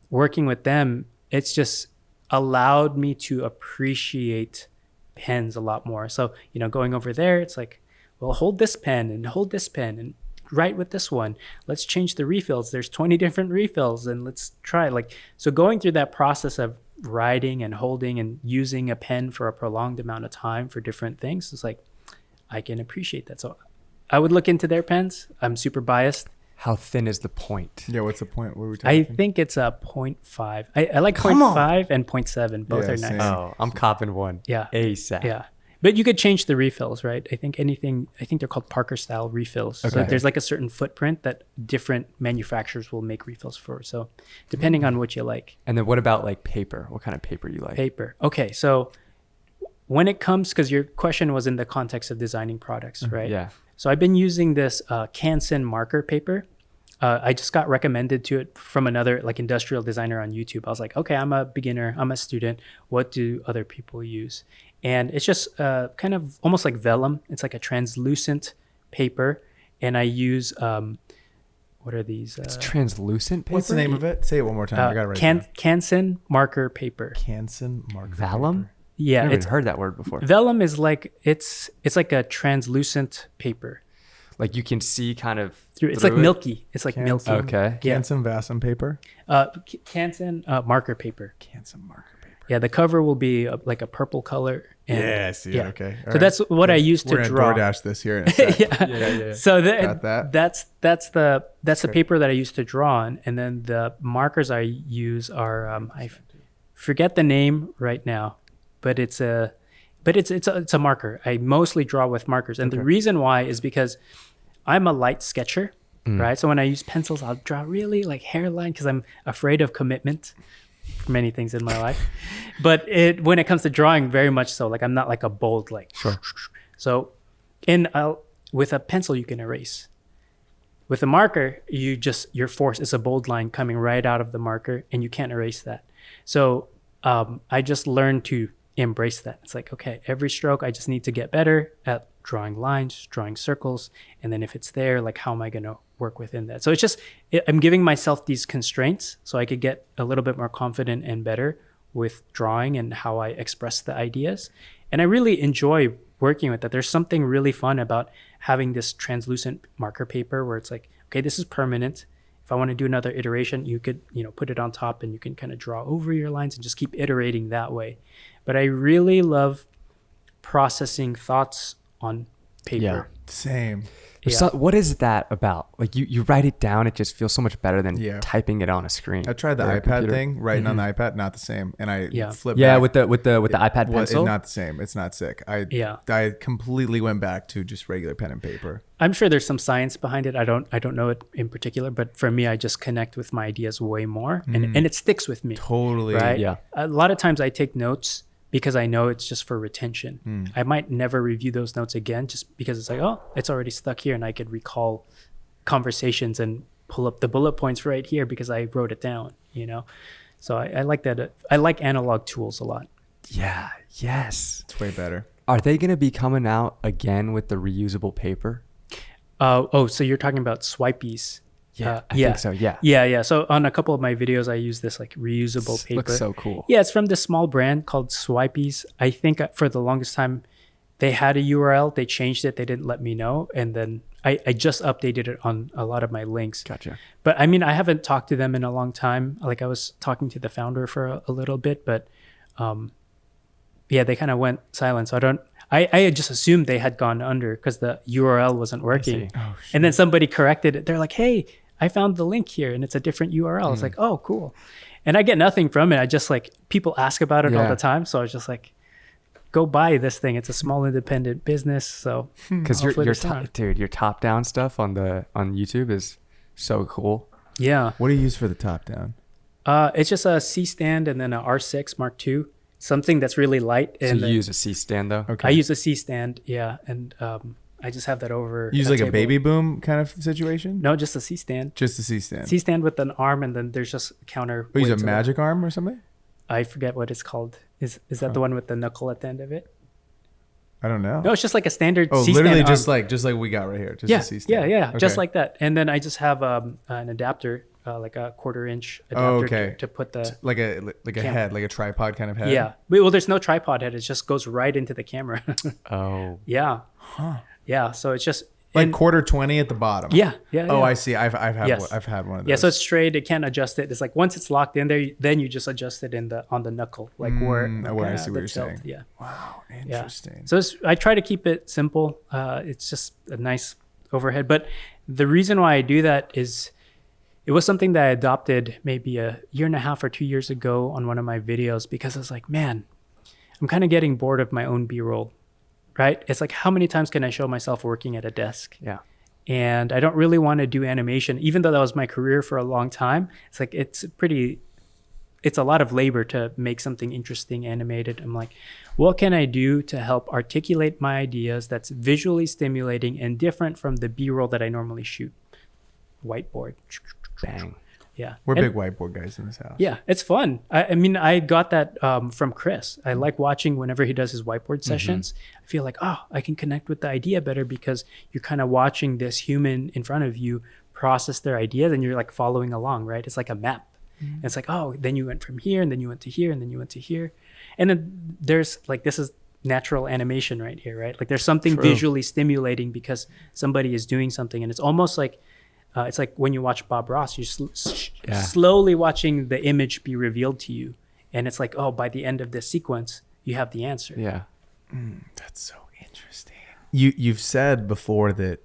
Speaker 1: working with them, it's just allowed me to appreciate pens a lot more. So, going over there, it's like, well, hold this pen and write with this one. Let's change the refills. There's 20 different refills, and let's try so going through that process of writing and holding and using a pen for a prolonged amount of time for different things, it's like, I can appreciate that. So I would look into their pens. I'm super biased.
Speaker 2: How thin is the point?
Speaker 3: Yeah, what's the point? What were we
Speaker 1: I
Speaker 3: talking?
Speaker 1: think it's a 0.5. I like
Speaker 2: Come on.
Speaker 1: 0.5 and 0.7. Both
Speaker 3: Yeah,
Speaker 1: are nice.
Speaker 3: same.
Speaker 2: Oh, I'm copping one.
Speaker 1: Yeah.
Speaker 2: ASAP.
Speaker 1: Yeah. But you could change the refills, right? I think they're called Parker style refills. So
Speaker 2: Okay.
Speaker 1: there's like a certain footprint that different manufacturers will make refills for. So depending on what you like.
Speaker 2: And then what about like paper? What kind of paper you like?
Speaker 1: Paper. Okay. So when it comes, because your question was in the context of designing products, right?
Speaker 2: Yeah.
Speaker 1: So I've been using this Canson marker paper. I just got recommended to it from another like industrial designer on YouTube. I was like, okay, I'm a beginner, I'm a student. What do other people use? And it's just kind of almost like vellum. It's like a translucent paper. And I use, what are these?
Speaker 2: It's translucent paper.
Speaker 3: What's the name of it? Say it one more time. I got it right.
Speaker 1: Canson marker paper.
Speaker 3: Canson marker.
Speaker 2: Vellum?
Speaker 3: paper.
Speaker 1: Yeah,
Speaker 2: I've never
Speaker 1: it's
Speaker 2: even heard that word before.
Speaker 1: vellum is like it's like a translucent paper.
Speaker 2: Like you can see kind of
Speaker 1: It's like
Speaker 2: through it?
Speaker 1: milky. It's like milky.
Speaker 2: Okay.
Speaker 1: Yeah.
Speaker 3: Canson Vassum paper.
Speaker 1: Canson marker paper.
Speaker 3: Canson marker paper.
Speaker 1: Yeah, the cover will be like a purple color. And,
Speaker 3: Yeah, I see.
Speaker 1: yeah.
Speaker 3: Okay.
Speaker 1: So that's what I used
Speaker 3: We're
Speaker 1: to
Speaker 3: gonna
Speaker 1: draw.
Speaker 3: DoorDash this here in a sec.
Speaker 1: Yeah. So
Speaker 3: Got that.
Speaker 1: that's the paper that I used to draw on, and then the markers I use are I forget the name right now, but it's a marker. I mostly draw with markers, and the reason why is because I'm a light sketcher, right? So when I use pencils, I'll draw really like hairline because I'm afraid of commitment for many things in my life. But when it comes to drawing, very much so. Like I'm not like a bold like.
Speaker 2: Sure.
Speaker 1: So, with a pencil you can erase. With a marker, you're forced. It's a bold line coming right out of the marker, and you can't erase that. So I just learned to embrace that. It's like, okay, every stroke I just need to get better at drawing lines, drawing circles, and then if it's there, like how am I going to work within that? So it's just I'm giving myself these constraints so I could get a little bit more confident and better with drawing and how I express the ideas. And I really enjoy working with that. There's something really fun about having this translucent marker paper where it's like, okay, this is permanent. If I want to do another iteration, you could, put it on top and you can kind of draw over your lines and just keep iterating that way. But I really love processing thoughts on paper.
Speaker 2: Yeah.
Speaker 3: Same.
Speaker 2: What is that about? Like you write it down, it just feels so much better than
Speaker 3: Yeah.
Speaker 2: typing it on a screen.
Speaker 3: I tried the
Speaker 2: or a
Speaker 3: iPad
Speaker 2: computer.
Speaker 3: thing, writing on the iPad, not the same. And I flipped
Speaker 2: Yeah,
Speaker 3: back.
Speaker 2: with the iPad
Speaker 3: Well, it's
Speaker 2: pencil.
Speaker 3: not the same. It's not sick. I completely went back to just regular pen and paper.
Speaker 1: I'm sure there's some science behind it. I don't know it in particular, but for me, I just connect with my ideas way more, and it sticks with me.
Speaker 3: Totally.
Speaker 1: Right?
Speaker 2: Yeah.
Speaker 1: A lot of times I take notes because I know it's just for retention. I might never review those notes again just because it's like, oh, it's already stuck here, and I could recall conversations and pull up the bullet points right here because I wrote it down, So I like that. I like analog tools a lot.
Speaker 2: Yeah. Yes.
Speaker 3: It's way better.
Speaker 2: Are they going to be coming out again with the reusable paper?
Speaker 1: So you're talking about Swipies.
Speaker 2: I think so. Yeah.
Speaker 1: Yeah. So on a couple of my videos, I use this like reusable paper.
Speaker 2: Looks so cool.
Speaker 1: Yeah, it's from this small brand called Swipies. I think for the longest time, they had a URL. They changed it. They didn't let me know. And then I just updated it on a lot of my links.
Speaker 2: Gotcha.
Speaker 1: But I mean, I haven't talked to them in a long time. Like I was talking to the founder for a little bit, but they kind of went silent. So I just assumed they had gone under because the URL wasn't working.
Speaker 3: Oh,
Speaker 1: and then somebody corrected it. They're like, hey, I found the link here and it's a different URL. It's like, oh, cool. And I get nothing from it. I just like, people ask about it all the time. So I was just like, go buy this thing. It's a small independent business. So
Speaker 2: because your top down stuff on YouTube is so cool.
Speaker 1: Yeah.
Speaker 3: What do you use for the top down?
Speaker 1: It's just a C stand and then a R6 Mark II, something that's really light.
Speaker 2: So
Speaker 1: And
Speaker 2: you use a C stand though?
Speaker 3: Okay.
Speaker 1: I use a C stand. Yeah. And I just have that over.
Speaker 3: You use
Speaker 1: a
Speaker 3: like
Speaker 1: table.
Speaker 3: a baby boom kind of situation?
Speaker 1: No, just a C stand.
Speaker 3: Just a C stand.
Speaker 1: C stand with an arm, and then there's just a counter.
Speaker 3: Oh, you use
Speaker 1: weight
Speaker 3: a
Speaker 1: to
Speaker 3: magic arm or something?
Speaker 1: I forget what it's called. Is that the one with the knuckle at the end of it?
Speaker 3: I don't know.
Speaker 1: No, it's just like a standard.
Speaker 3: Oh,
Speaker 1: C-stand
Speaker 3: literally
Speaker 1: arm.
Speaker 3: just like we got right here. Just a C stand.
Speaker 1: Yeah,
Speaker 3: Okay.
Speaker 1: just like that. And then I just have an adapter, like a 1/4-inch adapter to put the
Speaker 3: like a head, like a tripod kind of head.
Speaker 1: Yeah. Well, there's no tripod head. It just goes right into the camera.
Speaker 2: Oh.
Speaker 1: Yeah. Yeah. So it's just
Speaker 3: Like 1/4-20 at the bottom.
Speaker 1: Yeah.
Speaker 3: Oh, I see. I've had one of those.
Speaker 1: Yeah, so it's straight. It can't adjust it. It's like once it's locked in there, then you just adjust it on the knuckle, like where
Speaker 3: I see what you're
Speaker 1: tilt.
Speaker 3: saying.
Speaker 1: Yeah.
Speaker 3: Wow, interesting.
Speaker 1: So I try to keep it simple. It's just a nice overhead. But the reason why I do that is it was something that I adopted maybe a year and a half or 2 years ago on one of my videos because I was like, man, I'm kind of getting bored of my own B-roll, right? It's like, how many times can I show myself working at a desk?
Speaker 2: Yeah.
Speaker 1: And I don't really want to do animation, even though that was my career for a long time. It's like, it's a lot of labor to make something interesting animated. I'm like, what can I do to help articulate my ideas that's visually stimulating and different from the B-roll that I normally shoot? Whiteboard.
Speaker 2: Bang.
Speaker 1: Yeah.
Speaker 3: We're
Speaker 1: And-
Speaker 3: big whiteboard guys in this house.
Speaker 1: Yeah, it's fun. I mean, I got that from Chris. I like watching whenever he does his whiteboard sessions. I feel like, I can connect with the idea better because you're kind of watching this human in front of you process their ideas, and you're like following along, right? It's like a map. And it's like, oh, then you went from here, and then you went to here, and then you went to here. And then there's like, this is natural animation right here, right? Like there's something visually stimulating because somebody is doing something. And it's almost like, it's like when you watch Bob Ross, you're slowly watching the image be revealed to you. And it's like, oh, by the end of this sequence, you have the answer.
Speaker 2: Yeah.
Speaker 3: That's so interesting. You've said before that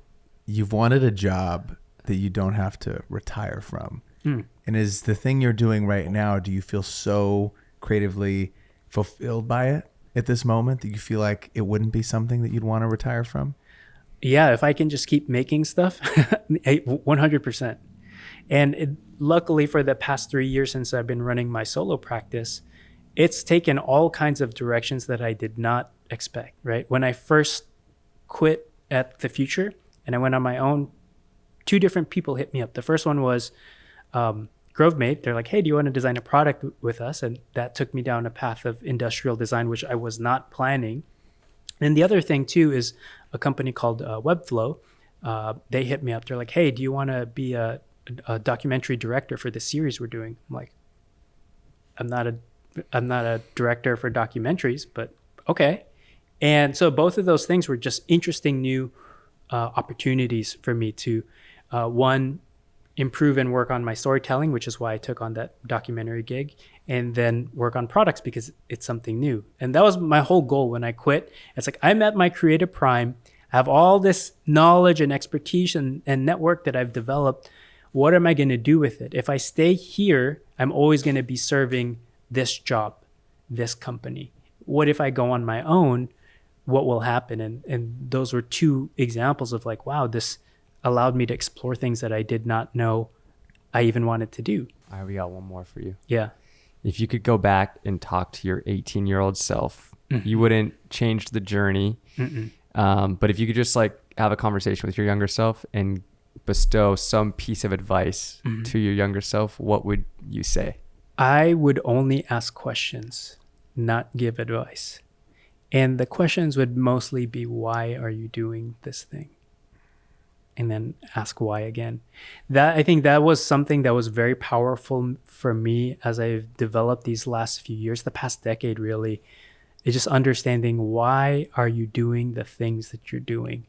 Speaker 3: you've wanted a job that you don't have to retire from. And is the thing you're doing right now, do you feel so creatively fulfilled by it at this moment that you feel like it wouldn't be something that you'd want to retire from?
Speaker 1: Yeah, if I can just keep making stuff, 100%. And luckily for the past 3 years since I've been running my solo practice, it's taken all kinds of directions that I did not expect, right? When I first quit at the Futur and I went on my own, 2 different people hit me up. The first one was Grovemade. They're like, hey, do you want to design a product with us? And that took me down a path of industrial design, which I was not planning. And the other thing too is a company called Webflow. They hit me up. They're like, hey, do you want to be a documentary director for the series we're doing? I'm like, I'm not a director for documentaries, but okay. And so both of those things were just interesting new opportunities for me to, one, improve and work on my storytelling, which is why I took on that documentary gig, and then work on products because it's something new. And that was my whole goal when I quit. It's like, I'm at my creative prime. I have all this knowledge and expertise and network that I've developed. What am I going to do with it? If I stay here, I'm always going to be serving this job, this company. What if I go on my own? What will happen? And those were 2 examples of like, wow, this allowed me to explore things that I did not know I even wanted to do.
Speaker 2: All right, we got one more for you.
Speaker 1: Yeah.
Speaker 2: If you could go back and talk to your 18-year-old self, you wouldn't change the journey. But if you could just like have a conversation with your younger self and bestow some piece of advice to your younger self, what would you say?
Speaker 1: I would only ask questions, not give advice. And the questions would mostly be, why are you doing this thing? And then ask why again. I think that was something that was very powerful for me as I've developed these last few years, the past decade really, is just understanding, why are you doing the things that you're doing,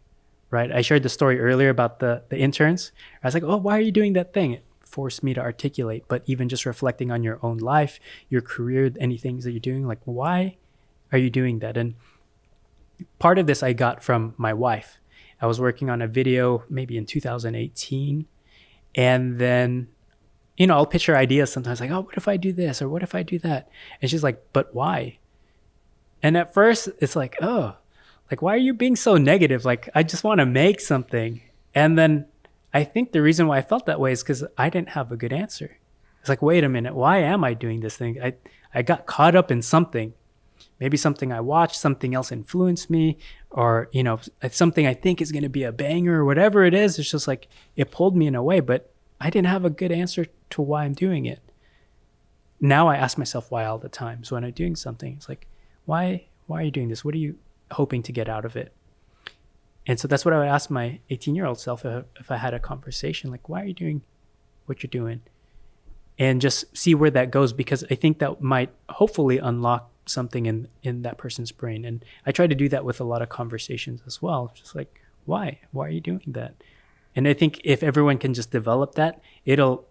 Speaker 1: right? I shared the story earlier about the interns. I was like, oh, why are you doing that thing? It forced me to articulate, but even just reflecting on your own life, your career, any things that you're doing, like, why are you doing that? And part of this I got from my wife. I was working on a video maybe in 2018. And then, I'll pitch her ideas sometimes like, oh, what if I do this? Or what if I do that? And she's like, but why? And at first it's like, oh, like, why are you being so negative? Like, I just want to make something. And then I think the reason why I felt that way is because I didn't have a good answer. It's like, wait a minute, why am I doing this thing? I got caught up in something. Maybe something I watched, something else influenced me, or, something I think is going to be a banger or whatever it is. It's just like, it pulled me in a way, but I didn't have a good answer to why I'm doing it. Now I ask myself why all the time. So when I'm doing something, it's like, why are you doing this? What are you hoping to get out of it? And so that's what I would ask my 18-year-old self if I had a conversation, like, why are you doing what you're doing? And just see where that goes, because I think that might hopefully unlock something in that person's brain. And I try to do that with a lot of conversations as well. Just like, why are you doing that? And I think if everyone can just develop that,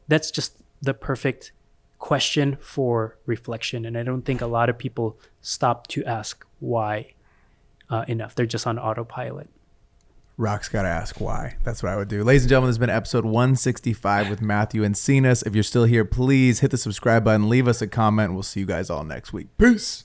Speaker 1: that's just the perfect question for reflection. And I don't think a lot of people stop to ask why enough. They're just on autopilot.
Speaker 3: Rock's got to ask why. That's what I would do. Ladies and gentlemen, this has been episode 165 with Matthew Encina. If you're still here, please hit the subscribe button, leave us a comment. We'll see you guys all next week. Peace.